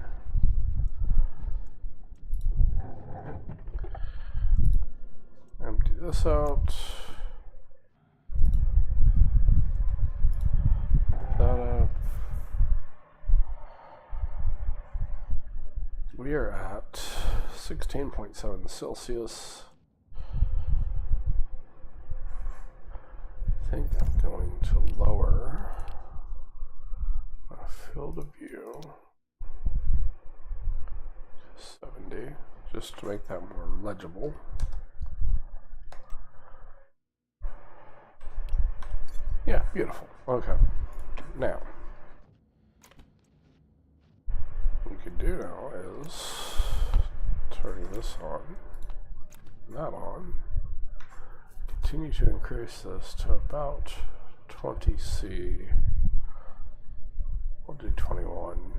Empty this out. That up. We are at 16.7 Celsius. I think I'm going to lower my field of view to 70 just to make that more legible. Yeah, beautiful. Okay. Now, what we can do now is turn this on, not on. Continue to increase this to about 20C. We'll do 21.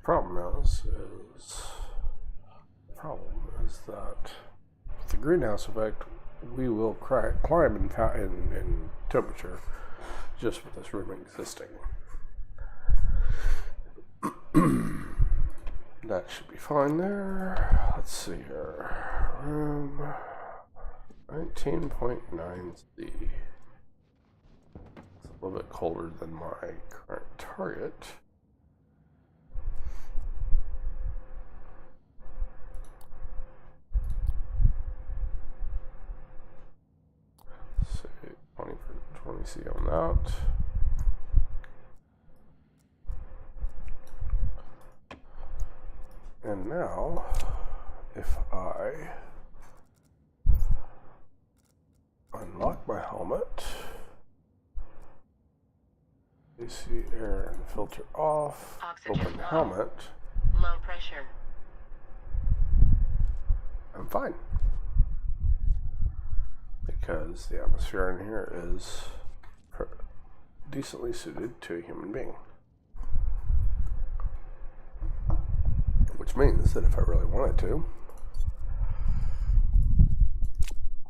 Problem is that with the greenhouse effect, we will climb in temperature just with this room existing. That should be fine there. Let's see here. Room 19.9C. It's a little bit colder than my current target. Say 20C on that. And now, if I unlock my helmet, AC, air, and filter off, Oxygen open low. helmet, Low pressure. I'm fine. Because the atmosphere in here is decently suited to a human being. Which means that if I really wanted to,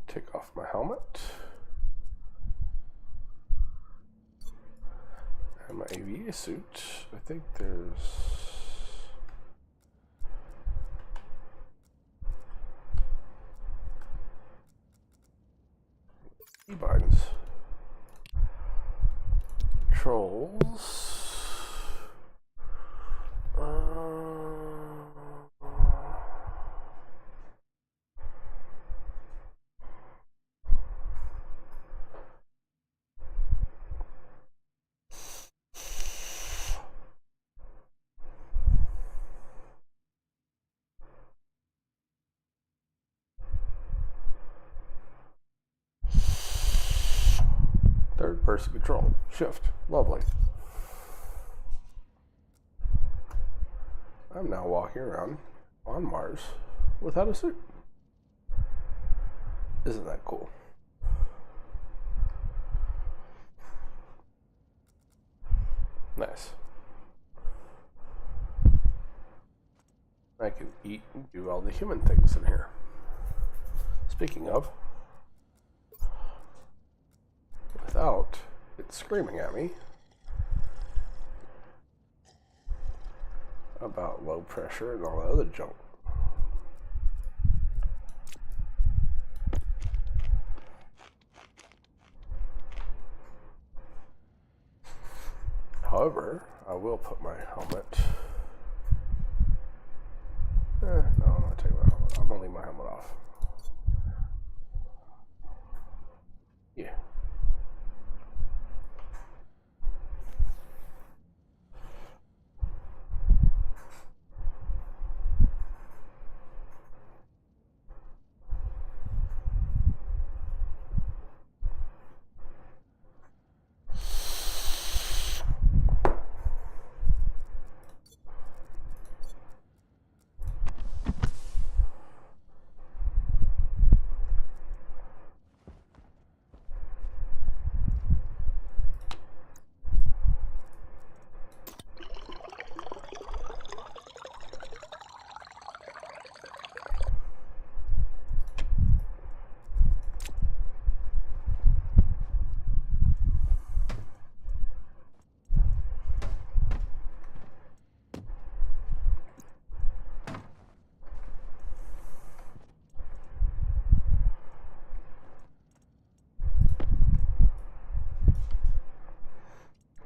take off my helmet and my AVA suit. I think there's keybinds, controls. Third person control. Shift. Lovely. I'm now walking around on Mars without a suit. Isn't that cool? Nice. I can eat and do all the human things in here. Speaking of, without it screaming at me about low pressure and all that other junk. However, I will put my helmet. No, I'm gonna take my helmet. I'm gonna leave my helmet off. Yeah.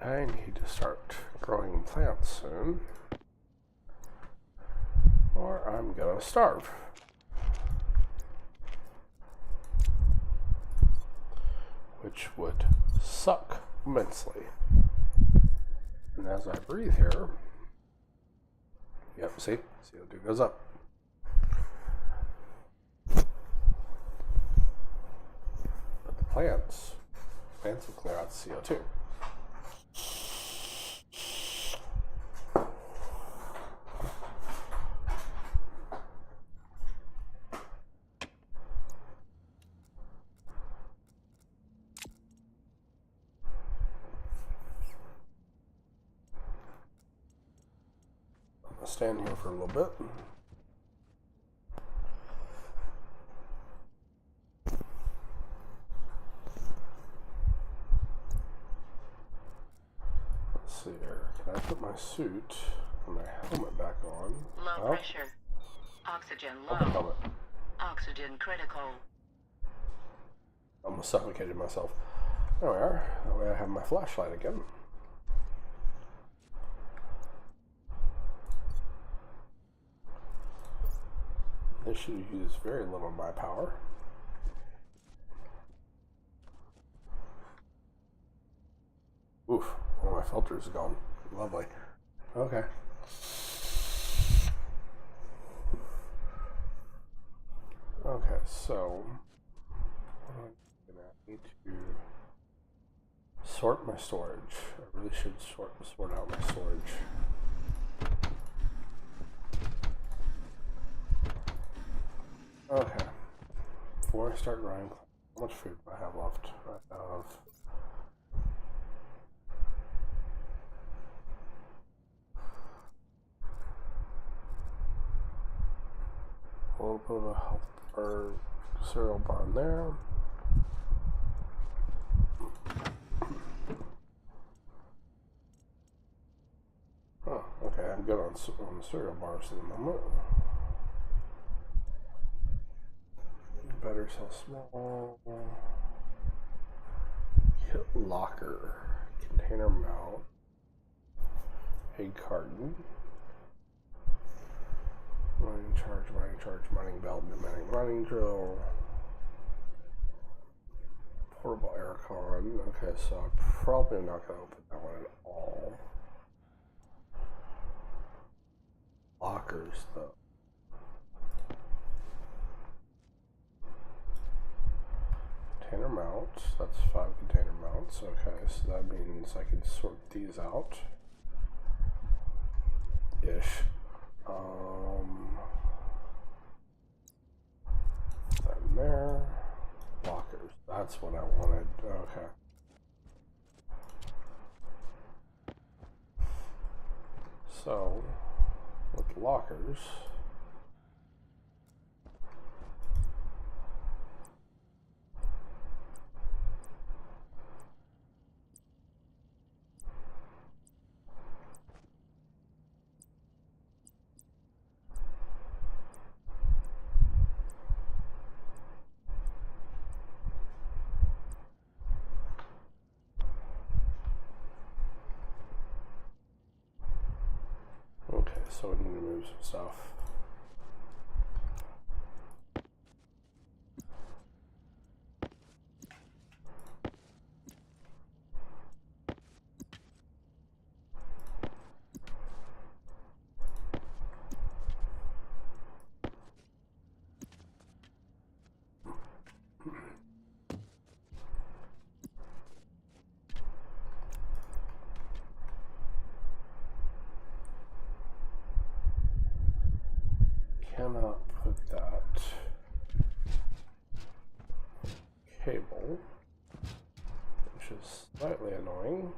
I need to start growing plants soon, or I'm gonna starve. Which would suck immensely. And as I breathe here, yep, see, CO2 goes up. But the plants will clear out the CO2. I'll stand here for a little bit. Let's see here. Can I put my suit and my helmet back on? Low pressure. Oxygen low. Helmet. Oxygen critical. I almost suffocated myself. There we are. That way I have my flashlight again. This should use very little of my power. Oof, one of my filters is gone. Lovely. Okay. Okay, so I'm gonna need to sort my storage. I really should sort out my storage. Okay. Before I start running, how much food do I have left? I have a little bit of a health or cereal bar in there. Oh, okay, I'm good on cereal bars at the moment. Better sell small. Hit locker. Container mount. Egg carton. Mining charge, mining belt, mining drill. Portable aircon. Okay, so I'm probably not going to open that one at all. Lockers, though. Container mounts. That's 5 container mounts. Okay, so that means I can sort these out. Ish. Then there. Lockers. That's what I wanted. Okay. So, with lockers, so we need to move some stuff. Cannot put that cable, which is slightly annoying.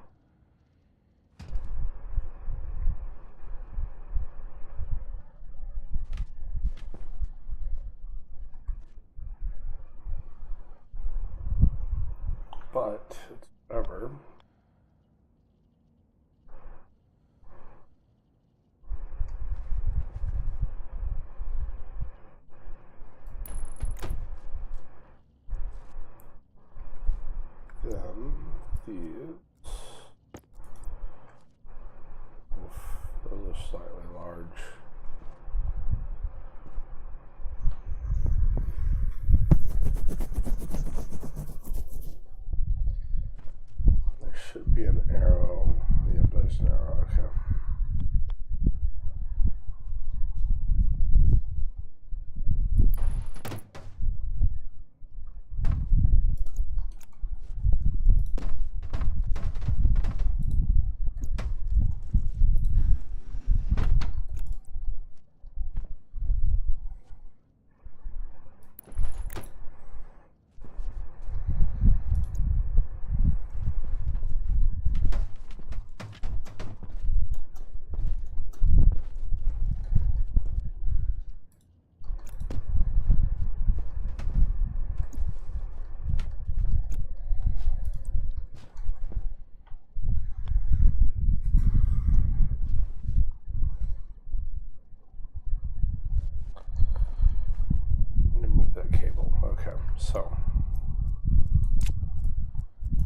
But it's whatever. Then these, those are slightly large. There should be an arrow. Yep, there's an arrow. Okay. So,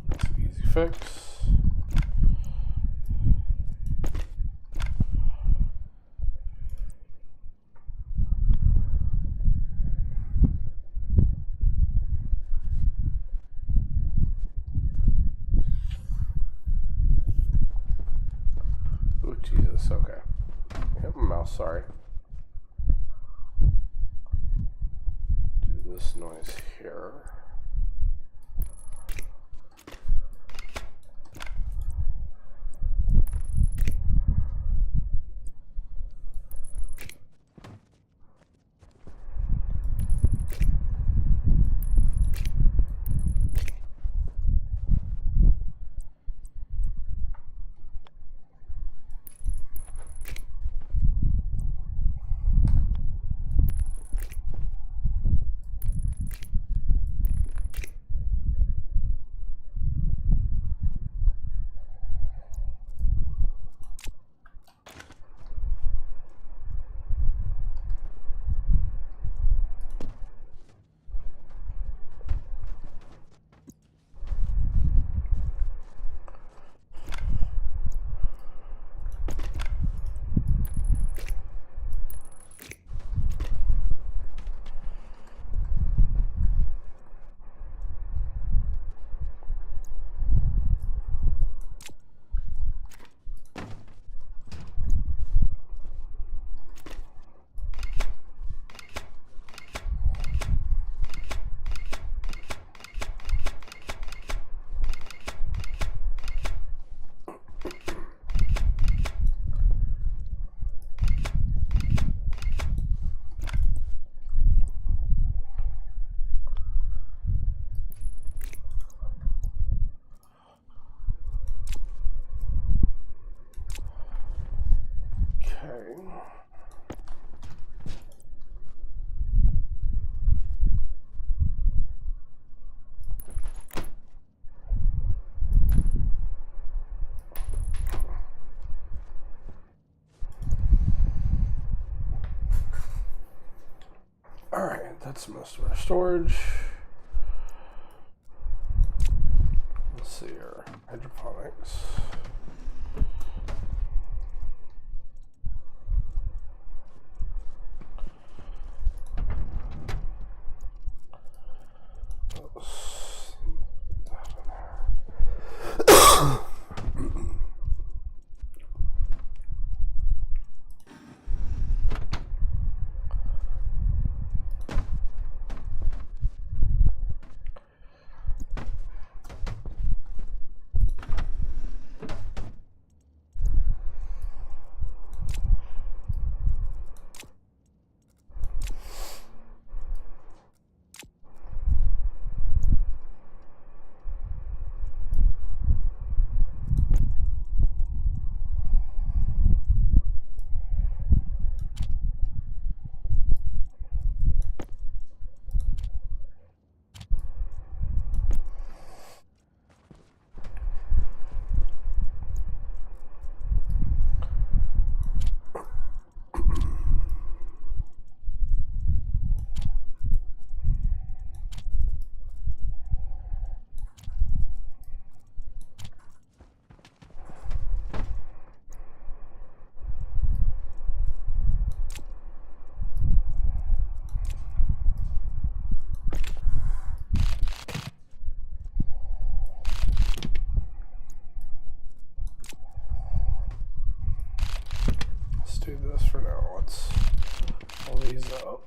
that's an easy fix. Oh, Jesus, okay. Hit my mouse, sorry. Do this noise here. Alright, that's most of our storage. Let's see here. Hydroponics. for now. Let's pull these up.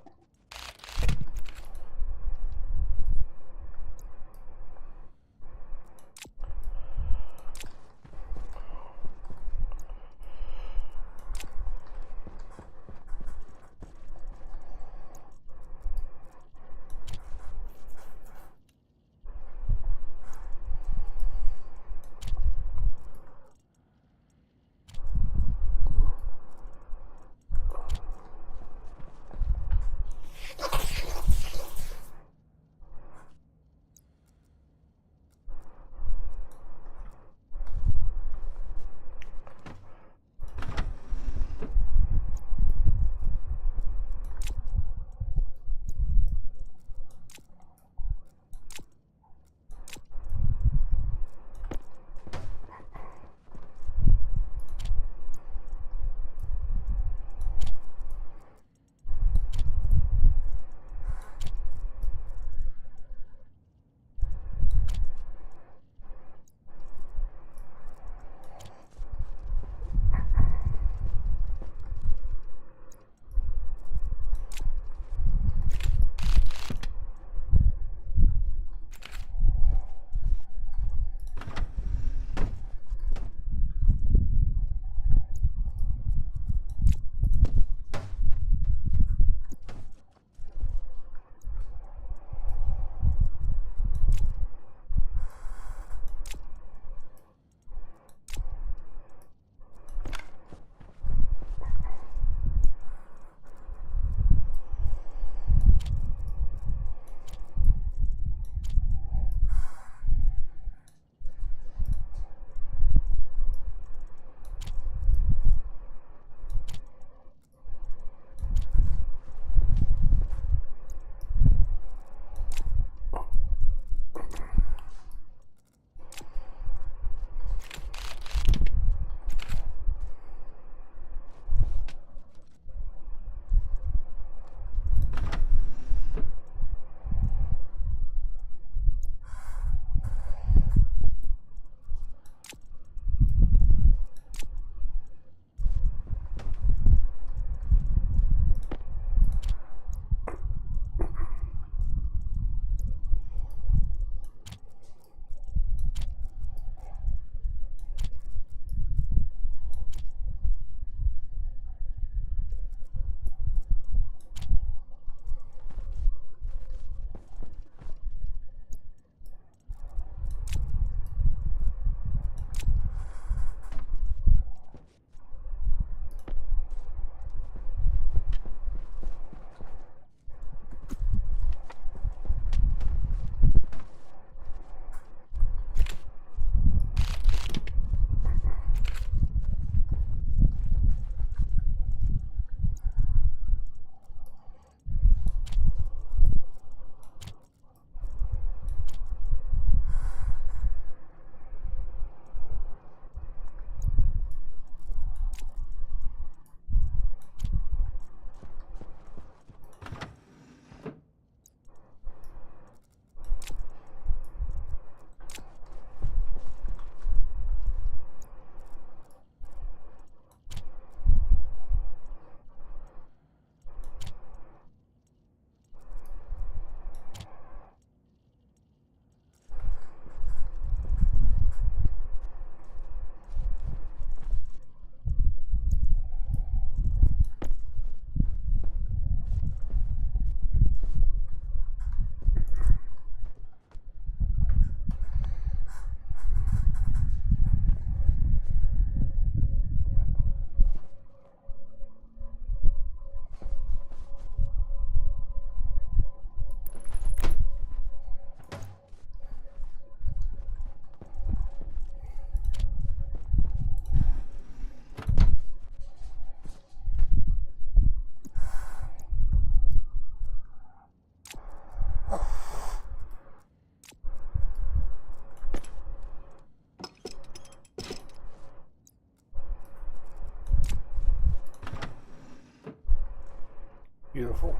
Beautiful.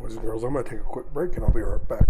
Boys and girls, I'm going to take a quick break and I'll be right back.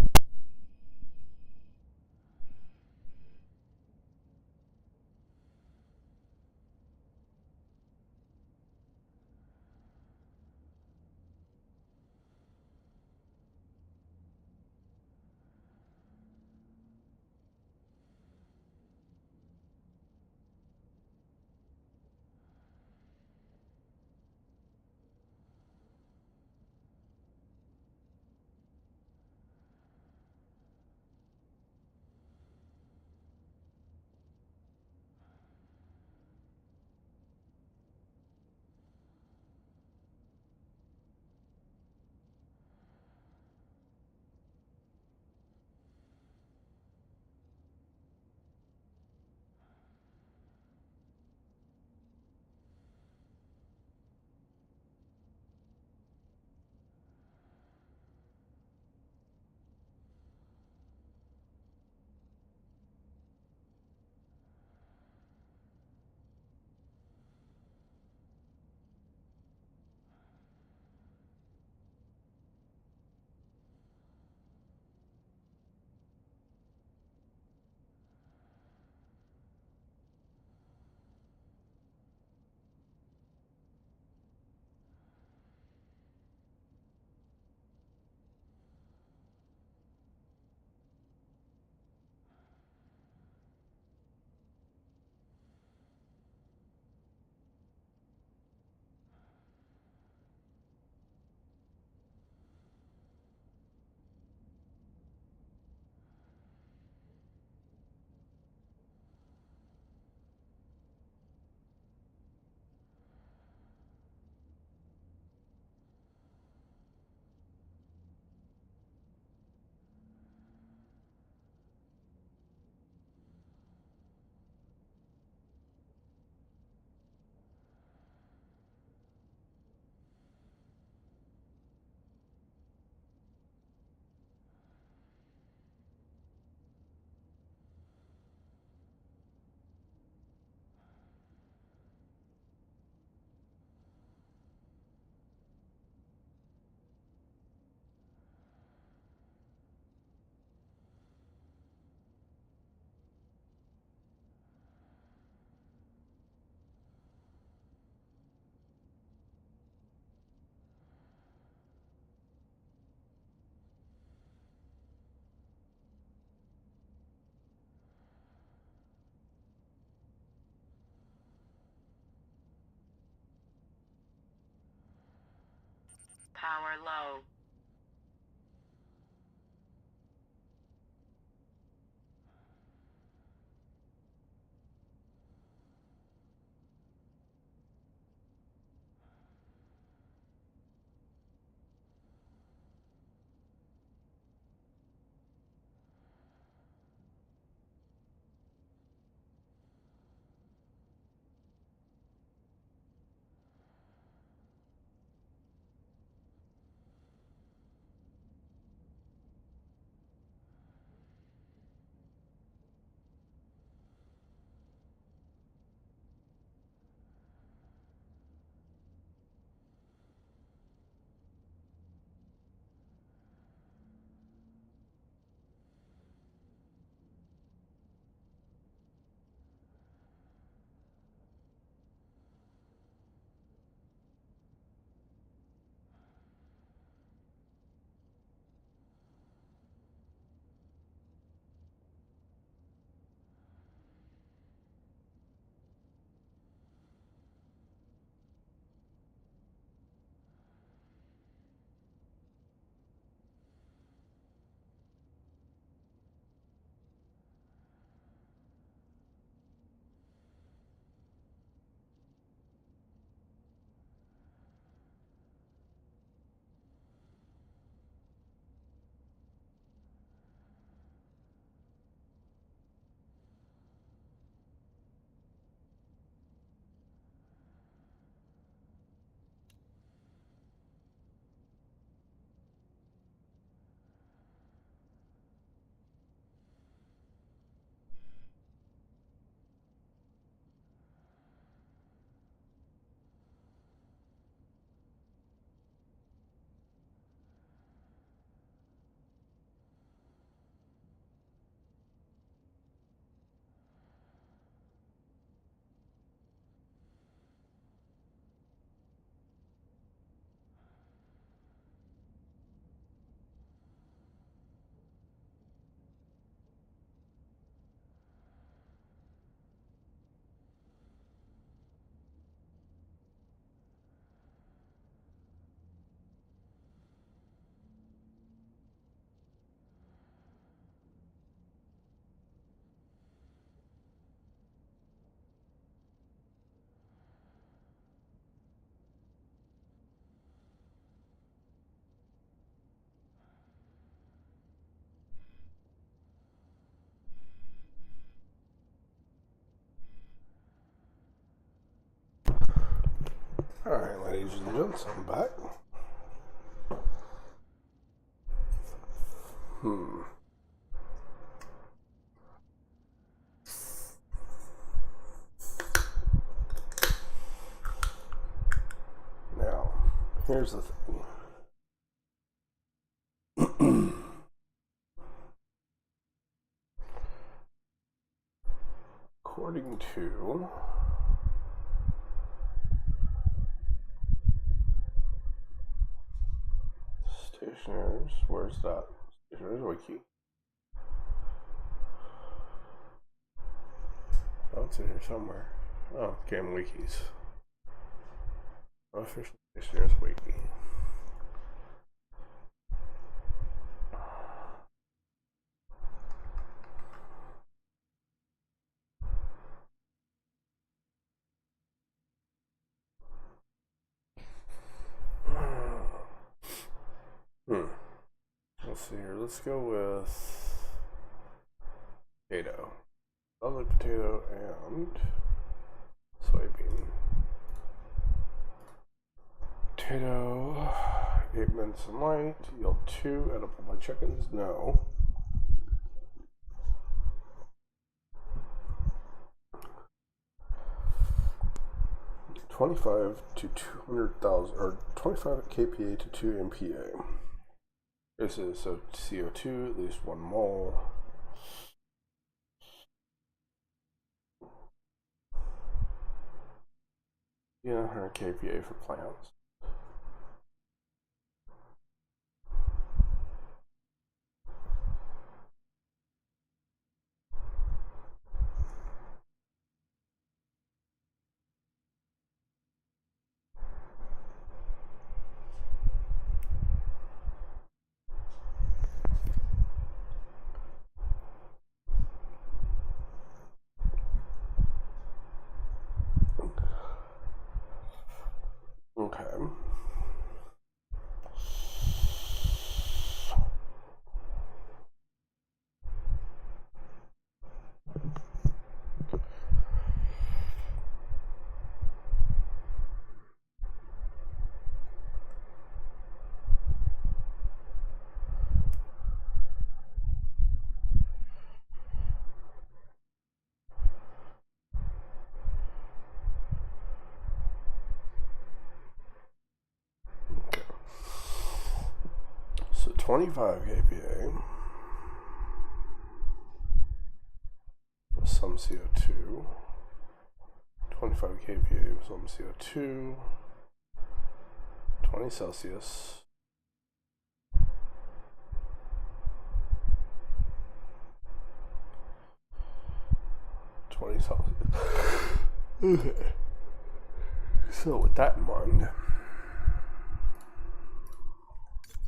Power low. Alright, ladies and gents, I'm back. Now, here's the thing. According to Stationeers, where's that? Stationeers Wiki. Oh, it's in here somewhere. Oh, Game Wikis. Official Stationeers Wiki. Let's see here. Let's go with potato. Lovely potato and soybean. Potato, 8 minutes in light, yield 2, edible by chickens, no. $25 to $200,000, or 25 kPa to 2 MPa. This is so CO2, at least 1 mole. Yeah, 100 kPa for plants. Okay. So 25 kPa with some CO2. 25 kPa with some CO2. 20 Celsius. Okay. So with that in mind,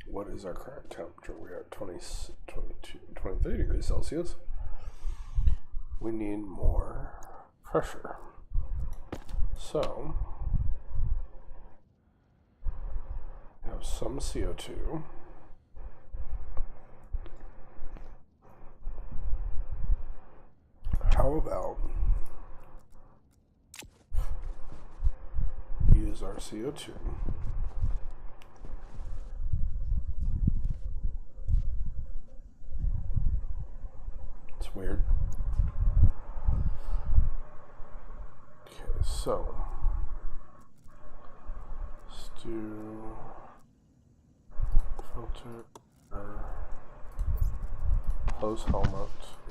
what is our current temperature? We are at 23 degrees Celsius. We need more pressure. So we have some CO2. How about use our CO2 it's weird. Okay, so let's do filter close helmet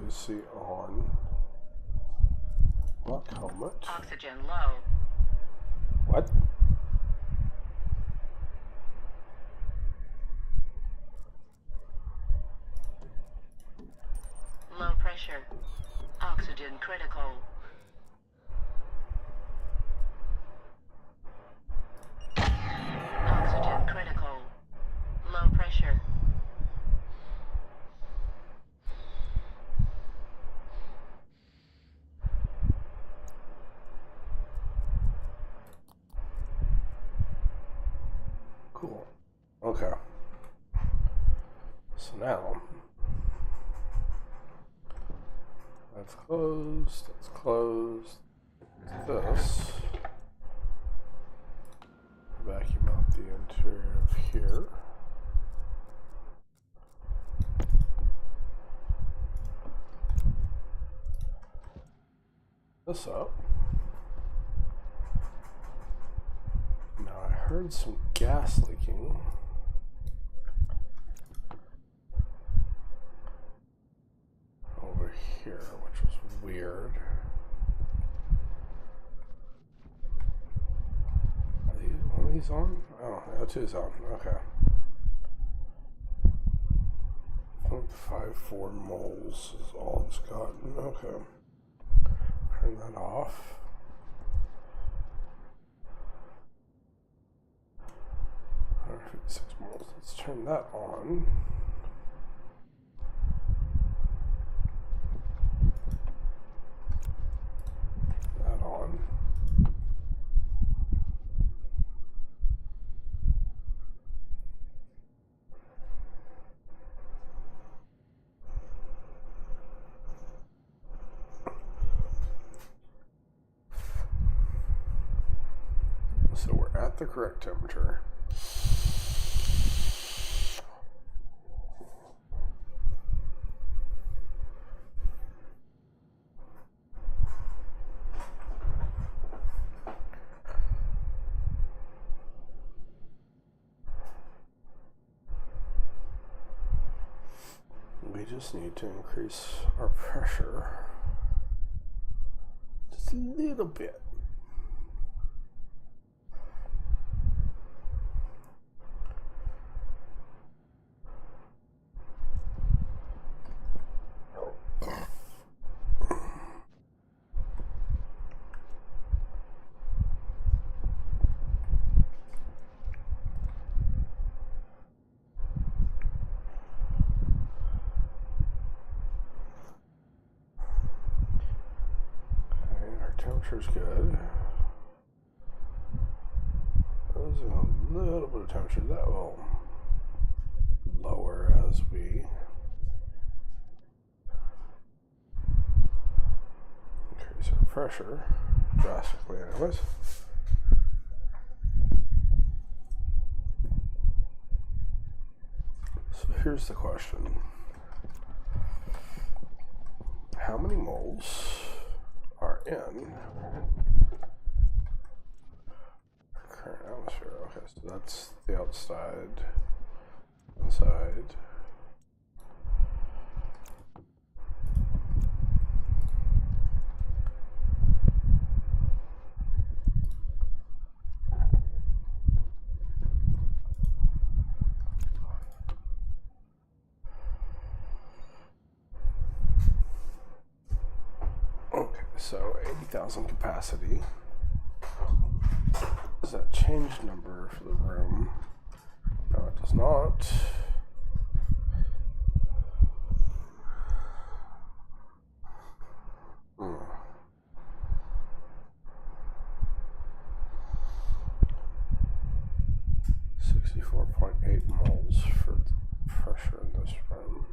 is see on lock helmet. Oxygen low. What? Low pressure. Oxygen critical. Oxygen critical. Low pressure. Cool. Okay. So now that's closed. That's closed. This here. This up. Now I heard some gas leaking. Over here, which was weird. Are these on? Oh, that is on. Okay. 0.54 moles is all it's gotten. Okay. Turn that off. $156 moles. Let's turn that on. That on. So we're at the correct temperature. We just need to increase our pressure just a little bit. Temperature's good. Losing a little bit of temperature. That will lower as we increase our pressure drastically anyways. So here's the question. How many moles are in current atmosphere? Okay, so that's the outside, inside. Okay, so 80,000 capacity. Does that change number for the room? No, it does not. Hmm. 64.8 moles for the pressure in this room.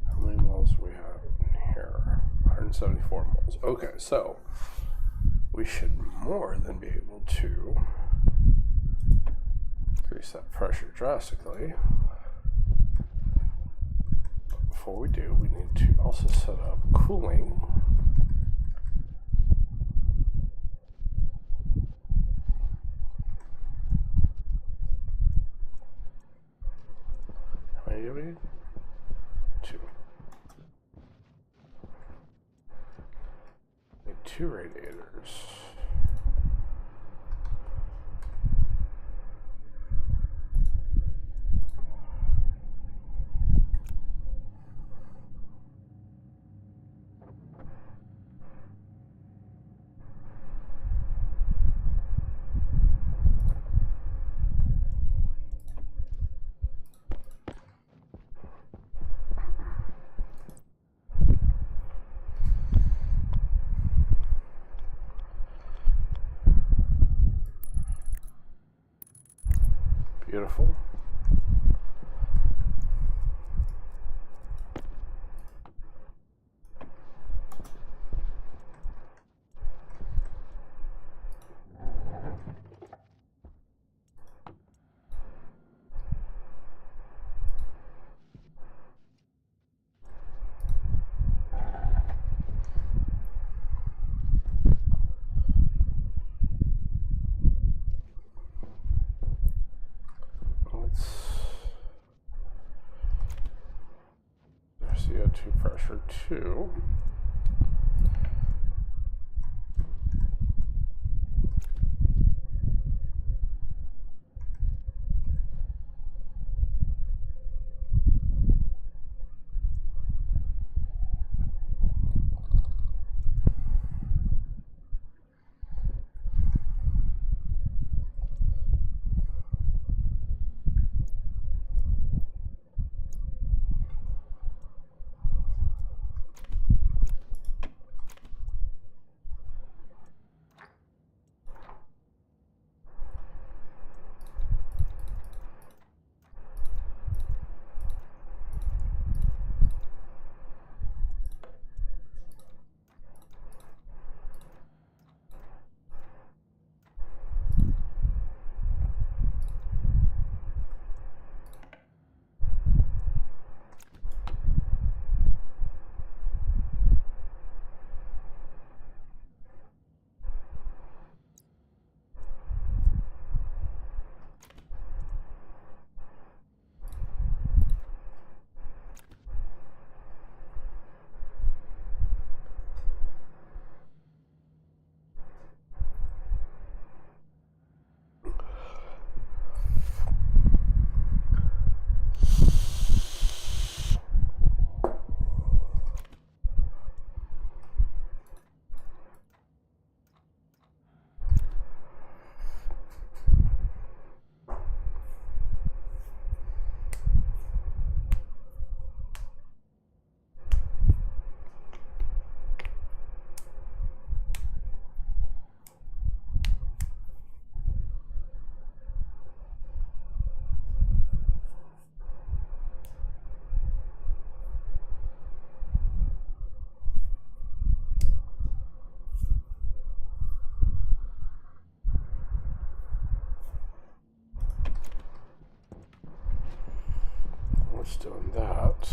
How many moles do we have in here? 174 moles. Okay, so we should more than be able to increase that pressure drastically. But before we do, we need to also set up cooling. How many do we need? 2. We need 2 radiators. CO2 pressure 2. Just doing that.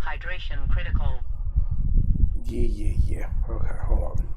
Hydration critical. Yeah. Okay, hold on.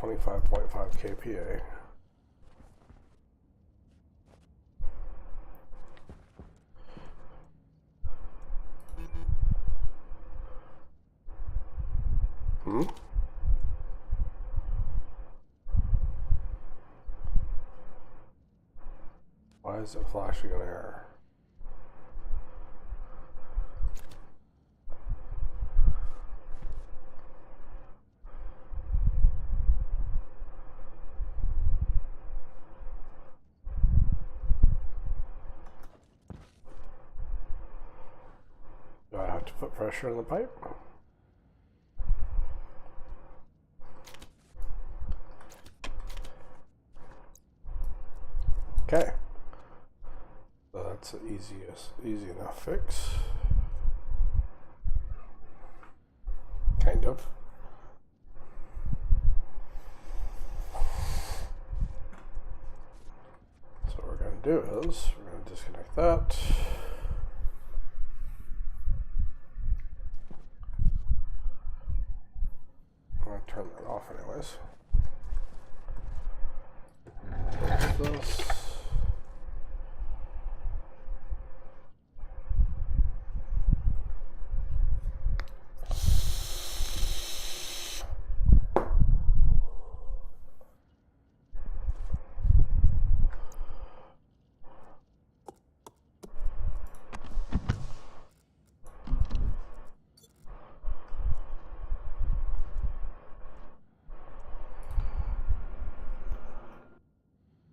25.5 kPa. Why is it flashing an error? Do I have to put pressure in the pipe? Okay. So that's an easy enough fix. Kind of. So what we're going to do is we're going to disconnect that. I'm going to turn that off anyways. This.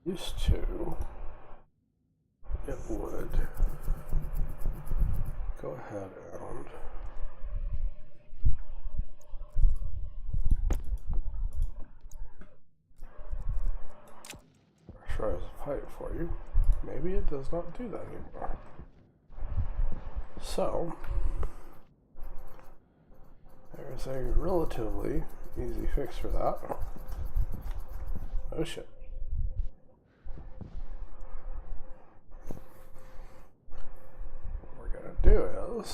Used to, it would go ahead and pressurize the pipe for you. Maybe it does not do that anymore. So, there's a relatively easy fix for that. Oh shit. Do is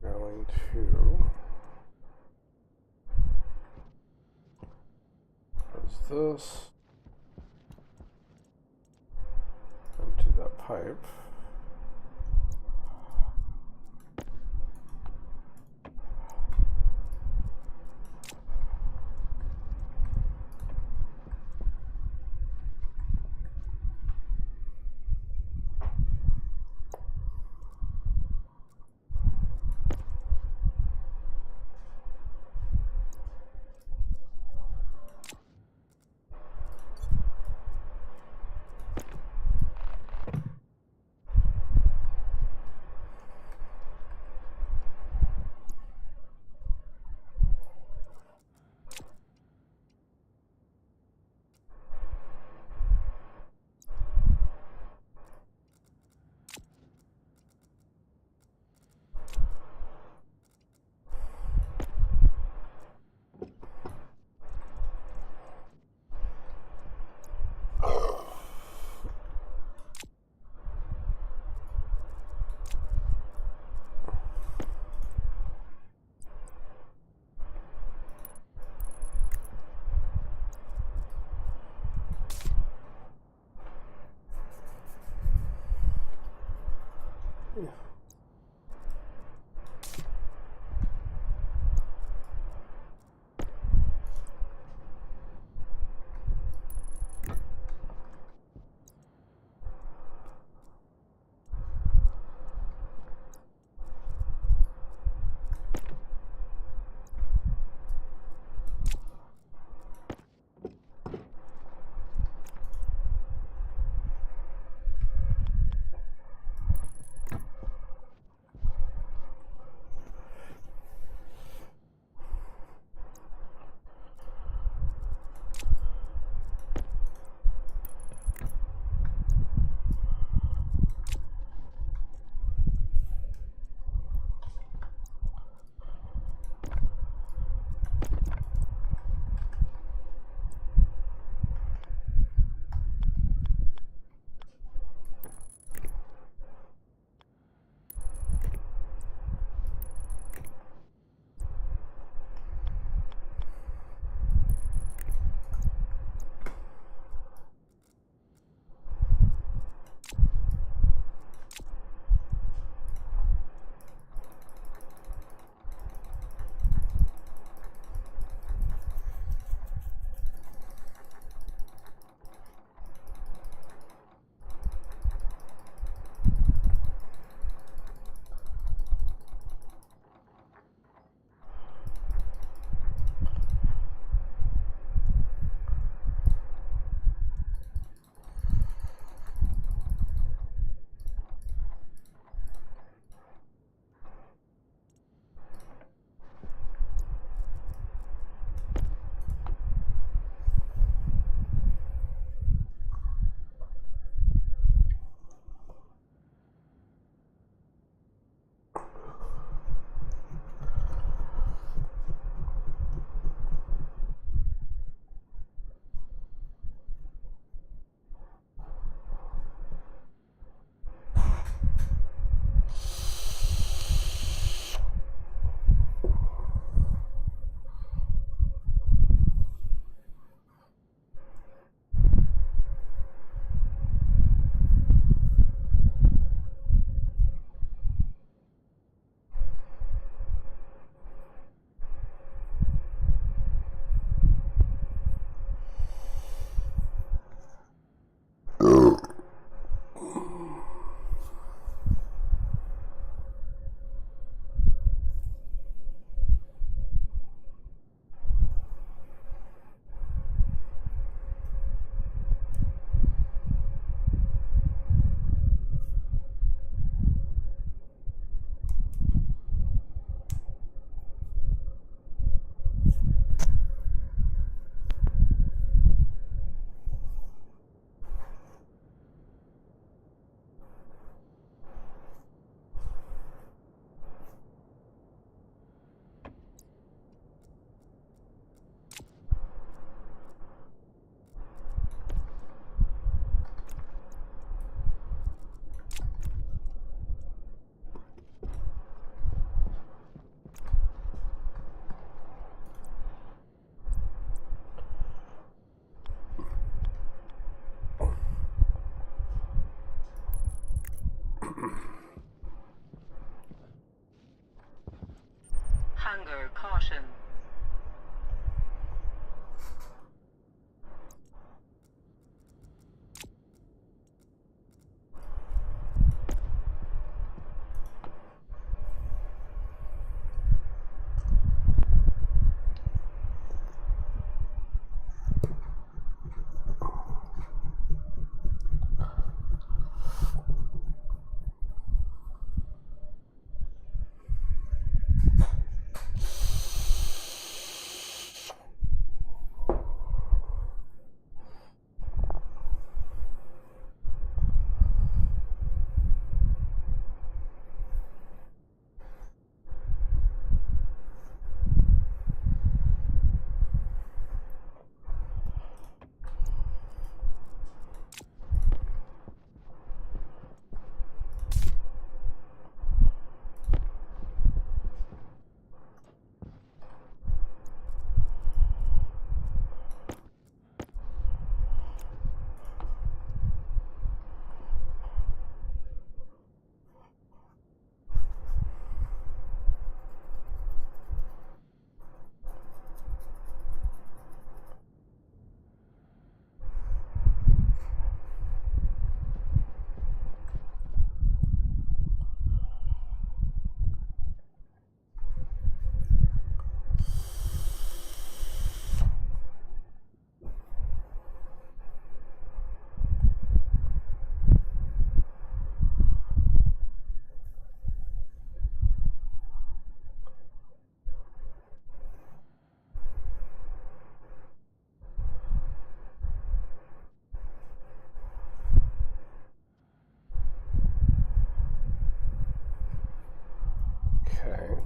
we're going to close this into that pipe. Further caution. Okay.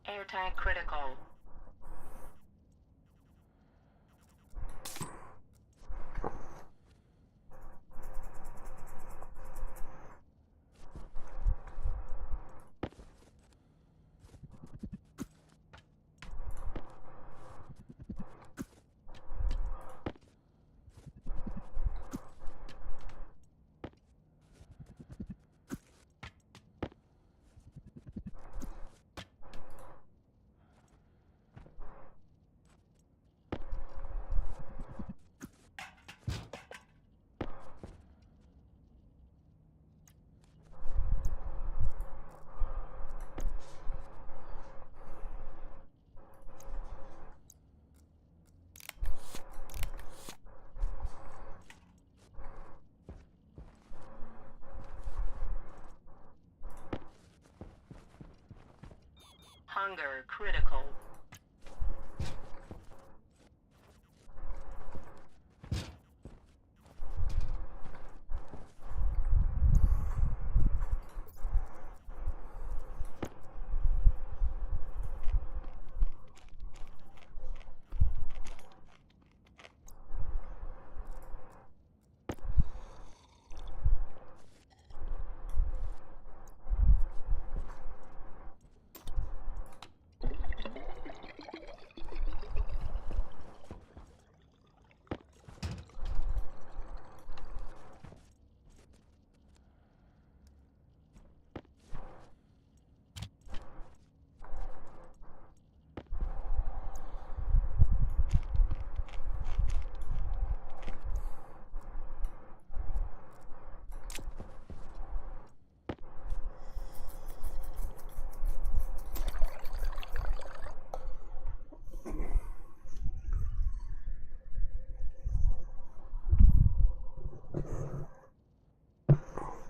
Air tank critical. Hunger critical.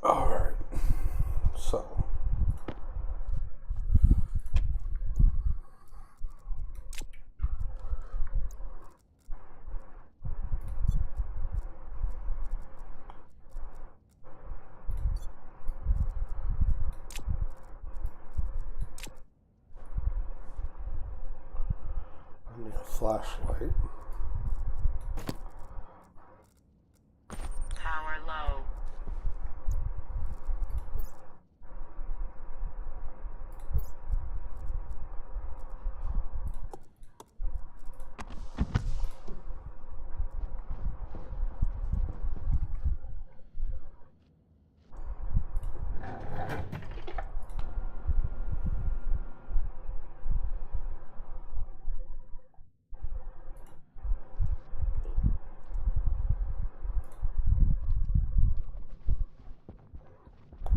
Alright, so I need a flashlight. Power low.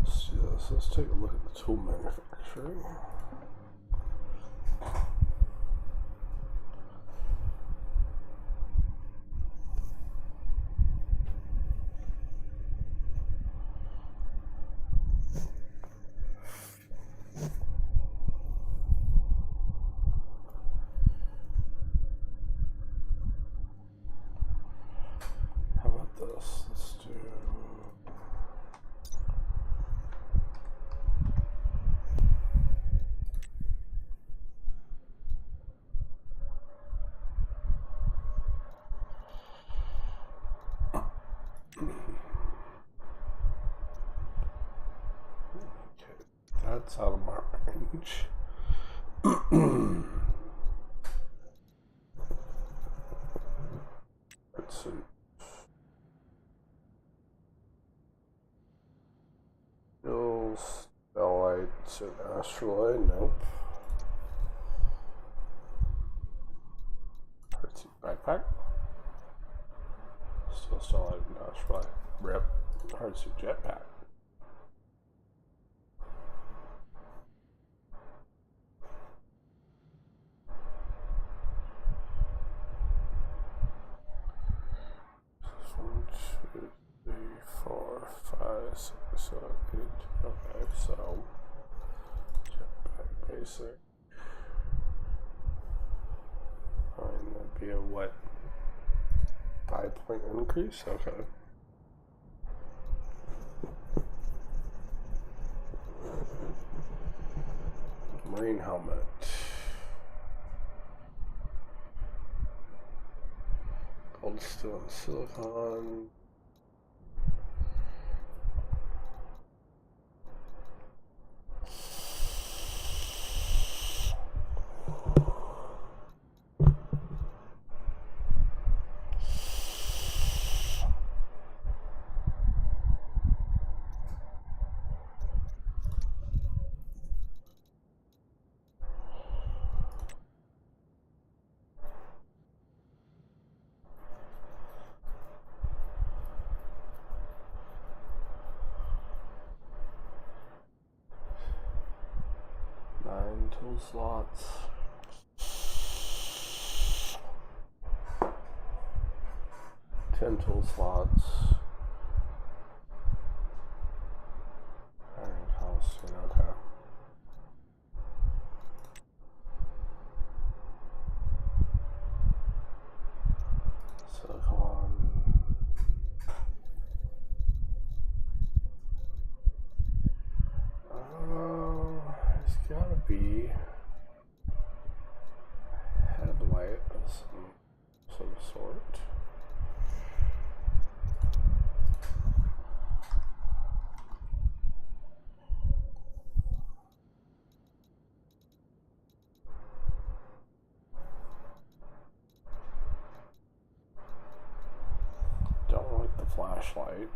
Let's do this. Let's take a look at the tool manufacturing. How about this? Let's do okay, that's out of my range. Let's see. Hills, Bellite, and Astrolabe, nope. Hardsuit backpack. Still Starlight and Astrolabe. Rip. Hardsuit jetpack. One, two, three, four, five, six, seven, eight. Okay, so jetpack basic. Fine, that'd be a what? 5-point increase? Okay. Marine helmet. gold, steel, and silicon. Tool slots. Ten tool slots. Iron house, okay. Silicon. It's gotta be headlight of some sort. Don't like the flashlight.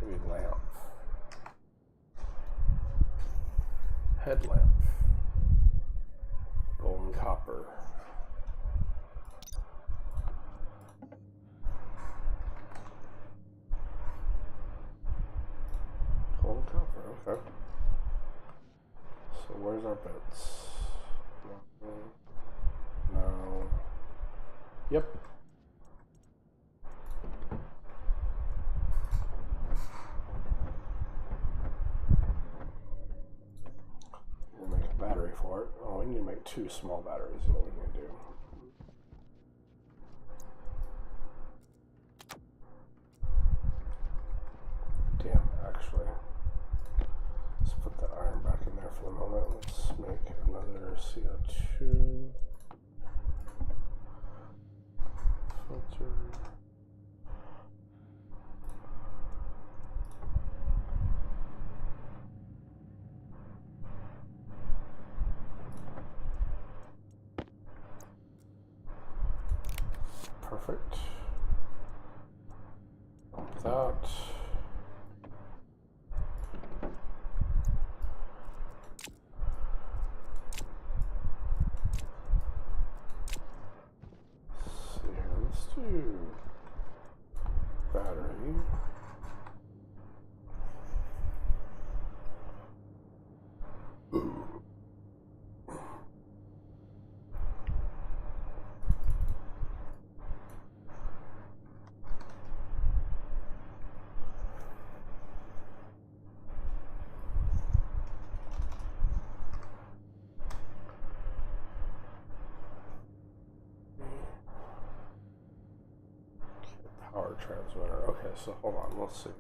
Maybe lamp. Headlamp. Gold and copper. Gold and copper, okay. So where's our bits? No. Yep. We'll make a battery for it. Oh, we need to make 2 small batteries is what we need to do. Damn, actually. Let's put the iron back in there for the moment. Let's make another CO2 filter. Perfect. That. Let's do battery. Power transmitter. Okay, so hold on, let's see.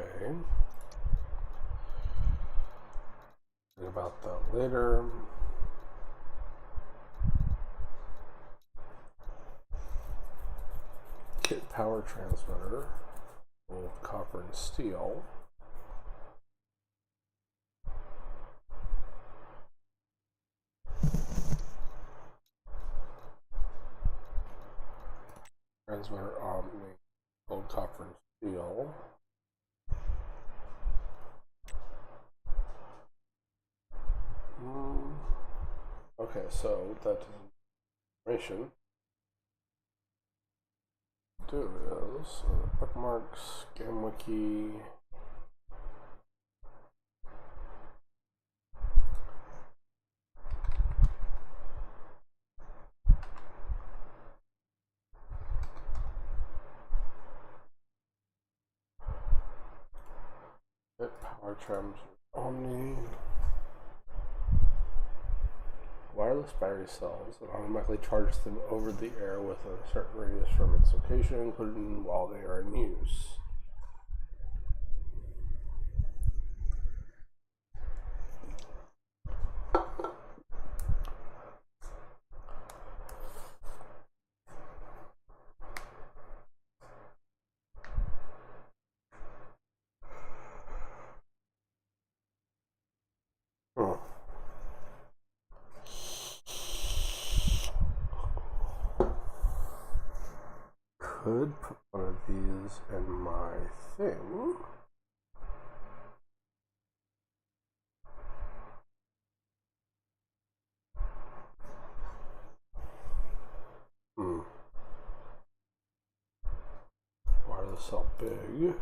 Okay. Think about that later. Kit power transmitter, gold, copper, and steel. Transmitter omni, gold, copper, and steel. Okay, so that information do is bookmarks, game wiki. Okay, Wire trims, Omni. Wireless battery cells that automatically charge them over the air with a certain radius from its location, including while they are in use. Could put one of these in my thing. Wireless cell big.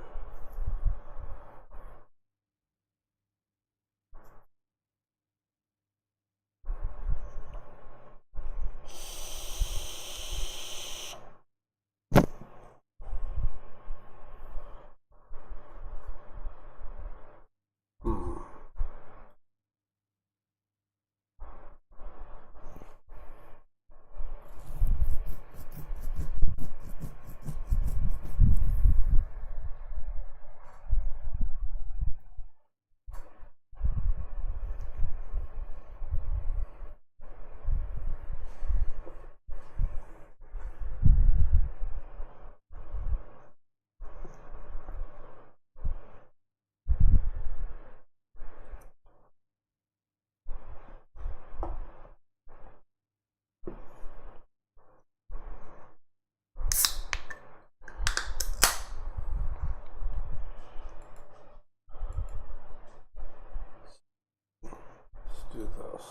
Do this.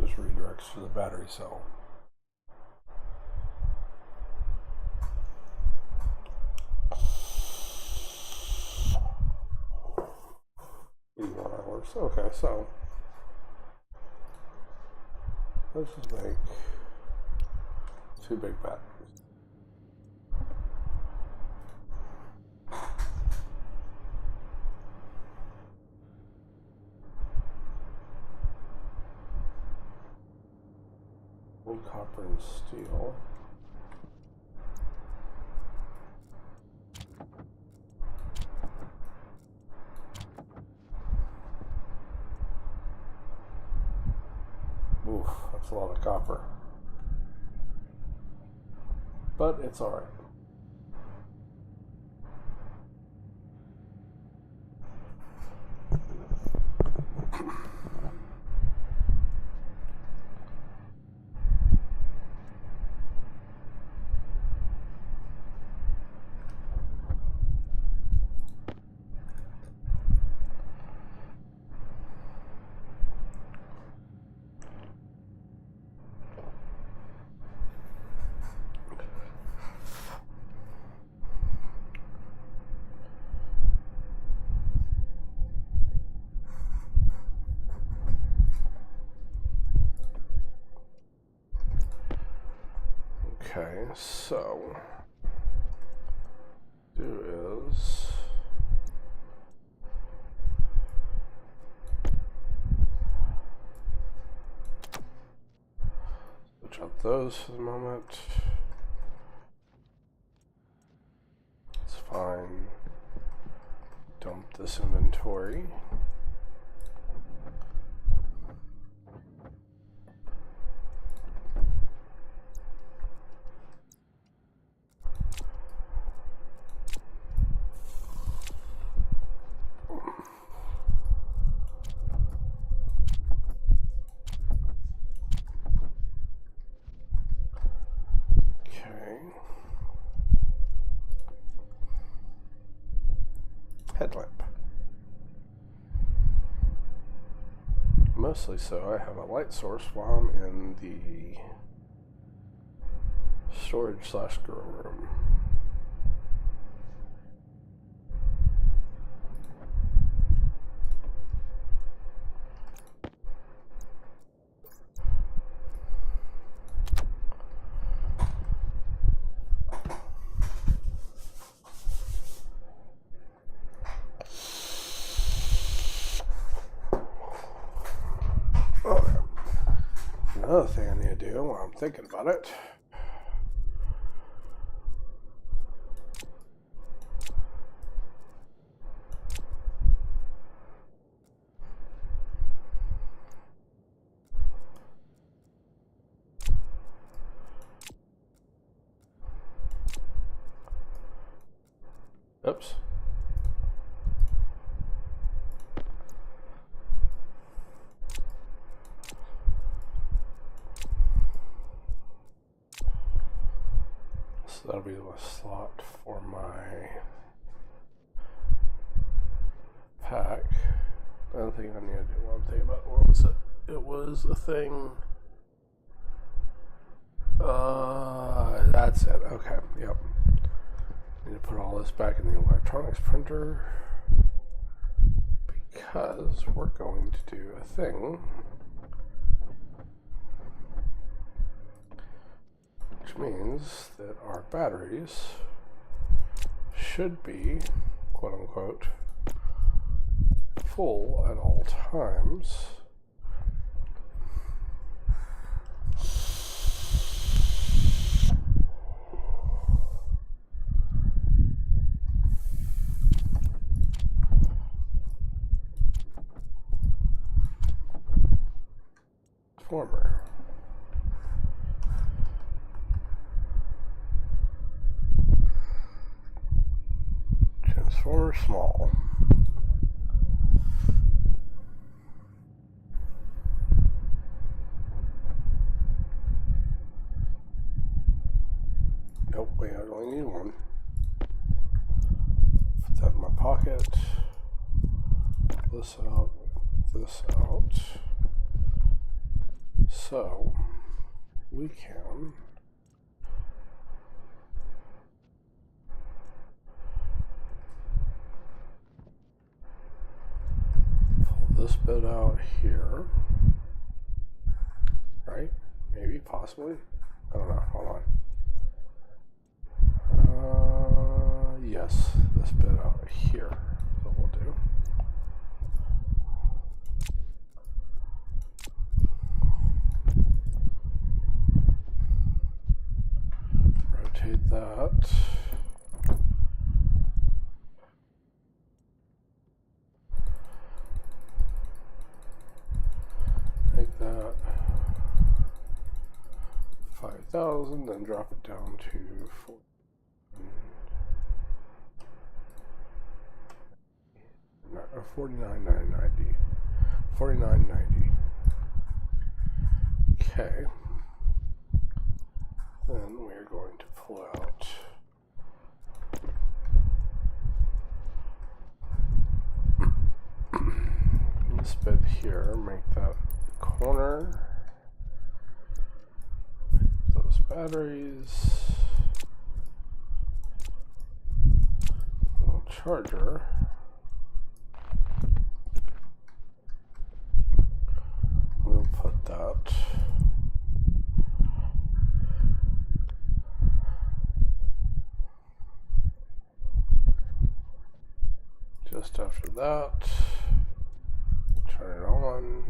Just redirects to the battery cell. $81. Okay, so let's just make 2 big batteries. Gold, copper, and steel. Oof, that's a lot of copper. But it's alright. Okay, so do is switch out those for the moment. It's fine. Dump this inventory. Headlamp. Mostly so I have a light source while I'm in the storage/grow room. Another thing I need to do while I'm thinking about it. Oops. So that'll be the slot for my pack. Another thing I need to do one thing about, what was it? It was a thing. That's it. Okay, yep. Need to put all this back in the electronics printer because we're going to do a thing which means that our batteries should be, quote unquote, full at all times. Transformer. Transformer small. Nope, wait, I only need one. Put that in my pocket. This out, this out. So we can pull this bit out here, right? Maybe, possibly. I don't know. Hold on. Yes, this bit out here. That will do. Rotate that. Make that 5,000, then drop it down to 4. 49,990. 49.90. Okay. Then we're going to pull out this bit here, make that corner. Those batteries. Little charger. We'll put that just after that. Turn it on.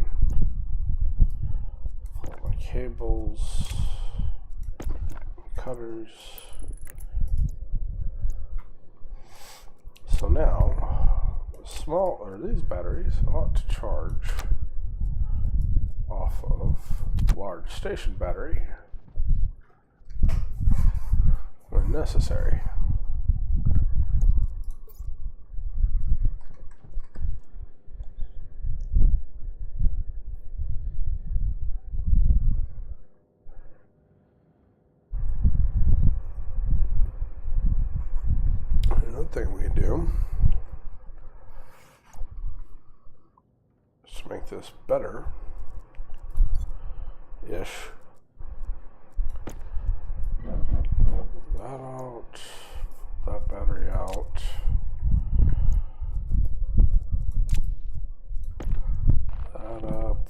Pull my cables, cutters. So now, these batteries ought to charge off of large station battery when necessary. Another thing we can do is to make this better ish. That out, that battery out. That up.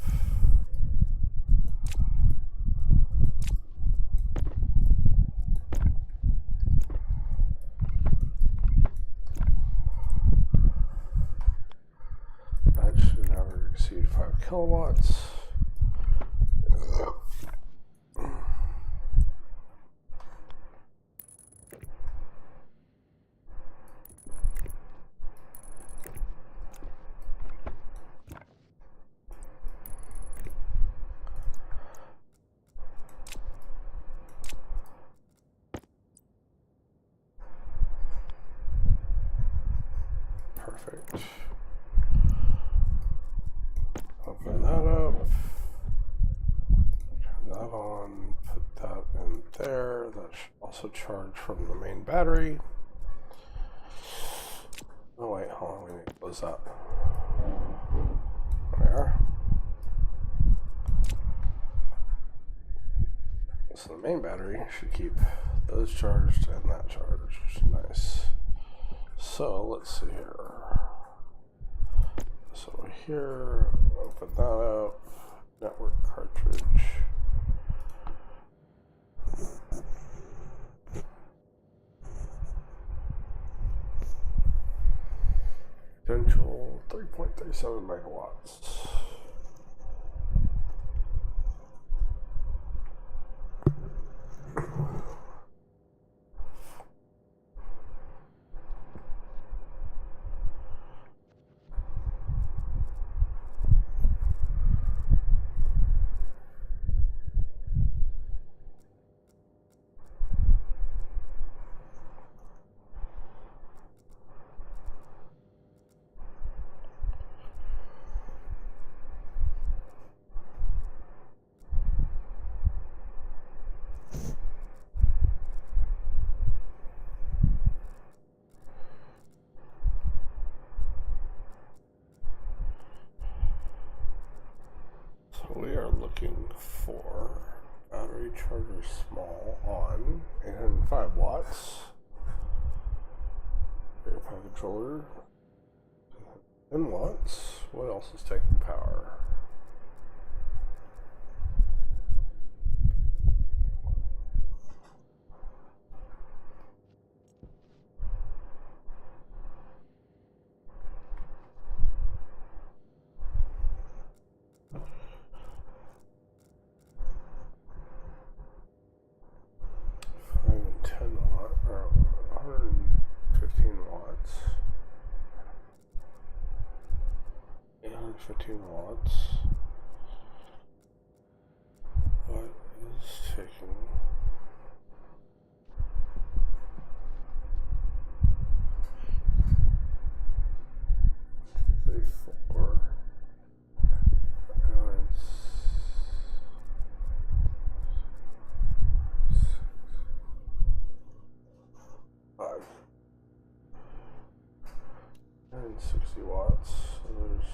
That should never exceed 5 kilowatts. Perfect. Open that up. Turn that on. Put that in there. That should also charge from the main battery. Oh wait, hold on. We need to close that. There. So the main battery should keep those charged and that charged. Nice. So let's see here. So over here, open that up. Network cartridge. Potential 3.37 megawatts. We are looking for battery charger small on 805 watts. Power controller 10 watts. What else is taking power? Or 115 watts. 815 watts. What is taking? Four. Five. 160 watts. So there's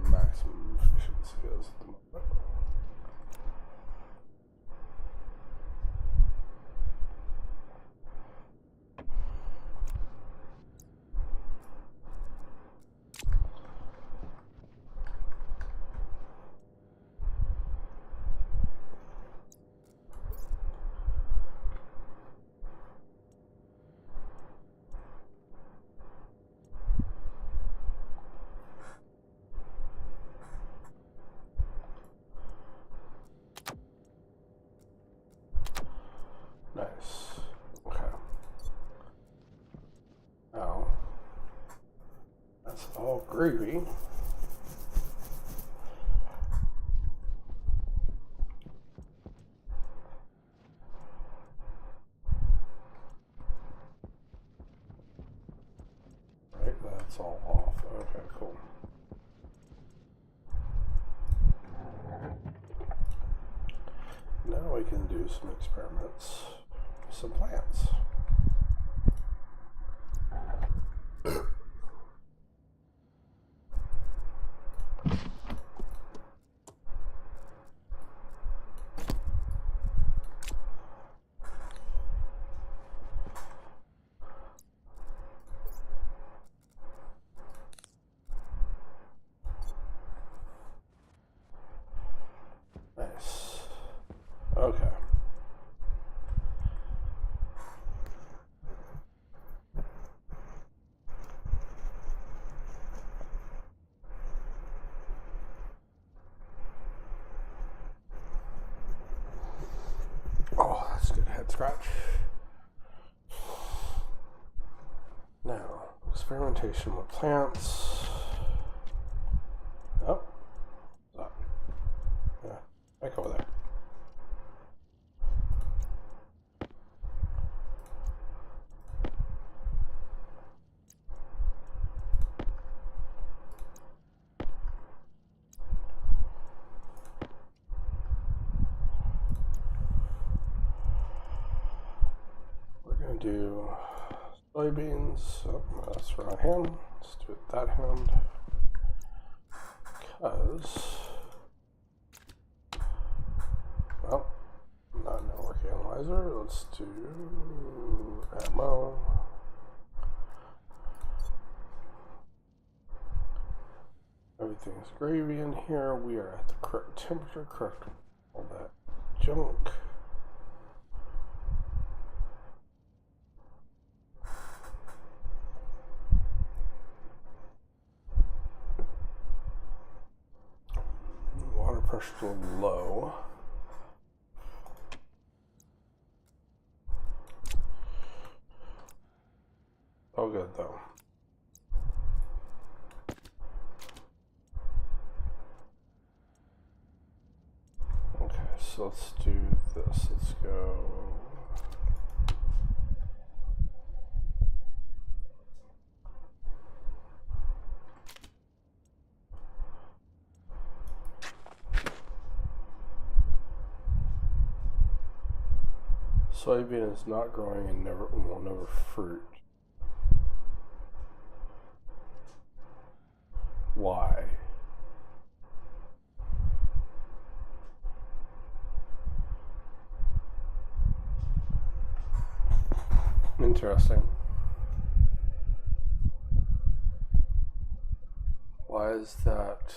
maximum efficiency is at the moment. Nice. Okay. Now, that's all groovy. It's all off. Okay, cool. Now we can do some experiments with some plants. Nice. Okay. Oh, that's a good head scratch. Now, experimentation with plants. Oh. Yeah, back over there. We're going to do soybeans. Oh, that's the wrong hand. Let's do it that hand. Because, well, not a network analyzer. Let's do ammo. Everything's gravy in here. We are at the correct temperature, correct all that junk. Water pressure's a little low. All good though. Okay, so let's do this. Let's go. Soybean is not growing and will never fruit. Why? Interesting. Why is that?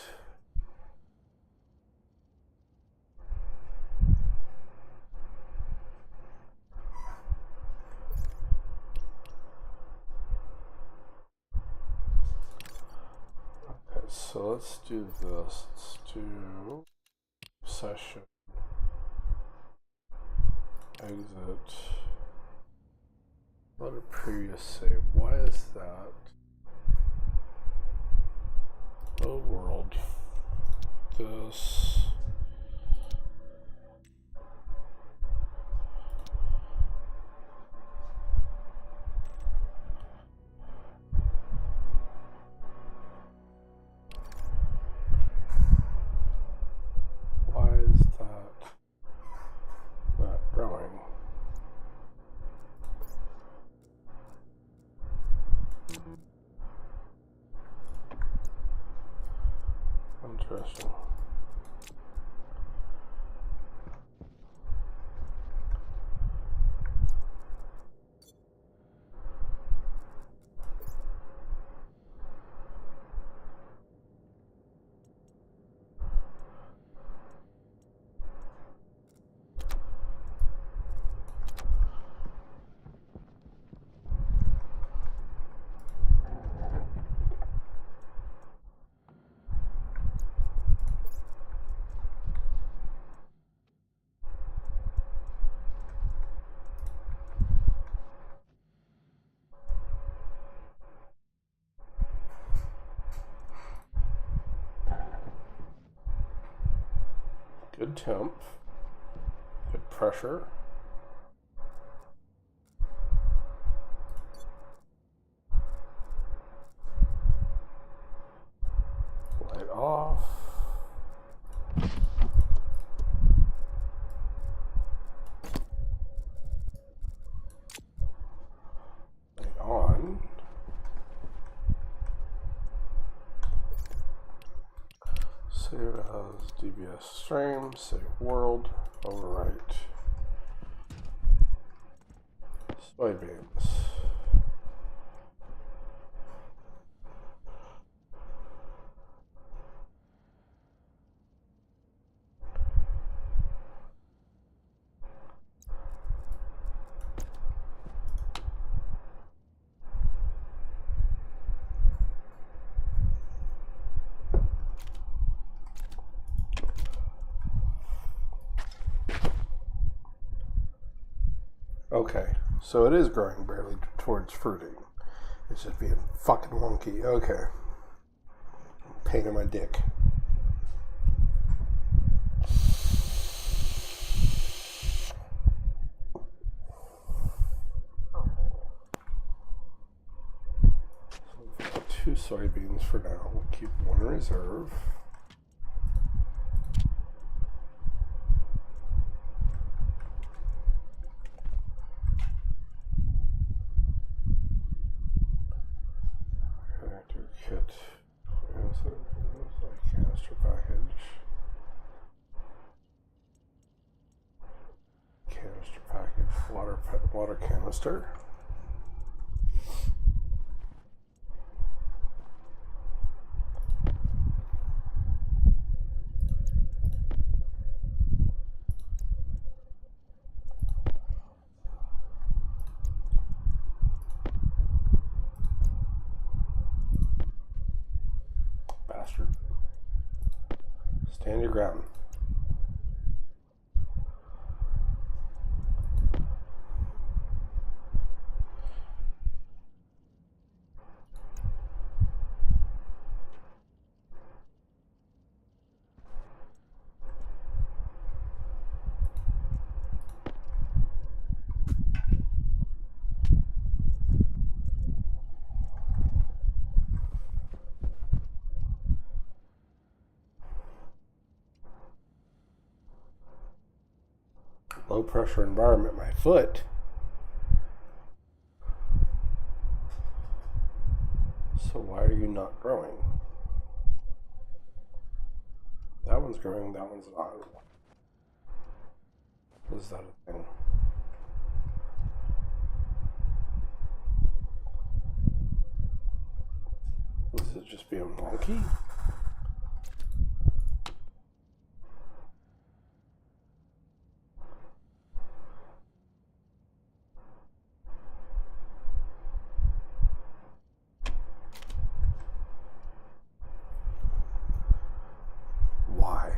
Okay, so let's do this. Let's do session. Exit. Let a previous save. Why is that? Oh world. This. Why is that not growing? Interesting. Good temp, good pressure. Save as DBS stream, save world, overwrite. Soybeans. Okay, so it is growing barely towards fruiting. It's just being fucking wonky. Okay. Pain in my dick. So 2 soybeans for now. We'll keep 1 in reserve. Kit as a canister package. Canister package, water canister. Bastard. Stand your ground. Low pressure environment, my foot. So why are you not growing? That one's growing, that one's not. Is that a thing? Is it just being wonky? Why?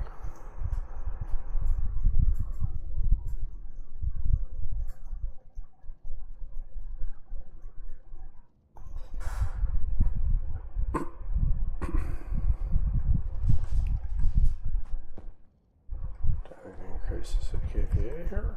Increases at KPA here.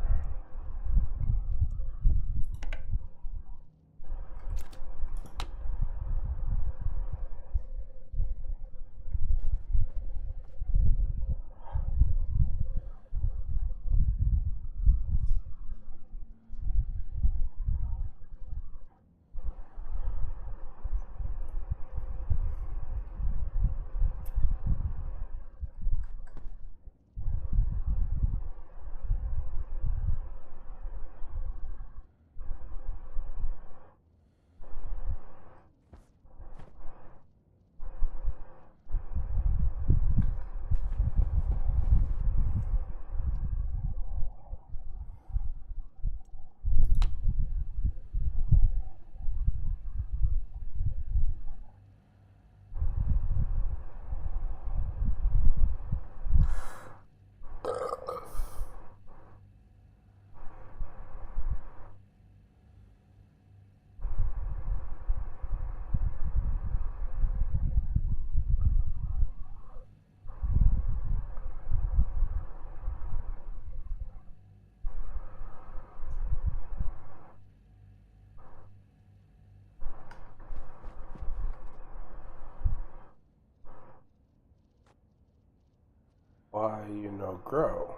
Why you no grow?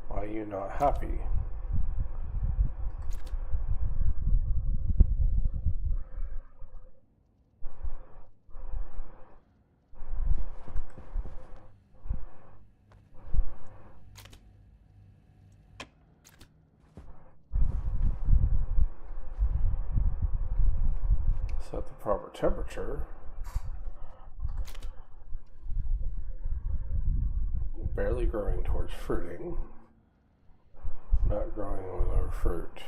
Why you not happy? Set the proper temperature. Barely growing towards fruiting. Not growing with our fruit.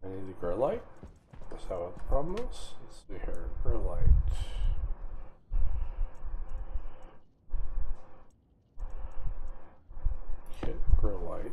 I need to grow light. Is that what the problem is? Let's see here. Grow light. Hit grow light.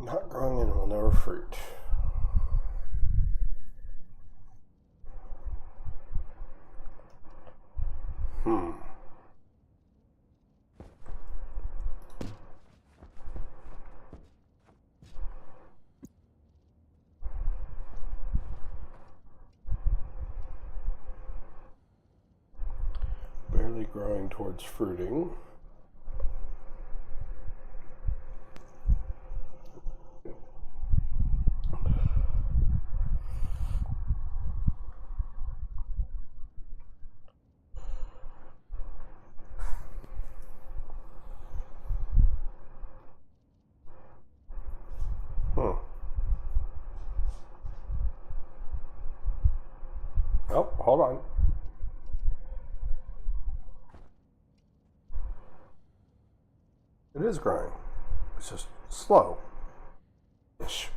Not growing and will never fruit. Barely growing towards fruiting. Oh, hold on. It is growing. It's just slow-ish.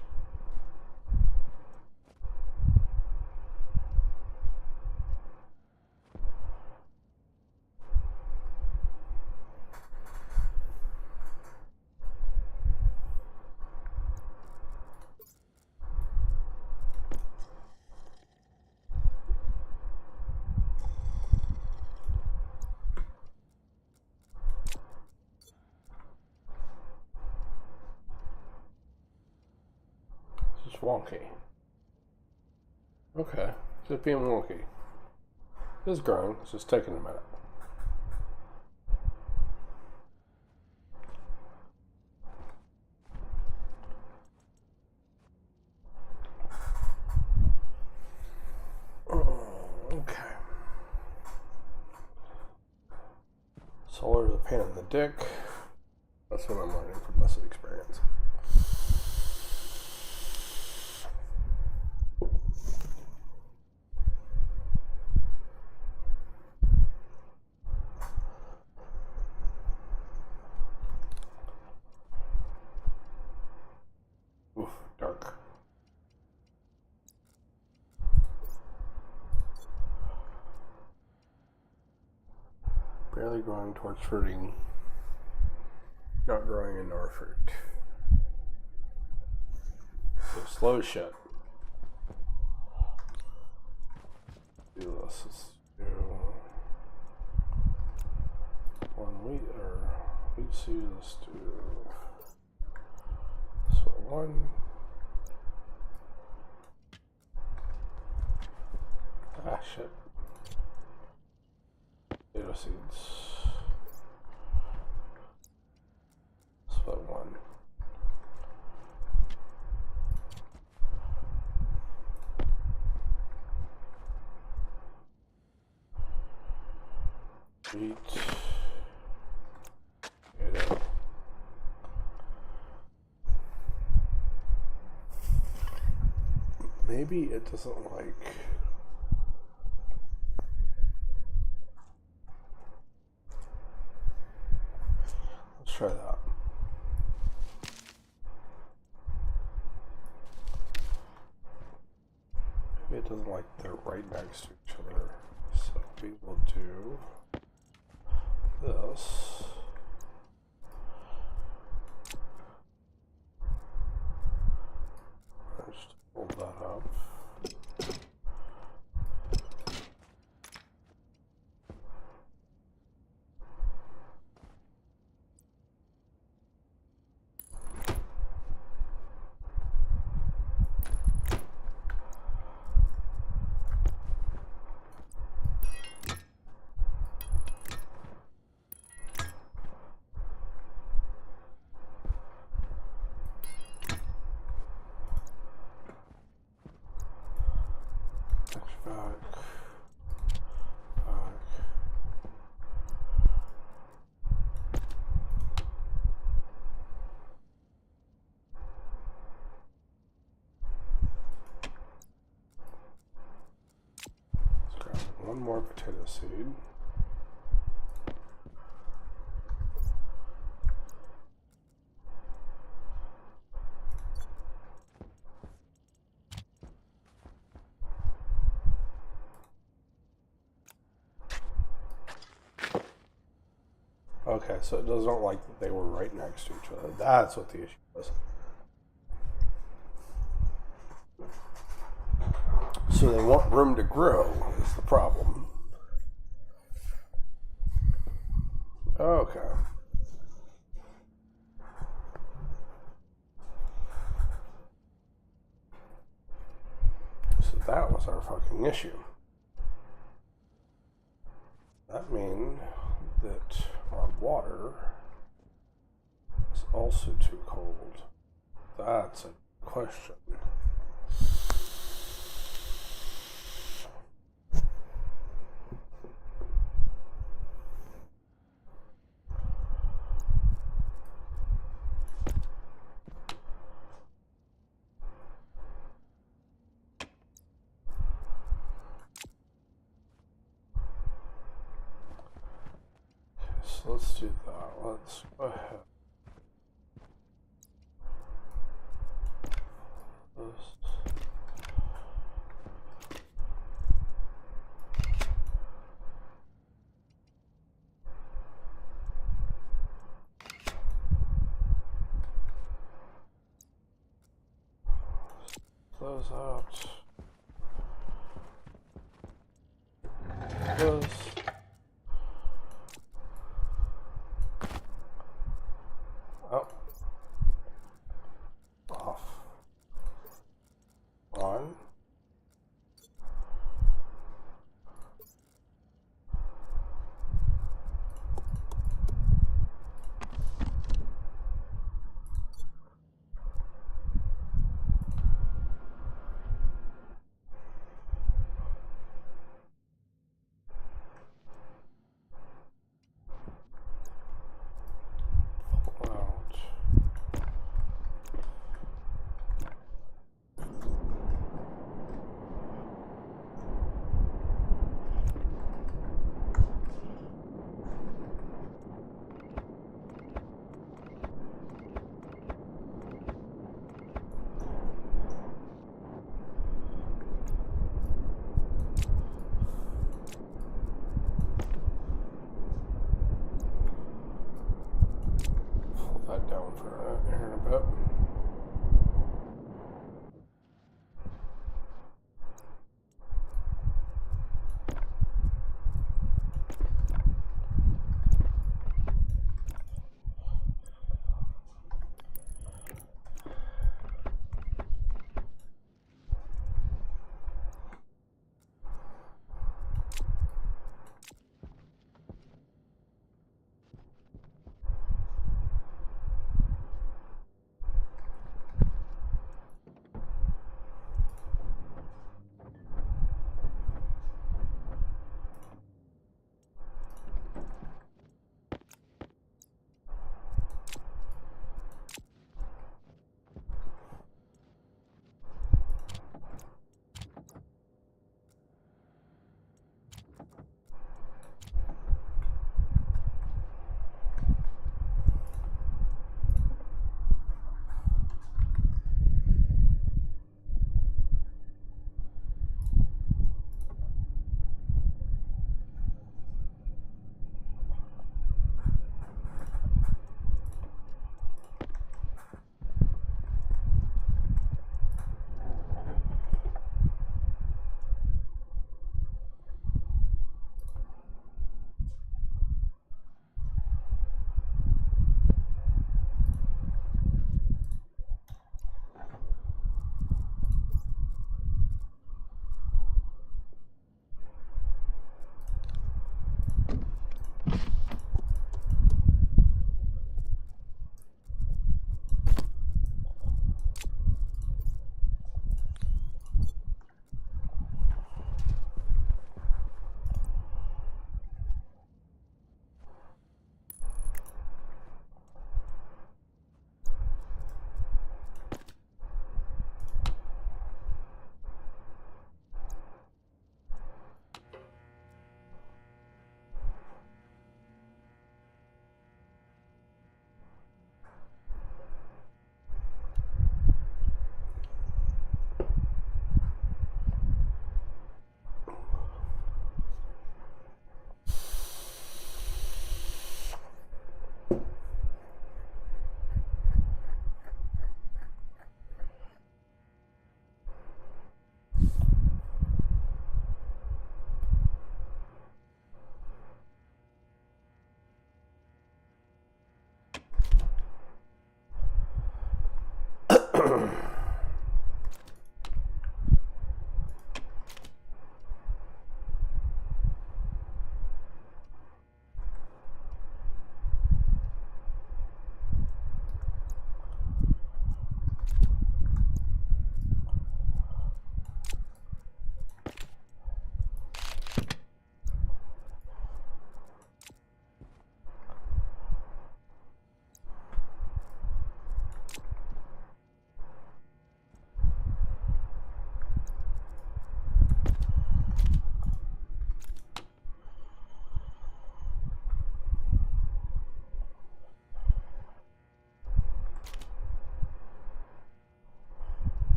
wonky. Okay, just being wonky. It's growing, it's just taking a minute. Okay. Solar is a pain in the dick. That's what I'm learning from this experience. Oof, dark. Barely growing towards fruiting. Not growing into our fruit. So slow as shit. Do this. Let's do one wheat or wheat seed. Let's do this one. Ah, shit. Potato seeds. Split one. Wheat. Potato. Maybe it doesn't like. Let's try that. Maybe it doesn't like they're right next to each other. So we will do this. Just hold that up. One more potato seed. Okay, so it doesn't like that they were right next to each other. That's what the issue was. So they want room to grow is the problem. Okay. So that was our fucking issue. That means that our water is also too cold. That's a question. So let's do that. Let's go ahead. Close out. Close. Oh. Off. that down for here in a bit.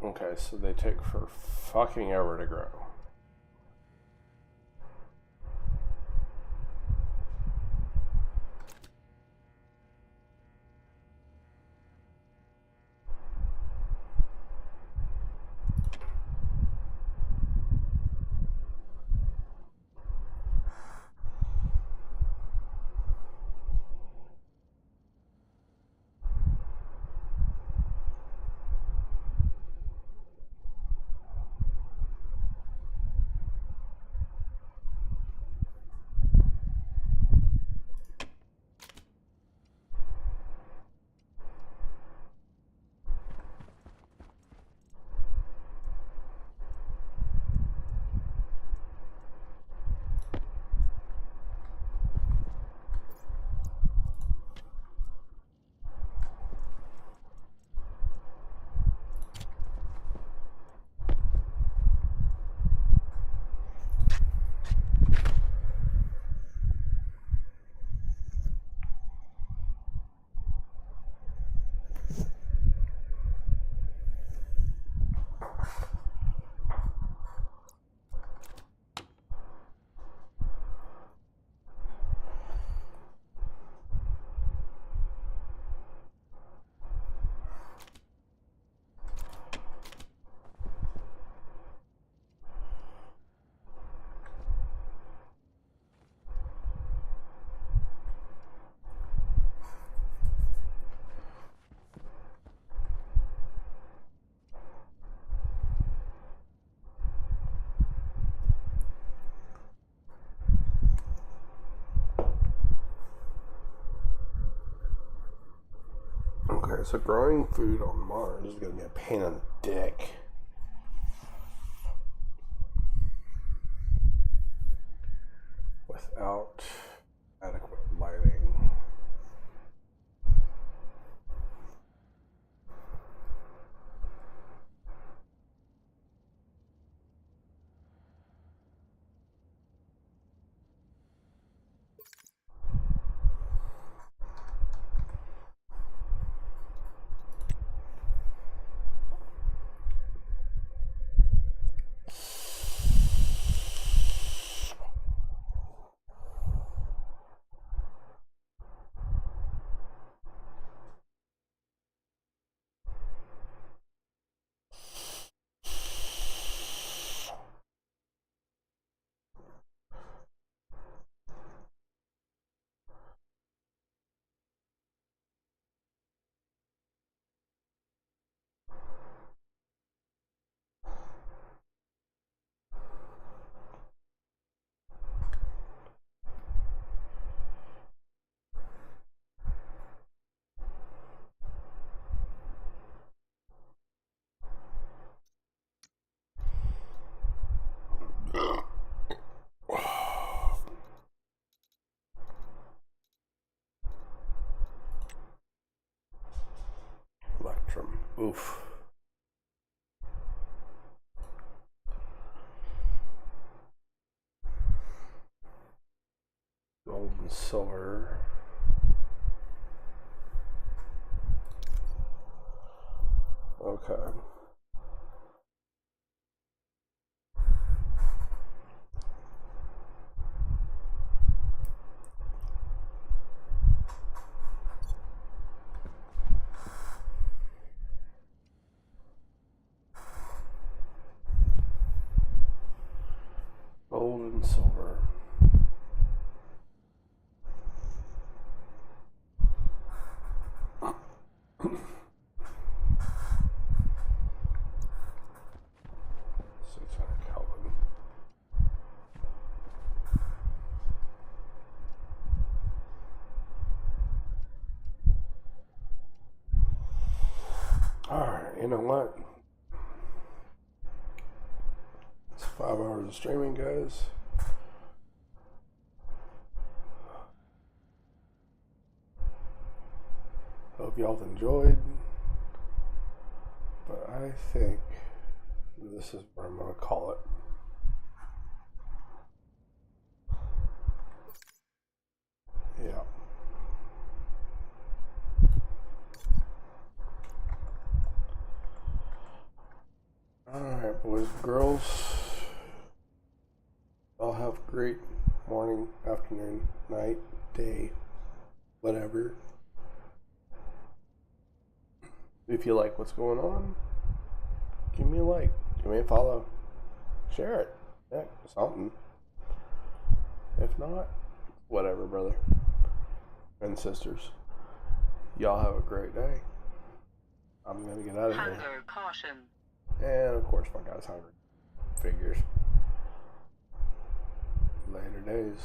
Okay, so they take for fucking ever to grow. Alright, so growing food on Mars is going to be a pain in the dick. Without adequate lighting. Electrum. Oof. Gold and silver. Okay. Gold and silver. Kelvin. Alright, you know what? It's 5 hours of streaming, guys. Hope y'all enjoyed. But I think this is what I'm going to call it. Yeah. Alright, boys and girls. Y'all have a great morning, afternoon, night, day, whatever. If you like what's going on, give me a like, give me a follow, share it. Heck, something. If not, whatever, brother and sisters. Y'all have a great day. I'm gonna get out of here. Hunger caution. And of course, my guy's hungry. Figures. Later days.